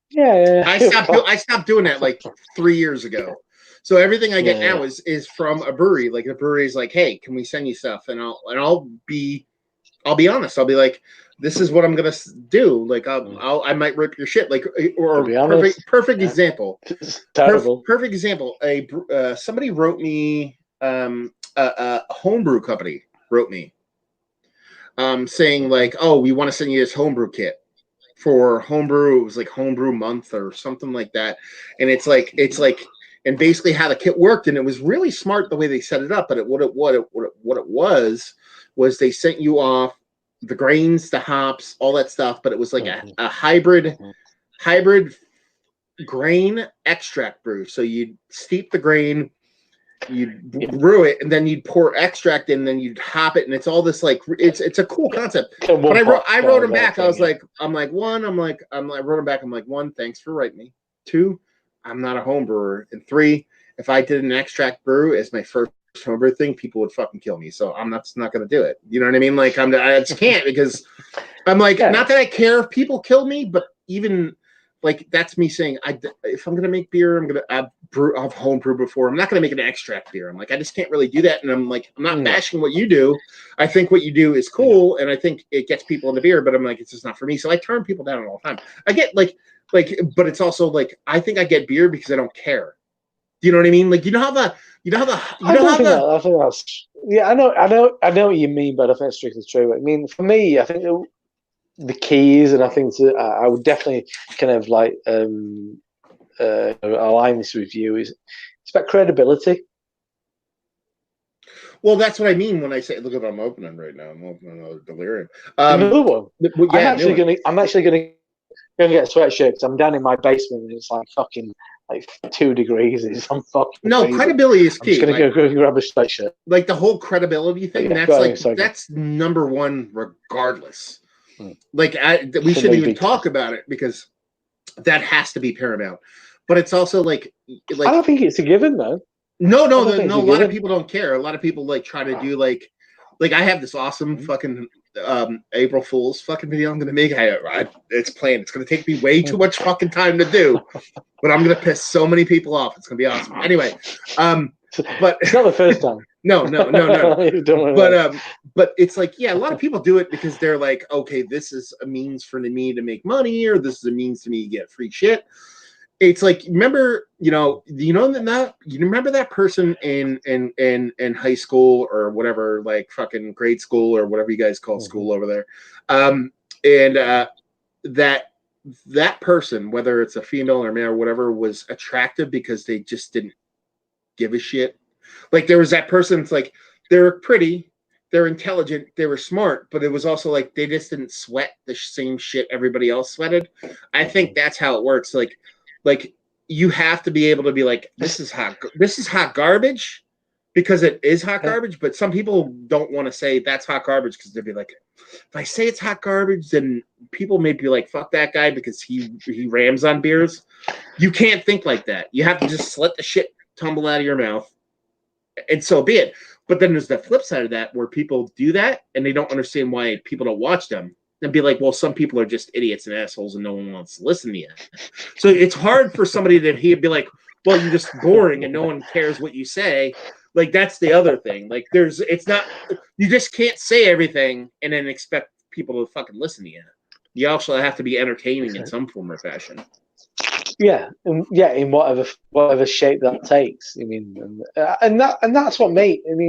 Yeah. I stopped doing that like 3 years ago. So everything I get now is from a brewery. Like the brewery is like, hey, can we send you stuff? And I'll be honest. I'll be like, this is what I'm gonna do. Like I might rip your shit. Like or perfect example. Terrible. Perfect example. Somebody wrote me a homebrew company wrote me. Saying like, oh, we want to send you this homebrew kit for homebrew. It was like homebrew month or something like that. And it's like, and basically how the kit worked. And it was really smart the way they set it up. But what it was they sent you off the grains, the hops, all that stuff. But it was like a hybrid grain extract brew. So you'd steep the grain, you'd brew it, and then you'd pour extract in, and then you'd hop it, and it's all this like it's a cool concept. But I wrote him back. I was like, I wrote him back. I'm like, 1, thanks for writing me. 2, I'm not a home brewer. And 3, if I did an extract brew as my first homebrew thing, people would fucking kill me. So I'm not going to do it. You know what I mean? Like I just can't because I'm like, not that I care if people kill me, but even. Like that's me saying, if I'm gonna make beer, I'm gonna I've home brew before. I'm not gonna make an extract beer. I'm like, I just can't really do that. And I'm like, I'm not bashing what you do. I think what you do is cool, and I think it gets people into beer. But I'm like, it's just not for me. So I turn people down all the time. I get like, but it's also like I think I get beer because I don't care. Do you know what I mean? Like I think that's I know what you mean, but I think it's strictly true. I mean, for me, I think the keys, and I think I would definitely kind of like align this with you. It's about credibility. Well, that's what I mean when I say, look at what I'm opening right now. I'm opening another Delirium. Another one. I'm actually gonna get a sweatshirt because I'm down in my basement and it's like fucking like 2 degrees. I'm fucking crazy. Credibility is key. I'm just gonna go grab a sweatshirt. Like the whole credibility thing. That's number one, regardless. Like we shouldn't even talk about it because that has to be paramount. But it's also like I don't think it's a given though. No. A lot of people don't care. A lot of people like try to do like I have this awesome fucking April Fool's fucking video I'm gonna make. It's planned. It's gonna take me way too much fucking time to do, but I'm gonna piss so many people off. It's gonna be awesome. Anyway, But it's not the first time. No. Don't But it's like, yeah, a lot of people do it because they're like, okay, this is a means for me to make money, or this is a means to me to get free shit. It's like, remember, you remember that person in high school or whatever, like fucking grade school or whatever you guys call school over there, and that person, whether it's a female or male or whatever, was attractive because they just didn't give a shit. Like, there was that person, it's like, they were pretty, they're intelligent, they were smart, but it was also like they just didn't sweat the same shit everybody else sweated. I think that's how it works. Like you have to be able to be like, this is hot garbage, because it is hot garbage. But some people don't want to say that's hot garbage because they'd be like, if I say it's hot garbage, then people may be like, fuck that guy because he rams on beers. You can't think like that. You have to just let the shit tumble out of your mouth, and so be it. But then there's the flip side of that, where people do that and they don't understand why people don't watch them, and be like, well, some people are just idiots and assholes and no one wants to listen to you. So it's hard for somebody to be like, well, you're just boring and no one cares what you say. Like, that's the other thing. Like, you just can't say everything and then expect people to fucking listen to you. You also have to be entertaining in some form or fashion. Yeah, in whatever shape that takes. I mean, and that's what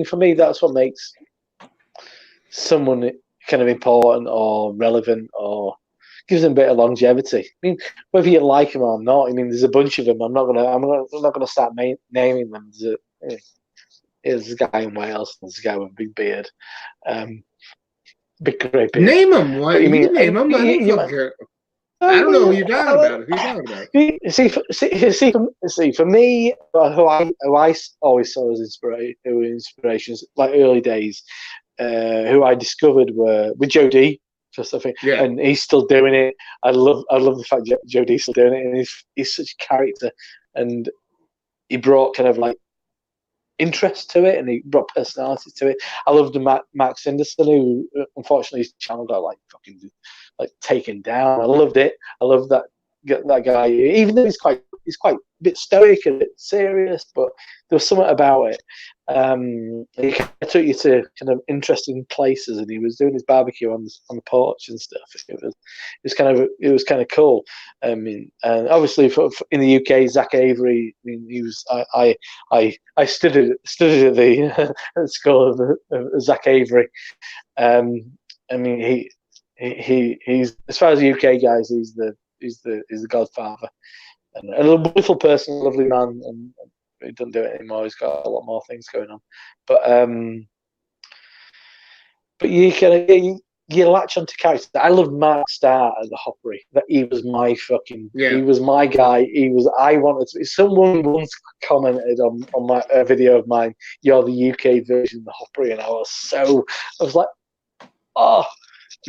for me, that's what makes someone kind of important or relevant, or gives them a bit of longevity. I mean, whether you like them or not. I mean, there's a bunch of them. I'm not gonna start naming them. There's a guy in Wales. There's a guy with a big beard, big grey beard. Name them. What you mean? Name them. I don't know who you're talking about. Who you talking about? See, for me, who I always saw as inspirations, like early days, who I discovered were with Joe D. For something, yeah. And he's still doing it. I love the fact Joe D's still doing it, and he's such a character, and he brought kind of like interest to it, and he brought personality to it. I loved Mark Sanderson, who unfortunately his channel got like fucking like taken down. I loved it. I love that guy, even though he's quite a bit stoic and a bit serious, but there was something about it. He took you to kind of interesting places, and he was doing his barbecue on the porch and stuff. It was kind of cool. I mean, and obviously in the UK, Zach Avery. I mean, he was I studied at the school of Zach Avery. I mean, he's, as far as the UK guys, he's the godfather, and a wonderful person, lovely man, and he doesn't do it anymore. He's got a lot more things going on, but you latch onto characters. I loved Mark Starr at the Hoppery. That he was my he was my guy. I wanted to. Someone once commented on a video of mine, "You're the UK version of the Hoppery," and I was like, oh,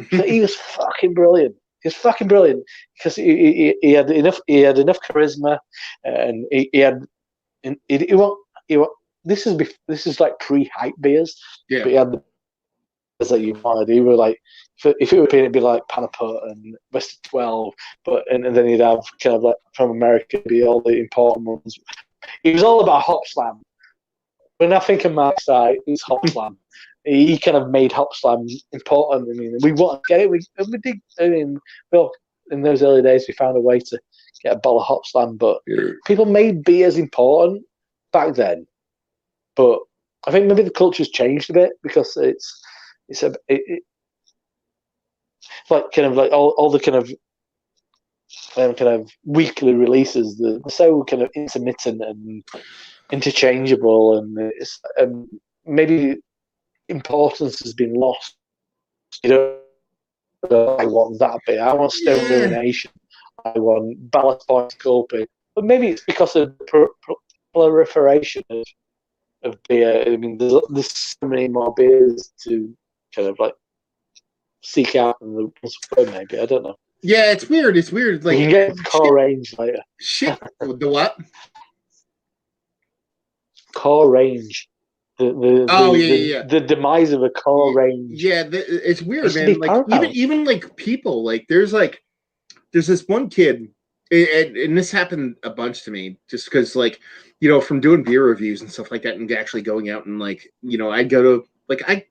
he was fucking brilliant. He was fucking brilliant because he had enough charisma, and he had. This is like pre-hype beers. Yeah. But he had the beers that you wanted. He were like, if it would be, it'd be like Panaput and West 12, and then he'd have kind of like from America, it'd be all the important ones. He was all about Hop Slam. When I think of Mark Starr, it's Hop Slam. He kind of made Hop Slam important. I mean, we want to get it. We did. I mean, well, in those early days, we found a way to get a bottle of Hop Slam, but people made beers important back then. But I think maybe the culture's changed a bit, because it's like kind of like all the kind of weekly releases. They're so kind of intermittent and interchangeable, and maybe importance has been lost. You know, I want that beer. I want Stone Ruination. I want Ballast Point Sculpey. But maybe it's because of the proliferation of beer. I mean, there's so many more beers to kind of like seek out than the ones before, maybe. I don't know. Yeah, it's weird. It's weird. Like, you can get the core range later. Shit. The what? Core range. The demise of a core range. Yeah, it's weird, man. Like even like people, like there's this one kid And this happened a bunch to me just because, like, from doing beer reviews and stuff like that and actually going out and, like, I go to, like,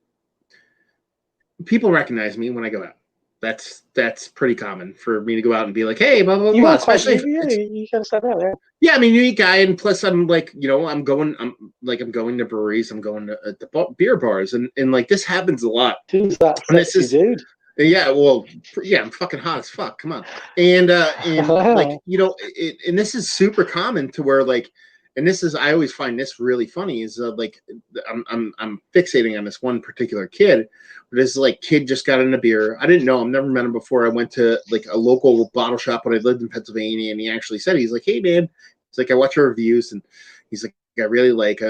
people recognize me when I go out. That's pretty common for me to go out and be like, hey, blah, blah, You blah. are quite, Especially if yeah, it's, you can stand out, yeah. yeah, I mean, unique guy. And plus I'm like, I'm going to breweries. I'm going to beer bars. And like, this happens a lot. Who's that And this sexy is, dude? yeah, well, yeah, I'm fucking hot as fuck. Come on. And like, and this is super common to where, like, and this is, I always find this really funny is like, I'm fixating on this one particular kid. This like kid just got into beer. I didn't know him, never met him before. I went to like a local bottle shop when I lived in Pennsylvania, and he actually said, he's like, hey man, he's like, I watch your reviews, and he's like, I really like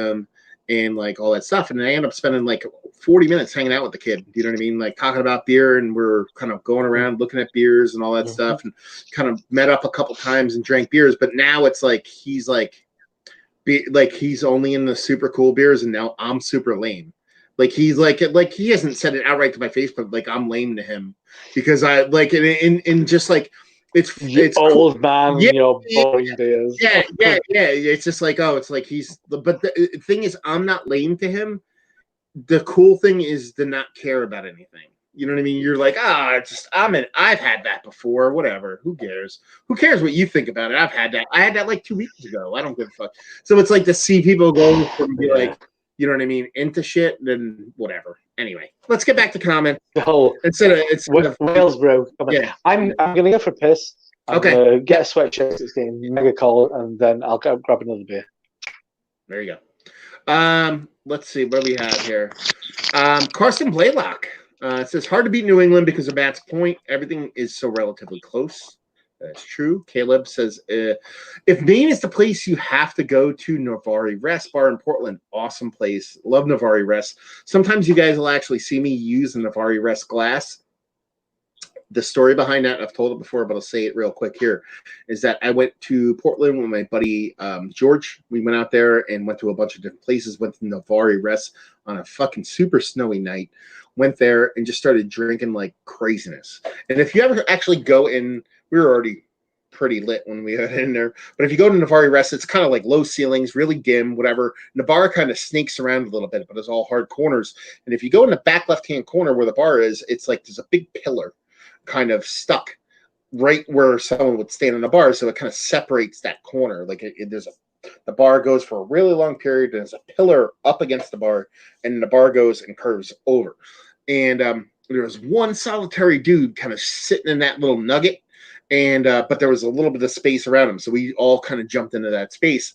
and like all that stuff. And I end up spending like 40 minutes hanging out with the kid. You know what I mean? Like talking about beer, and we're kind of going around looking at beers and all that stuff, and kind of met up a couple times and drank beers. But now it's like he's he's only in the super cool beers, and now I'm super lame. Like he's like he hasn't said it outright to my face, but like I'm lame to him because I like in just like it's old cool. man, Yeah, boring beers. yeah. It's just like, oh, it's like but the thing is, I'm not lame to him. The cool thing is to not care about anything. You know what I mean? You're like, I've had that before, whatever. Who cares? Who cares what you think about it? I've had that. I had that like 2 weeks ago. I don't give a fuck. So it's like to see people go from be like, you know what I mean, into shit, then whatever. Anyway, let's get back to comments. Oh, Instead of Wales, bro. Yeah. I'm gonna go for a piss. I'm Okay. gonna get a sweatshirt. It's getting mega cold, and then I'll go grab another beer. There you go. Let's see what we have here. Carson Blaylock. It says hard to beat New England because of Matt's point. Everything is so relatively close. That's true. Caleb says, if Maine is the place you have to go to, Navari Rest Bar in Portland. Awesome place. Love Navari Rest. Sometimes you guys will actually see me use the Navari Rest glass. The story behind that, I've told it before, but I'll say it real quick here, is that I went to Portland with my buddy George. We went out there and went to a bunch of different places, went to Navari Rest on a fucking super snowy night, went there and just started drinking like craziness. And if you ever actually go in, we were already pretty lit when we got in there, but if you go to Navari Rest, it's kind of like low ceilings, really dim, whatever. And the bar kind of snakes around a little bit, but it's all hard corners. And if you go in the back left-hand corner where the bar is, it's like there's a big pillar kind of stuck right where someone would stand in the bar, so it kind of separates that corner. Like the bar goes for a really long period, and there's a pillar up against the bar, and the bar goes and curves over. And there was one solitary dude kind of sitting in that little nugget, and but there was a little bit of space around him, so we all kind of jumped into that space,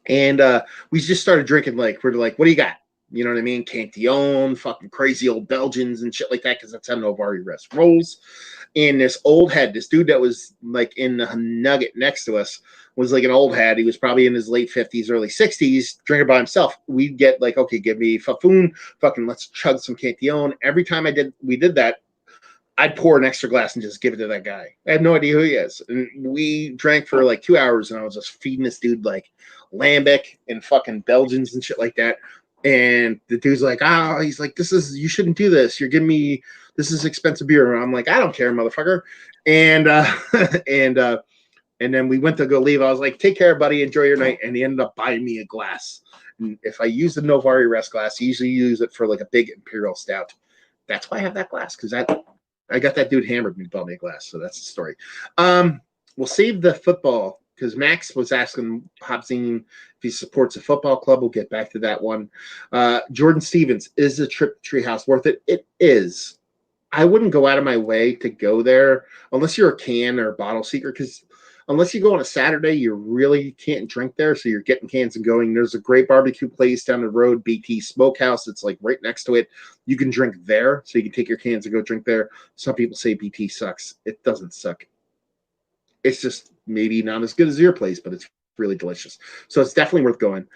and we just started drinking. Like we're like, what do you got? You know what I mean? Cantillon, fucking crazy old Belgians and shit like that, because that's how Navari Rest rolls. And this old head, this dude that was like in the nugget next to us, was like an old head. He was probably in his late 50s, early 60s, drinking by himself. We'd get like, okay, give me Fafoon, fucking let's chug some Cantillon. Every time we did that, I'd pour an extra glass and just give it to that guy. I have no idea who he is. And we drank for like 2 hours, and I was just feeding this dude like lambic and fucking Belgians and shit like that. And the dude's like, he's like, you shouldn't do this. You're giving me, this is expensive beer. And I'm like, I don't care, motherfucker. And, and then we went to go leave. I was like, take care, buddy. Enjoy your night. And he ended up buying me a glass. And if I use the Navari Rest glass, I usually use it for like a big Imperial Stout. That's why I have that glass. Cause I got that dude hammered and he bought me a glass. So that's the story. We'll save the football, because Max was asking Hobzine if he supports a football club. We'll get back to that one. Jordan Stevens, is the trip to Treehouse worth it? It is. I wouldn't go out of my way to go there unless you're a can or a bottle seeker, because unless you go on a Saturday, you really can't drink there. So you're getting cans and going. There's a great barbecue place down the road, BT Smokehouse. It's like right next to it. You can drink there. So you can take your cans and go drink there. Some people say BT sucks. It doesn't suck. It's just maybe not as good as your place, but it's really delicious. So it's definitely worth going.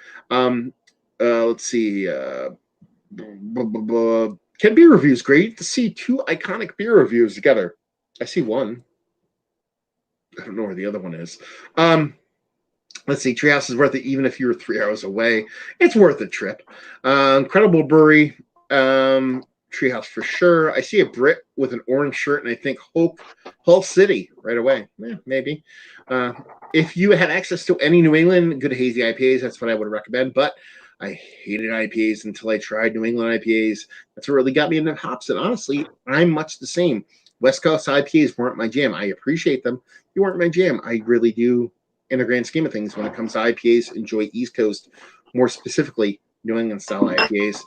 Let's see. Can beer reviews. Great to see two iconic beer reviews together. I see one. I don't know where the other one is. Let's see. Treehouse is worth it even if you were 3 hours away. It's worth a trip. Incredible brewery. Treehouse for sure. I see a Brit with an orange shirt, and I think Hull City right away. Maybe. If you had access to any New England good hazy IPAs, that's what I would recommend. But I hated IPAs until I tried New England IPAs. That's what really got me into hops. And honestly, I'm much the same. West Coast IPAs weren't my jam. I appreciate them. You weren't my jam. I really do, in the grand scheme of things, when it comes to IPAs, enjoy East Coast, more specifically New England style IPAs.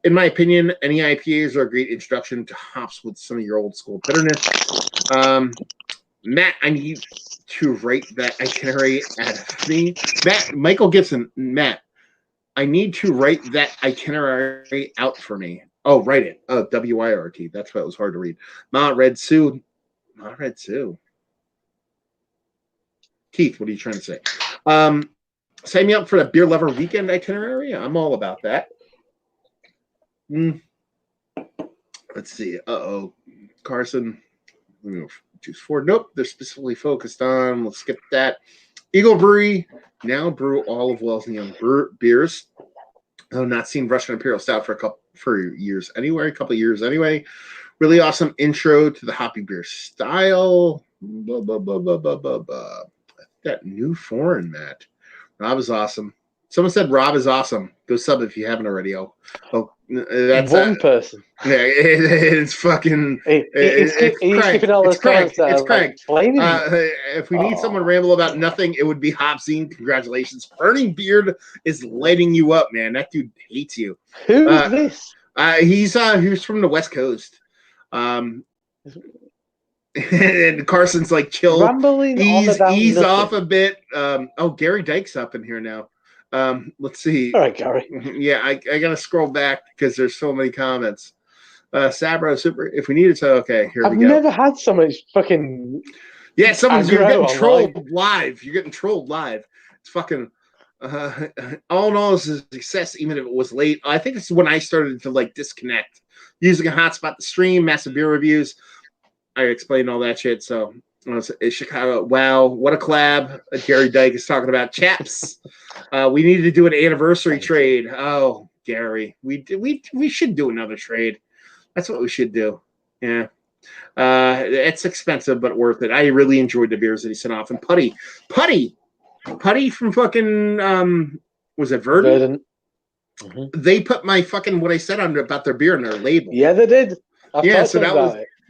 In my opinion, any IPAs are a great introduction to hops with some of your old school bitterness. Matt, I need to write that itinerary at me. Michael Gibson, Matt, I need to write that itinerary out for me. Oh, write it. Oh, WIRT. That's why it was hard to read. Mount Red Sioux. Keith, what are you trying to say? Sign me up for the beer lover weekend itinerary. I'm all about that. Let's see. Carson. Juice 4. Nope. They're specifically focused on. Let's skip that. Eagle Brewery. Now brew all of Wells and Young beers. I've not seen Russian Imperial Stout for a couple of years anyway. Really awesome intro to the hoppy beer style. That new foreign, Matt. Rob is awesome. Someone said Rob is awesome. Go sub if you haven't already. That's one person. Yeah, it's fucking. He's skipping all those comments. It's Craig. If we need someone to ramble about nothing, it would be Hopsine. Congratulations. Burning Beard is lighting you up, man. That dude hates you. Who is this? He's from the West Coast. And Carson's like, chill. Rambling ease off a bit. Gary Dyke's up in here now. Let's see. All right, Gary. Yeah, I gotta scroll back because there's so many comments. Sabro Super. If we needed to, okay, here we go. I've never had so much fucking. Yeah, you're getting trolled live. You're getting trolled live. It's fucking. All in all, this is a success, even if it was late. I think this is when I started to disconnect. Using a hotspot to stream, massive beer reviews. I explained all that shit. So it's Chicago. Wow, what a collab. Gary Dyke is talking about chaps. We needed to do an anniversary trade. Oh, Gary, we should do another trade. That's what we should do. Yeah. It's expensive, but worth it. I really enjoyed the beers that he sent off. And Putty from fucking was it Verdant? Mm-hmm. They put my fucking what I said on about their beer on their label. Yeah, they did. So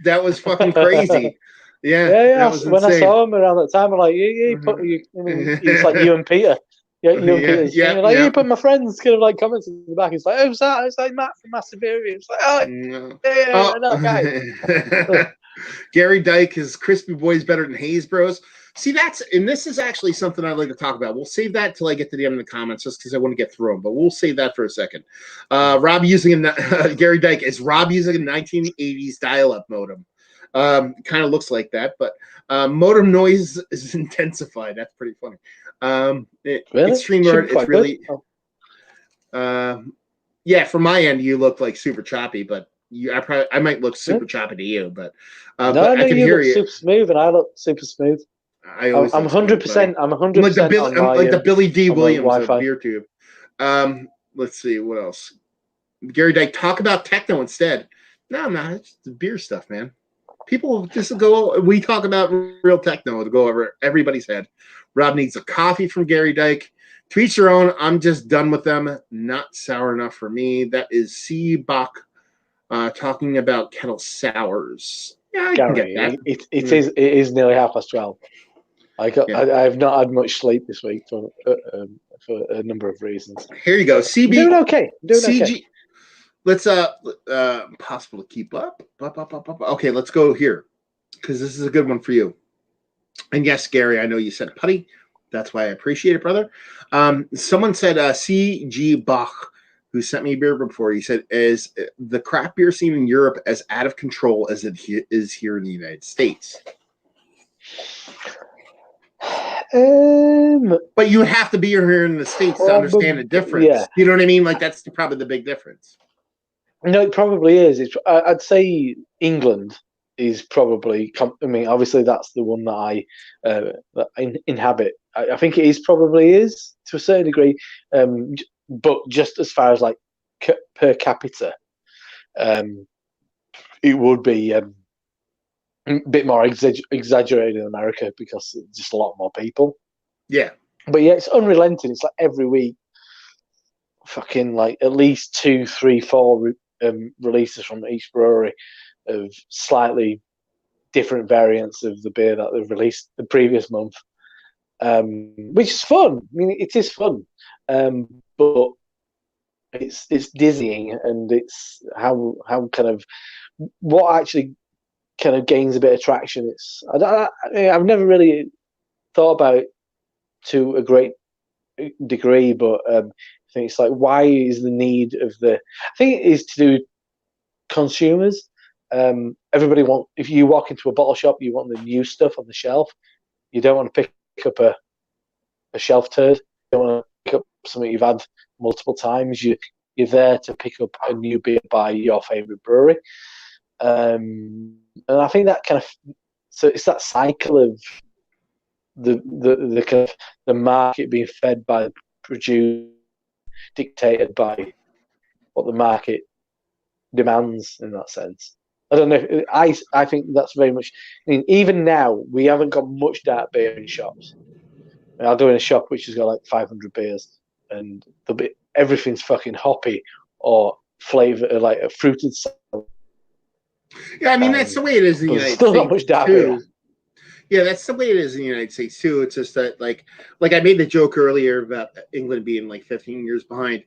that was fucking crazy. Yeah. When I saw him around that time, I'm like, it's like you and Peter. You put my friends kind of comments in the back. It's like, who's that? It's like Matt from Massive Beer. It's like, that guy. Gary Dyke is Crispy Boys better than Hayes Bros. See, this is actually something I'd like to talk about. We'll save that till I get to the end of the comments, just because I want to get through them. But we'll save that for a second. Gary Dyke, is Rob using a 1980s dial-up modem? Kind of looks like that, but modem noise is intensified. That's pretty funny. It's StreamYard. It's really, from my end, you look like super choppy, but I might look super choppy to you, but I can hear you. Super smooth, and I look super smooth. I'm 100%. I'm 100%. Like the Billy D. Williams of beer tube. Let's see what else. Gary Dyke, talk about techno instead. No, I'm not. It's the beer stuff, man. People just go. We talk about real techno to go over everybody's head. Rob needs a coffee from Gary Dyke. To each their own. I'm just done with them. Not sour enough for me. That is C. Bach talking about kettle sours. Yeah, I can get that. It is nearly 12:30. I have not had much sleep this week for a number of reasons. Here you go. CB. Doing okay. Okay. Let's possible to keep up. Okay, let's go here because this is a good one for you. And yes, Gary, I know you said Putty. That's why I appreciate it, brother. Someone said C.G. Bach, who sent me a beer before. He said, "Is the craft beer scene in Europe as out of control as it is here in the United States?" But you would have to be here in the States to understand the difference. Yeah. You know what I mean? That's probably the big difference. No, it probably is. I'd say England is probably. Obviously, that's the one that I inhabit. I think it probably is to a certain degree, but just as far as per capita, it would be a bit more exaggerated in America because it's just a lot more people. Yeah. But yeah, it's unrelenting. It's like every week, fucking like at least 2, 3, 4 releases from each brewery of slightly different variants of the beer that they've released the previous month, which is fun. I mean, it is fun, but it's dizzying, and it's how kind of what actually kind of gains a bit of traction. I've never really thought about it to a great degree, but I think it's like, why is the need of I think it is to do with consumers. Everybody if you walk into a bottle shop, you want the new stuff on the shelf. You don't want to pick up a shelf turd. You don't want to pick up something you've had multiple times. You're there to pick up a new beer by your favorite brewery. And I think that kind of, so it's that cycle of the kind of the market being fed by the producer, dictated by what the market demands in that sense. I don't know. I think that's very much. I mean, even now we haven't got much dark beer in shops. I'll go in a shop which has got like 500 beers, and everything's fucking hoppy or flavor, like a fruited salad. Yeah, I mean that's the way it is in the United still States not much dark too. beer. Yeah, that's the way it is in the United States too. It's just that like I made the joke earlier about England being like 15 years behind.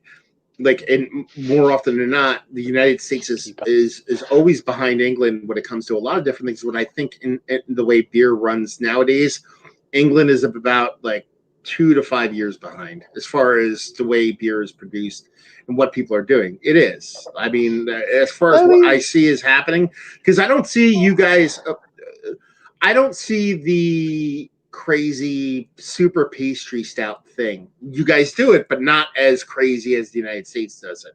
Like, and more often than not, the United States is always behind England when it comes to a lot of different things. When I think in the way beer runs nowadays, England is about like 2 to 5 years behind as far as the way beer is produced and what people are doing. It is. I mean, as far as what I see is happening, because I don't see you guys. I don't see the crazy super pastry stout thing. You guys do it, but not as crazy as the United States does it.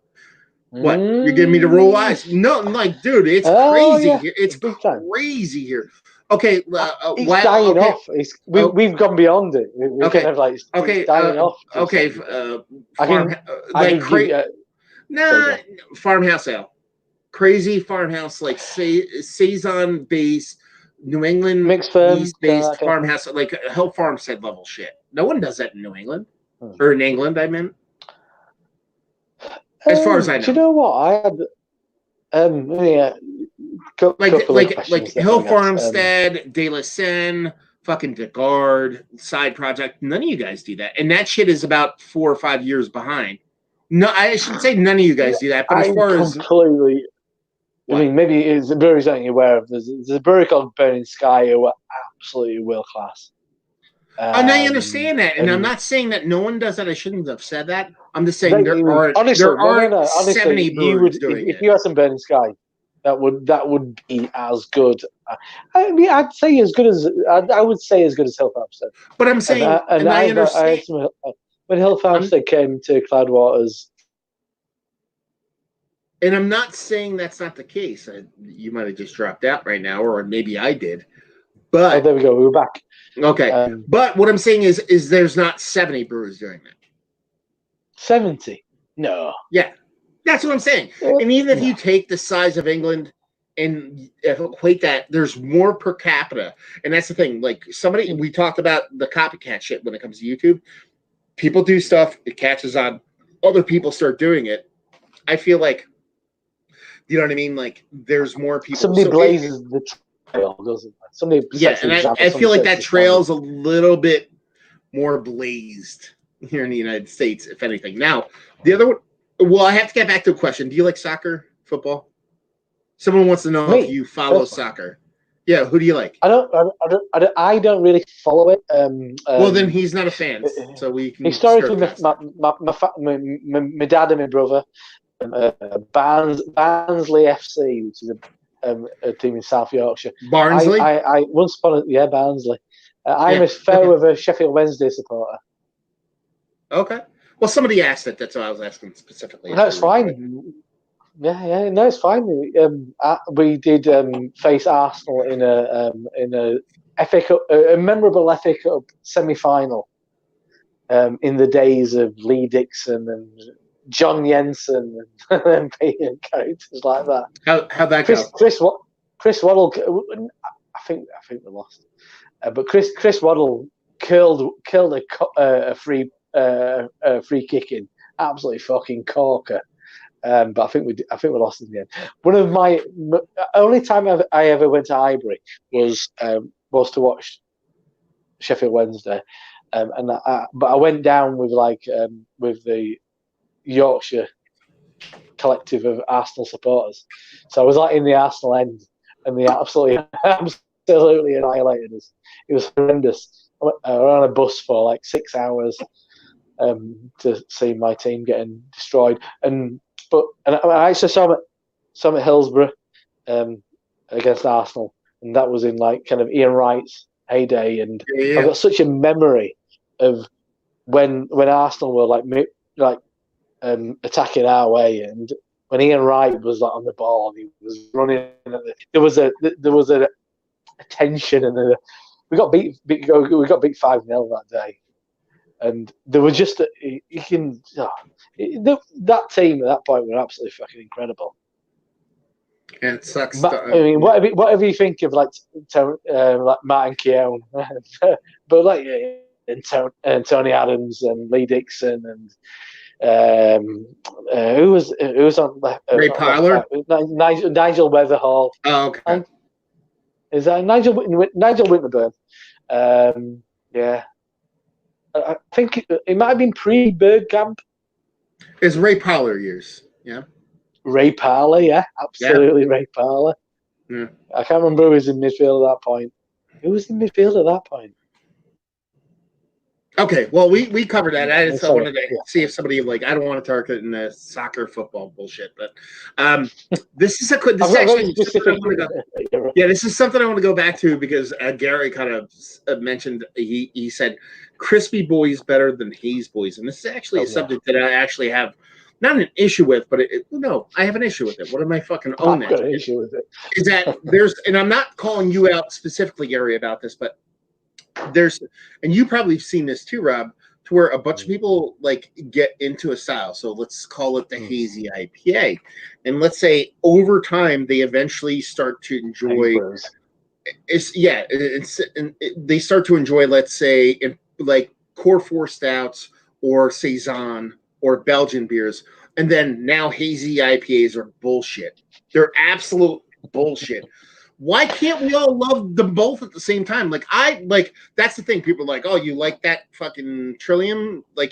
What? You're giving me the roll eyes? No, I'm like, dude, it's crazy here. It's crazy here. Okay, it's dying off. We've gone beyond it. We're kind of like, it's dying off. Okay, farmhouse ale, crazy farmhouse, like saison base, New England mixed based farmhouse, like Hill Farmstead level shit. No one does that in New England or in England. I meant, as far as I know. Do you know what I had? Like Hill Farmstead, De La Seine, fucking Degard, Side Project. None of you guys do that, and that shit is about 4 or 5 years behind. No, I shouldn't say none of you guys do that, but as far as completely. I mean, maybe it's a brewery that you're aware of. There's a brewery called Burning Sky who are absolutely world class. And I understand that, and I'm not saying that no one does that. I shouldn't have said that. I'm just saying there aren't 70 breweries doing it. If you had some Burning Sky, that would be as good. I mean, I'd say as good as I would say as good as Hill Farmstead. But I'm saying, and I understand. When Hill Farmstead came to Cloudwaters. And I'm not saying that's not the case. You might have just dropped out right now, or maybe I did. But there we go. We're back. Okay. But what I'm saying is there's not 70 breweries doing that. 70? No. Yeah. That's what I'm saying. And even if you take the size of England and equate that, there's more per capita. And that's the thing. Like we talked about the copycat shit when it comes to YouTube. People do stuff, it catches on. Other people start doing it. I feel like, you know what I mean? Like, there's more people. Somebody blazes the trail, doesn't it? Somebody. Yeah, and I feel like that trail's a little bit more blazed here in the United States, if anything. Now, the other one. Well, I have to get back to a question. Do you like soccer, football? Someone wants to know if you follow soccer. Yeah, who do you like? I don't really follow it. Well, then he's not a fan, so we can. Historically, my dad and my brother. Barnsley FC, which is a team in South Yorkshire. Barnsley? I once upon Barnsley. I'm a fair weather Sheffield Wednesday supporter. Okay. Well, somebody asked it. That's why I was asking specifically. No, it's fine. Yeah. No, it's fine. We did face Arsenal in a FA Cup, a memorable FA Cup semi-final. In the days of Lee Dixon and John Jensen and characters like that. How'd that go? Chris Waddle. I think we lost, but Chris Waddle curled a free kick in, absolutely fucking corker. But I think we lost in the end. One of my only time I ever went to Highbury was to watch Sheffield Wednesday, but I went down with with the Yorkshire collective of Arsenal supporters. So I was in the Arsenal end, and they absolutely annihilated us. It was horrendous. I was on a bus for 6 hours to see my team getting destroyed. And I actually saw them at Hillsborough against Arsenal, and that was in kind of Ian Wright's heyday. And yeah. I've got such a memory of when Arsenal were attacking our way, and when Ian Wright was on the ball, he was running. There was a tension, and we got beat 5-0 that day. And there was just that team at that point were absolutely fucking incredible. And it sucks. Whatever you think of Martin Keown, but and Tony Adams and Lee Dixon and who was on Ray Parler, Nigel Weatherall. Oh, okay. Is that Nigel Winterburn? Yeah. I think it might have been pre-Bergkamp. It's Ray Parler years, yeah. Ray Parler, yeah, absolutely, yeah. Ray Parler. Yeah. I can't remember who was in midfield at that point. Who was in midfield at that point? Okay, well, we covered that. I just wanted to see if somebody I don't want to target in the soccer football bullshit, but this is this is something I want to go back to because Gary kind of mentioned. He said crispy boys better than haze boys, and this is actually a subject that I actually have not an issue with, but I have an issue with it. What am I fucking own that? I've got an issue with it. Is that and I'm not calling you out specifically, Gary, about this, but and you probably have seen this too, Rob, to where a bunch of people get into a style. So let's call it the hazy IPA, and let's say over time they eventually start to enjoy. They start to enjoy, let's say, Core 4 stouts or saison or Belgian beers, and then now hazy IPAs are bullshit. They're absolute bullshit. Why can't we all love them both at the same time? That's the thing. People are oh, you like that fucking Trillium? I'm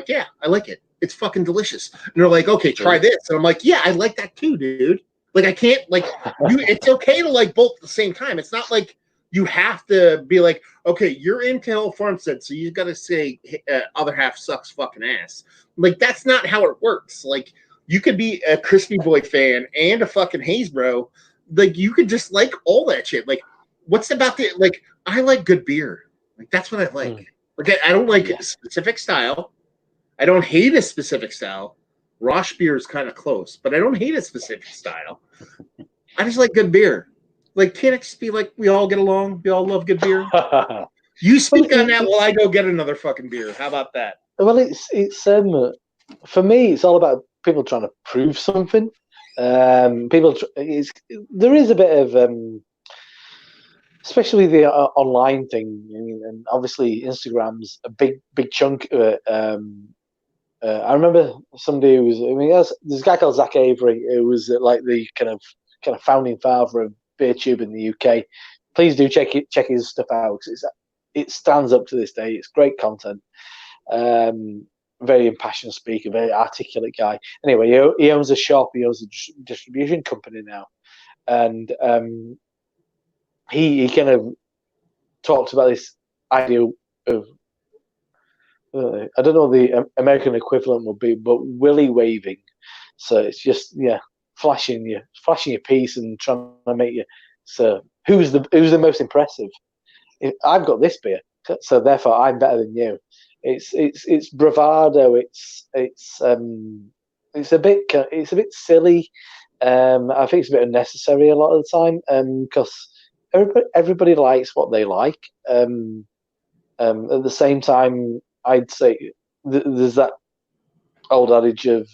yeah, I like it. It's fucking delicious. And they're okay, try this. And I'm yeah, I like that too, dude. I can't it's okay to both at the same time. It's not you have to be okay, you're into Hill Farmstead, so you got to say other half sucks fucking ass. That's not how it works. You could be a Crispy Boy fan and a fucking Haze bro. You could just all that shit. What's about the I like good beer. That's what I like. I don't like a specific style. I don't hate a specific style. Rosh beer is kind of close, but I don't hate a specific style. I just like good beer. Can't it just be we all get along? We all love good beer. You speak on that while I go get another fucking beer. How about that? Well, it's for me, it's all about people trying to prove something. There is a bit of especially the online thing, and obviously Instagram's a big chunk of it. I remember somebody who was there's a guy called Zach Avery who was the kind of founding father of beer tube in the UK. Please do check his stuff out because it stands up to this day. It's great content. Very impassioned speaker, very articulate guy. Anyway, he owns a shop. He owns a distribution company now, and he kind of talks about this idea of I don't know what the American equivalent would be, but willy waving. So it's just flashing your piece and trying to make you. So who's the most impressive? I've got this beer, so therefore I'm better than you. It's bravado. It's a bit silly. I think it's a bit unnecessary a lot of the time because everybody likes what they like. At the same time, I'd say there's that old adage of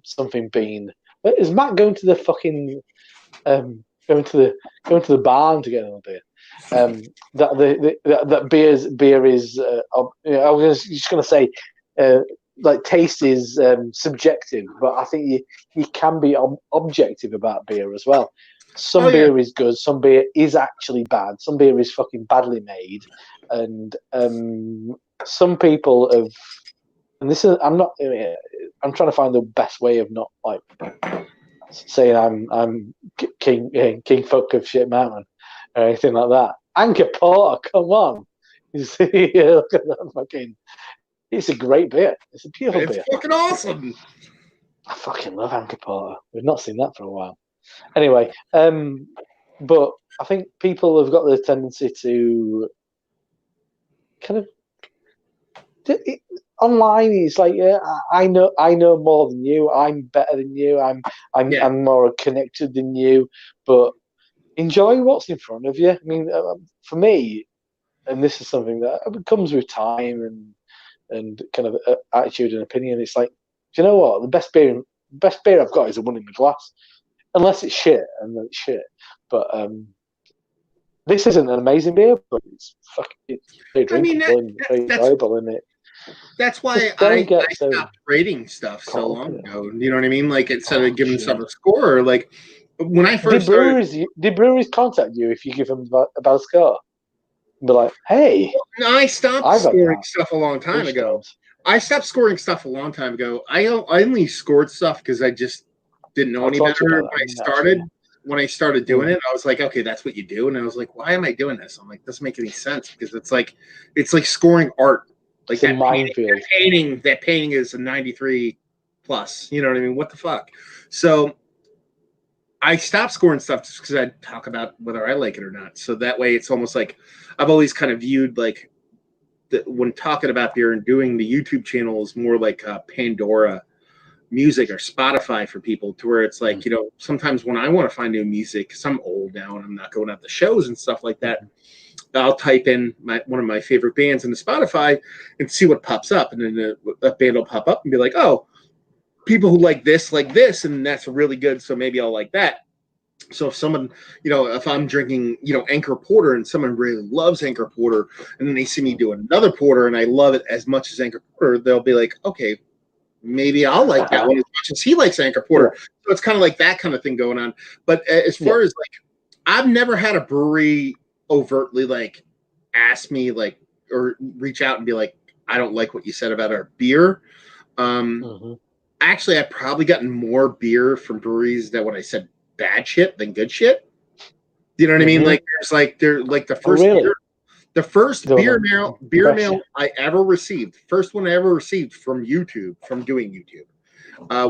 something being. Is Matt going to the fucking going to the barn to get another beer? That beer is. I was just going to say, like taste is subjective, but I think you can be objective about beer as well. Some beer is good, some beer is actually bad, some beer is fucking badly made, and some people have. And this is I'm trying to find the best way of not like saying I'm king fuck of shit mountain or anything like that. Anchor Porter, come on. Look at that fucking. It's a great beer. It's a beautiful beer. It's fucking awesome. I fucking love Anchor Porter. We've not seen that for a while. Anyway, but I think people have got the tendency to kind of online. It's like, I know more than you. I'm better than you. I'm more connected than you. But enjoy what's in front of you. I mean, for me, and this is something that comes with time and kind of attitude and opinion. It's like, do you know what? The best beer I've got is the one in the glass, unless it's shit, and then it's shit. But this isn't an amazing beer, but it's very drinkable and very enjoyable, isn't it? That's why I stopped rating stuff so long ago. You know what I mean? Like instead of giving stuff a score, like when I first did breweries contact you if you give them about a score? Be like, hey. No, I stopped scoring stuff a long time ago. I stopped scoring stuff a long time ago. I only scored stuff because I just didn't know any better when I started doing it. I was like, okay, that's what you do. And I was like, why am I doing this? I'm like, doesn't make any sense because it's like scoring art. Like that painting is a 93 plus. You know what I mean? What the fuck? So I stopped scoring stuff just because I talk about whether I like it or not. So that way it's almost like I've always kind of viewed like when talking about beer and doing the YouTube channel is more like Pandora music or Spotify for people, to where it's like, you know, sometimes when I want to find new music, because I'm old now and I'm not going out to shows and stuff like that, I'll type in one of my favorite bands into Spotify and see what pops up. And then a band will pop up and be like, oh, people who like this, and that's really good. So maybe I'll like that. So if someone, you know, if I'm drinking, you know, Anchor Porter and someone really loves Anchor Porter and then they see me do another porter and I love it as much as Anchor Porter, they'll be like, okay, maybe I'll like that one as much as he likes Anchor Porter. So it's kind of like that kind of thing going on. But as far as like, I've never had a brewery overtly like ask me like, or reach out and be like, I don't like what you said about our beer. Actually, I've probably gotten more beer from breweries that when I said bad shit than good shit. You know what I mean? Like they're like the first beer, the first beer mail I ever received, first one I ever received from YouTube, from doing YouTube,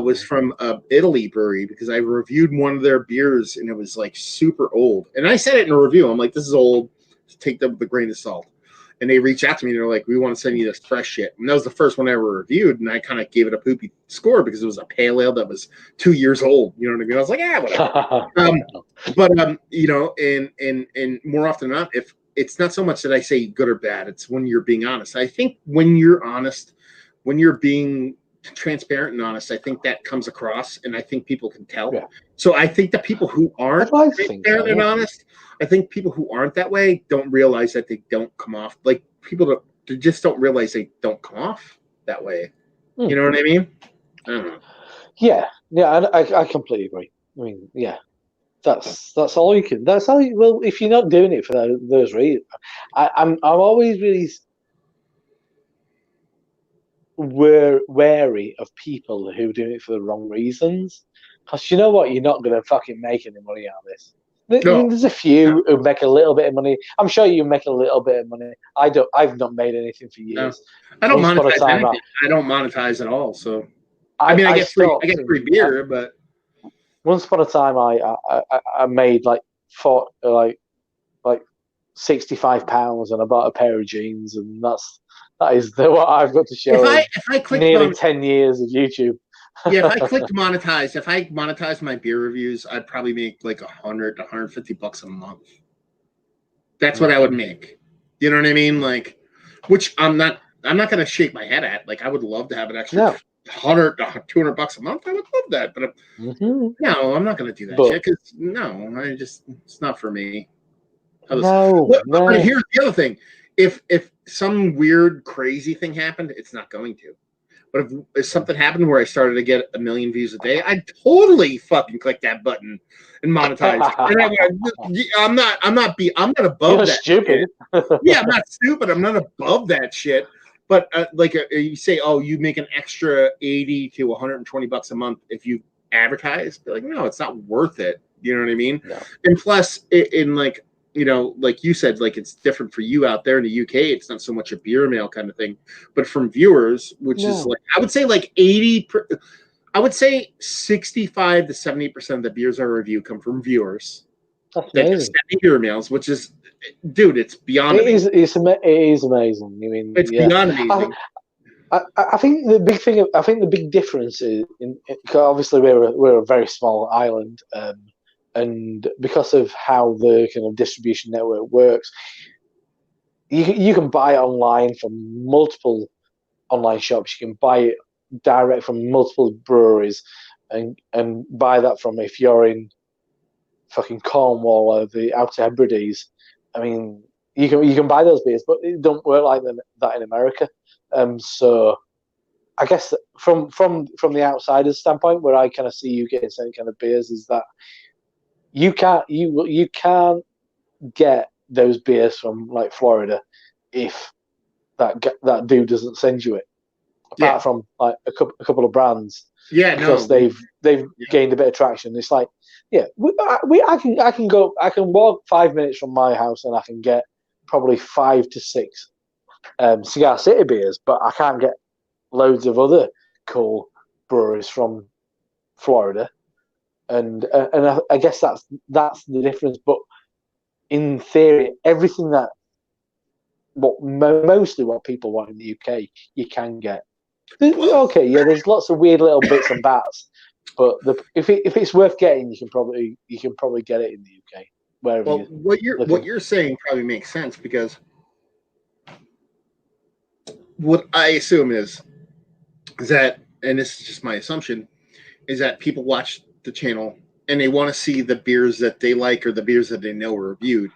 was from Italy brewery, because I reviewed one of their beers and it was like super old. And I said it in a review. I'm like, this is old. Take them with a grain of salt. And they reached out to me and they're like, we want to send you this fresh shit. And that was the first one I ever reviewed. And I kind of gave it a poopy score because it was a pale ale that was 2 years old. You know what I mean? I was like, whatever. You know, and more often than not, if it's not so much that I say good or bad, it's when you're being honest. I think when you're honest, when you're being transparent and honest, I think that comes across, and I think people can tell. Yeah. So I think the people who aren't transparent and honest, I think people who aren't that way don't realize that they don't come off like people they just don't realize they don't come off that way. You know what I mean? I don't know. Yeah, I completely agree. I mean, yeah, that's all you can. That's all. Well, if you're not doing it for those reasons, I'm always really wary of people who are doing it for the wrong reasons, because you know what, you're not going to fucking make any money out of this. I mean, there's a few who make a little bit of money. I'm sure you make a little bit of money. I've not made anything for years. I don't monetize anything. I don't monetize at all. So I mean, I get free beer, but once upon a time, I made like £65, and I bought a pair of jeans, and that is what I've got to show. If I click nearly 10 years of YouTube. Yeah, if I monetize my beer reviews, I'd probably make like $100 to $150 a month. That's what I would make. You know what I mean? Like, which I'm not going to shake my head at. Like, I would love to have an extra $100, $200 a month, I would love that. But no, I'm not going to do that shit because no, it's not for me. No. But here's the other thing: if some weird, crazy thing happened, it's not going to. But if something happened where I started to get 1 million views a day, I'd totally fucking click that button and monetize. I'm not above You're that. Stupid. Yeah, I'm not stupid. I'm not above that shit. But you say, oh, you make an extra 80 to $120 a month if you advertise. Be like, no, it's not worth it. You know what I mean? No. And plus, in like, you know, like you said, like it's different for you out there in the UK. It's not so much a beer mail kind of thing, but from viewers, which is like, I would say like 65 to 70% of the beers I review come from viewers. That's that amazing. send beer mails, which is, dude, it's beyond amazing. It is amazing. I mean, it's beyond amazing. I think the big thing, I think the big difference is, obviously we're a very small island, and because of how the kind of distribution network works, you can buy it online from multiple online shops. You can buy it direct from multiple breweries, and buy that from, if you're in fucking Cornwall or the Outer Hebrides. I mean, you can buy those beers, but it don't work like that in America. So I guess from the outsider's standpoint, where I kind of see you getting certain kind of beers, is that you can't get those beers from like Florida if that dude doesn't send you it. Apart from like a couple of brands, because they've gained a bit of traction. It's like, I can walk 5 minutes from my house and I can get probably 5 to 6 Cigar City beers, but I can't get loads of other cool breweries from Florida, and I guess that's the difference. But in theory, everything that mostly what people want in the UK, you can get. Okay, yeah, there's lots of weird little bits and bats, but if it's worth getting, you can probably get it in the UK. Wherever. Well, what you're saying probably makes sense, because what I assume is that, and this is just my assumption, is that people watch the channel and they want to see the beers that they like or the beers that they know are reviewed.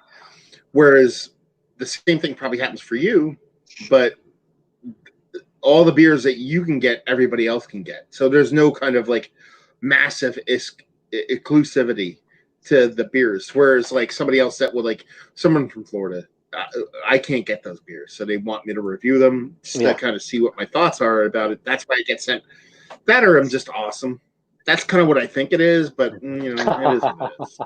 Whereas the same thing probably happens for you, but all the beers that you can get, everybody else can get. So there's no kind of like massive exclusivity to the beers. Whereas like somebody else that would, like someone from Florida, I can't get those beers. So they want me to review them just to kind of see what my thoughts are about it. That's why I get sent. That, or I'm just awesome. That's kind of what I think it is, but you know, it is what it is.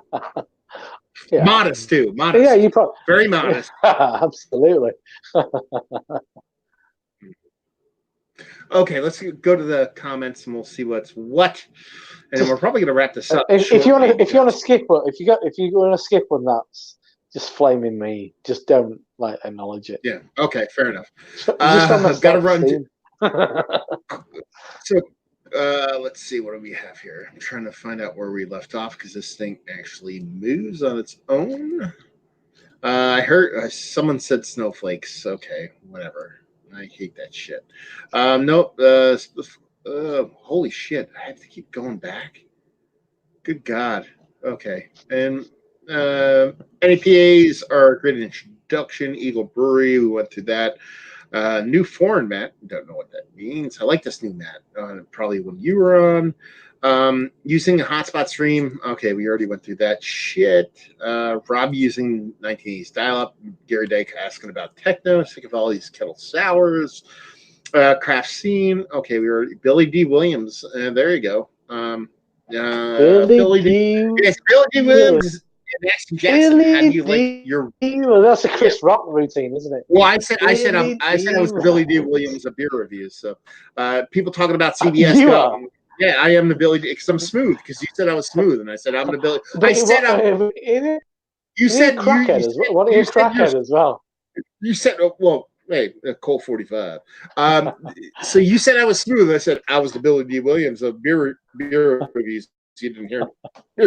Yeah. Modest too. Modest. Yeah, you probably very modest. Absolutely. Okay, let's go to the comments and we'll see what's what. And then we're probably going to wrap this up. If you want to skip one, if you want to skip one, that's just flaming me. Just don't like acknowledge it. Yeah. Okay. Fair enough. I've got to run. So let's see, what do we have here? I'm trying to find out where we left off because this thing actually moves on its own. I heard someone said snowflakes. Okay, whatever. I hate that shit. Nope. Holy shit! I have to keep going back. Good God. Okay. And NAPAs are a great introduction. Eagle Brewery. We went through that. New foreign mat. Don't know what that means. I like this new mat. Probably when you were on. Using a hotspot stream. Okay, we already went through that shit. Rob using 1980s dial-up. Gary Dyke asking about techno. Sick of all these kettle sours. Craft scene. Okay, we were Billy D. Williams. There you go. Billy D. Yes, Billy D. Williams. And Jackson. How do you like your? Well, that's a Chris Rock routine, isn't it? Well, I said I was the Billy D. Williams of beer reviews. So, people talking about CBS. You are. Yeah, I am the Billy D. Because I'm smooth. Because you said I was smooth, and I said I'm the Billy. But you said crackhead as well. What are you crackhead as well? You said well. Hey, Colt 45. So you said I was smooth. I said I was the Billy D. Williams of beer reviews. You didn't hear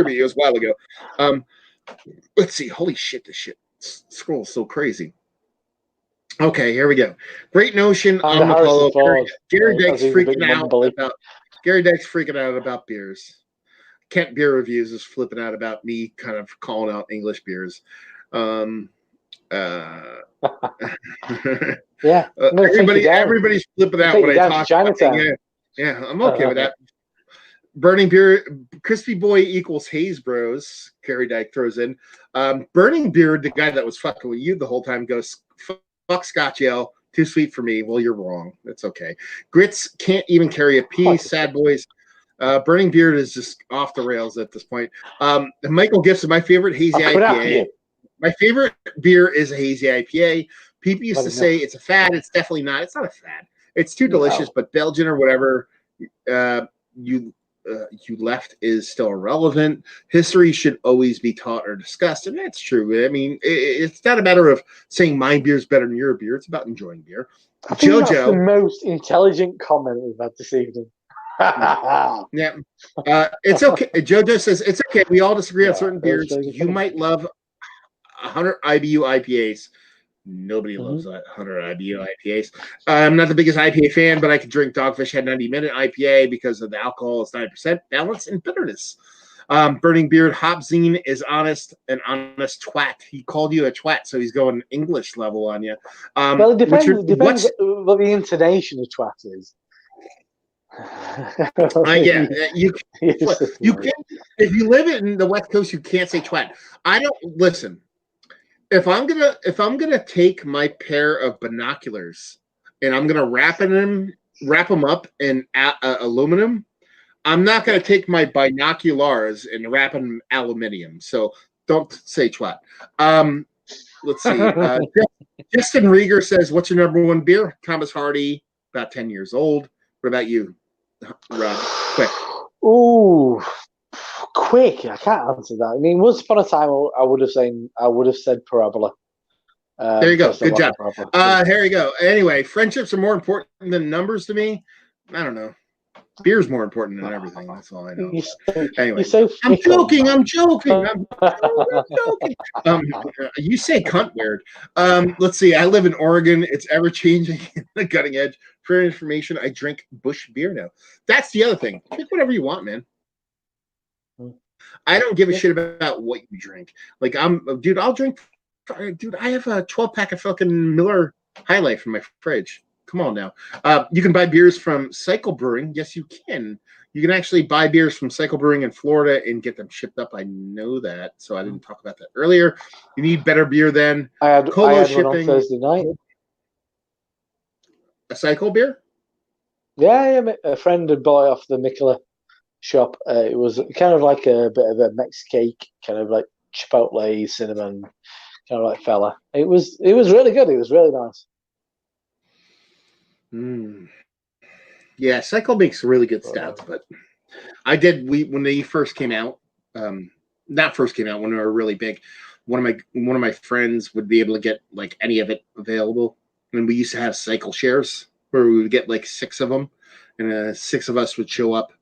me. It was a while ago. Let's see. Holy shit! This shit scrolls so crazy. Okay, here we go. Great notion And on the Harrison polo. Ford, Gary as Dyke's he's a bit freaking out mumbly. about Gary Dyke's freaking out about beers. Kent Beer Reviews is flipping out about me kind of calling out English beers. Um, Yeah, no, everybody's flipping out take when you I down to talk about it. Chinatown. Yeah, I'm okay with that. Burning beer, crispy boy equals Haze Bros. Gary Dyke throws in. Burning beer, the guy that was fucking with you the whole time goes, fuck Scotch Ale, too sweet for me. Well, you're wrong. That's okay. Grits can't even carry a pea. Sad boys. Burning Beard is just off the rails at this point. Michael Gibson, my favorite hazy IPA. My favorite beer is a hazy IPA. People used to say it's a fad. It's definitely not. It's not a fad. It's too delicious, but Belgian or whatever you left is still irrelevant. History should always be taught or discussed, and that's true. I mean, it's not a matter of saying my beer is better than your beer. It's about enjoying beer. I think that's the most intelligent comment we've had this evening. Yeah, it's okay. Jojo says it's okay. We all disagree on certain beers. You might love 100 IBU IPAs. Nobody loves 100 IBU IPAs. I'm not the biggest IPA fan, but I can drink Dogfish Head 90-minute IPA because of the alcohol is 9%, balance, and bitterness. Burning Beard Hopzine is an honest twat. He called you a twat, so he's going English level on you. Well, it depends what the intonation of twat is. Yeah, you can. If you live in the West Coast, you can't say twat. I don't listen. If I'm gonna take my pair of binoculars and I'm gonna wrap them up in aluminum, I'm not gonna take my binoculars and wrap them in aluminium. So don't say twat. Let's see. Justin Rieger says, "What's your number one beer?" Thomas Hardy, about 10 years old. What about you, Rob? Quick. Ooh. Quick, I can't answer that. I mean, once upon a time, I would have said Parabola. There you go. Good job. Here you go. Anyway, friendships are more important than numbers to me. I don't know. Beer's more important than everything. That's all I know. Anyway, I'm joking. You say cunt weird. Let's see. I live in Oregon. It's ever changing. The cutting edge. For information, I drink Bush beer now. That's the other thing. Drink whatever you want, man. I don't give a shit about what you drink. Like I'll drink. Dude, I have a 12-pack of fucking Miller High Life in my fridge. Come on now. You can buy beers from Cycle Brewing. Yes, you can. You can actually buy beers from Cycle Brewing in Florida and get them shipped up. I know that, so I didn't talk about that earlier. You need better beer than I had shipping one on Thursday night. A Cycle beer? Yeah. A friend had bought it off the Mikula shop. It was kind of like a bit of a Mex cake, kind of like chipotle, cinnamon, kind of like fella. It was really good. It was really nice. Yeah, Cycle makes really good stouts, but I did when they first came out. Not first came out, when they were really big. One of my friends would be able to get like any of it available, and we used to have Cycle shares where we would get like 6 of them, and 6 of us would show up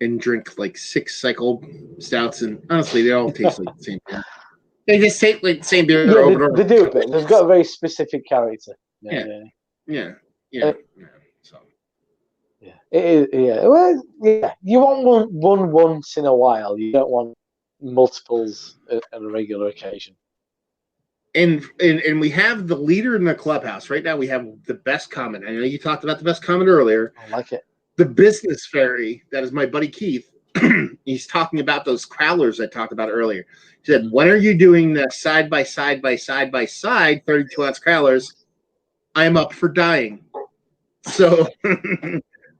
and drink like 6 Cycle stouts, and honestly, they all taste like the same beer. They just taste like the same beer over and over. They do a bit. They've got a very specific character. Yeah. So. Yeah. It is. Yeah. Well, yeah. You want one once in a while. You don't want multiples on a regular occasion. And we have the leader in the clubhouse right now. We have the best comment. I know you talked about the best comment earlier. I like it. The business fairy. That is my buddy Keith. He's talking about those crowlers I talked about earlier. He said, "When are you doing the side by side 32-ounce crowlers? I'm up for dying." So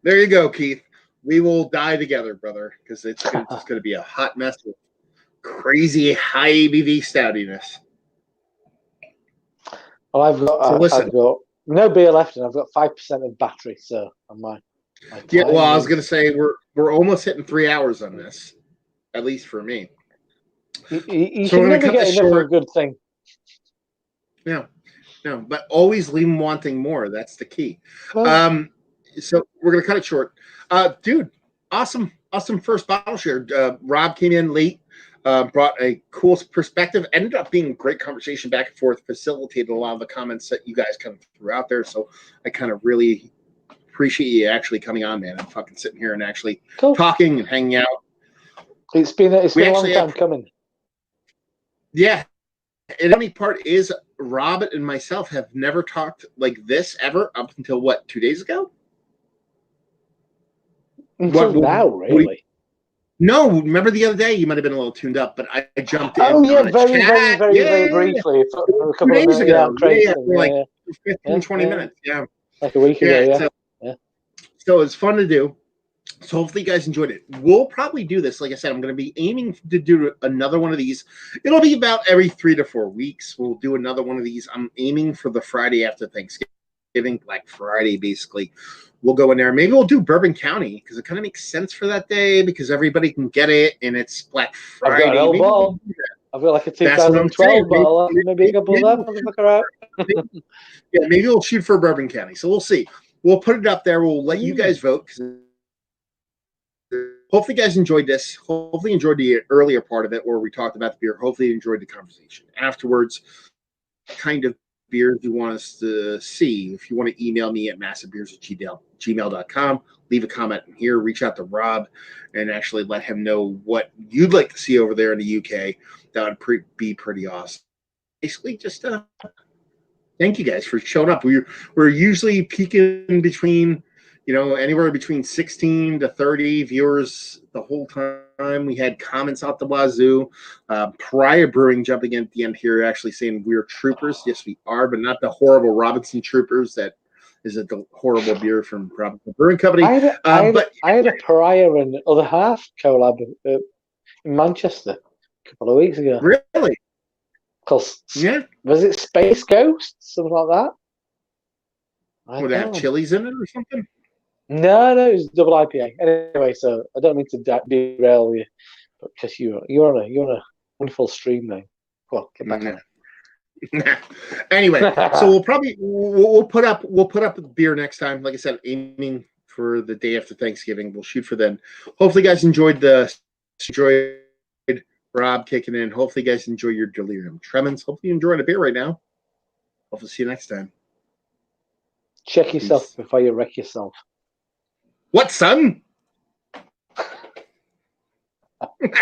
there you go, Keith. We will die together, brother, because it's going to be a hot mess with crazy high ABV stoutiness. Well, I've got no beer left, and I've got 5% of battery, so on my yeah. Well, I was going to say we're almost hitting 3 hours on this, at least for me. You can never get enough of a good thing. No, but always leave them wanting more. That's the key. So we're going to cut it short. Dude, awesome first bottle share. Rob came in late. brought a cool perspective. Ended up being a great conversation back and forth, facilitated a lot of the comments that you guys kind of threw out there. So I kind of really appreciate you actually coming on, man, and fucking sitting here and actually talking and hanging out. It's been a long time coming. Yeah. And the only part is Rob and myself have never talked like this ever up until what, 2 days ago? Until now, really. No, remember the other day? You might have been a little tuned up, but I jumped in. Oh, yeah, very briefly. For a couple 2 days ago. Like 15, 20 minutes. Yeah. Like a week ago, So it's fun to do. So hopefully you guys enjoyed it. We'll probably do this. Like I said, I'm going to be aiming to do another one of these. It'll be about every 3 to 4 weeks. We'll do another one of these. I'm aiming for the Friday after Thanksgiving, Black Friday, basically. We'll go in there. Maybe we'll do Bourbon County because it kind of makes sense for that day because everybody can get it and it's Black Friday. I've got an ball. I've got like a 2012 bottle. Maybe a couple of them. Yeah, maybe we'll shoot for Bourbon County. So we'll see. We'll put it up there. We'll let you guys vote. Hopefully you guys enjoyed this. Hopefully you enjoyed the earlier part of it where we talked about the beer. Hopefully you enjoyed the conversation. Afterwards, kind of beers you want us to see. If you want to email me at massivebeers@gmail.com, leave a comment in here, reach out to Rob and actually let him know what you'd like to see over there in the UK. That would be pretty awesome. Basically, just thank you guys for showing up. We're usually peaking between, anywhere between 16 to 30 viewers the whole time. We had comments out the wazoo. Pariah Brewing jumping in at the end here, actually saying we're troopers. Yes, we are, but not the horrible Robinson Troopers. That is a horrible beer from Robinson Brewing Company. I had a Pariah and Other Half collab in Manchester a couple of weeks ago. Really? Yeah. Was it Space Ghost? Something like that? Would it have chilies in it or something? No, it was double IPA. Anyway, so I don't mean to derail you, but because you're on a wonderful stream now. Well, get back on it. Anyway, so we'll put up the beer next time. Like I said, aiming for the day after Thanksgiving. We'll shoot for then. Hopefully, you guys enjoyed Rob kicking in. Hopefully, you guys enjoy your Delirium Tremens. Hopefully, you're enjoying a beer right now. Hopefully, see you next time. Check yourself before you wreck yourself. What, son?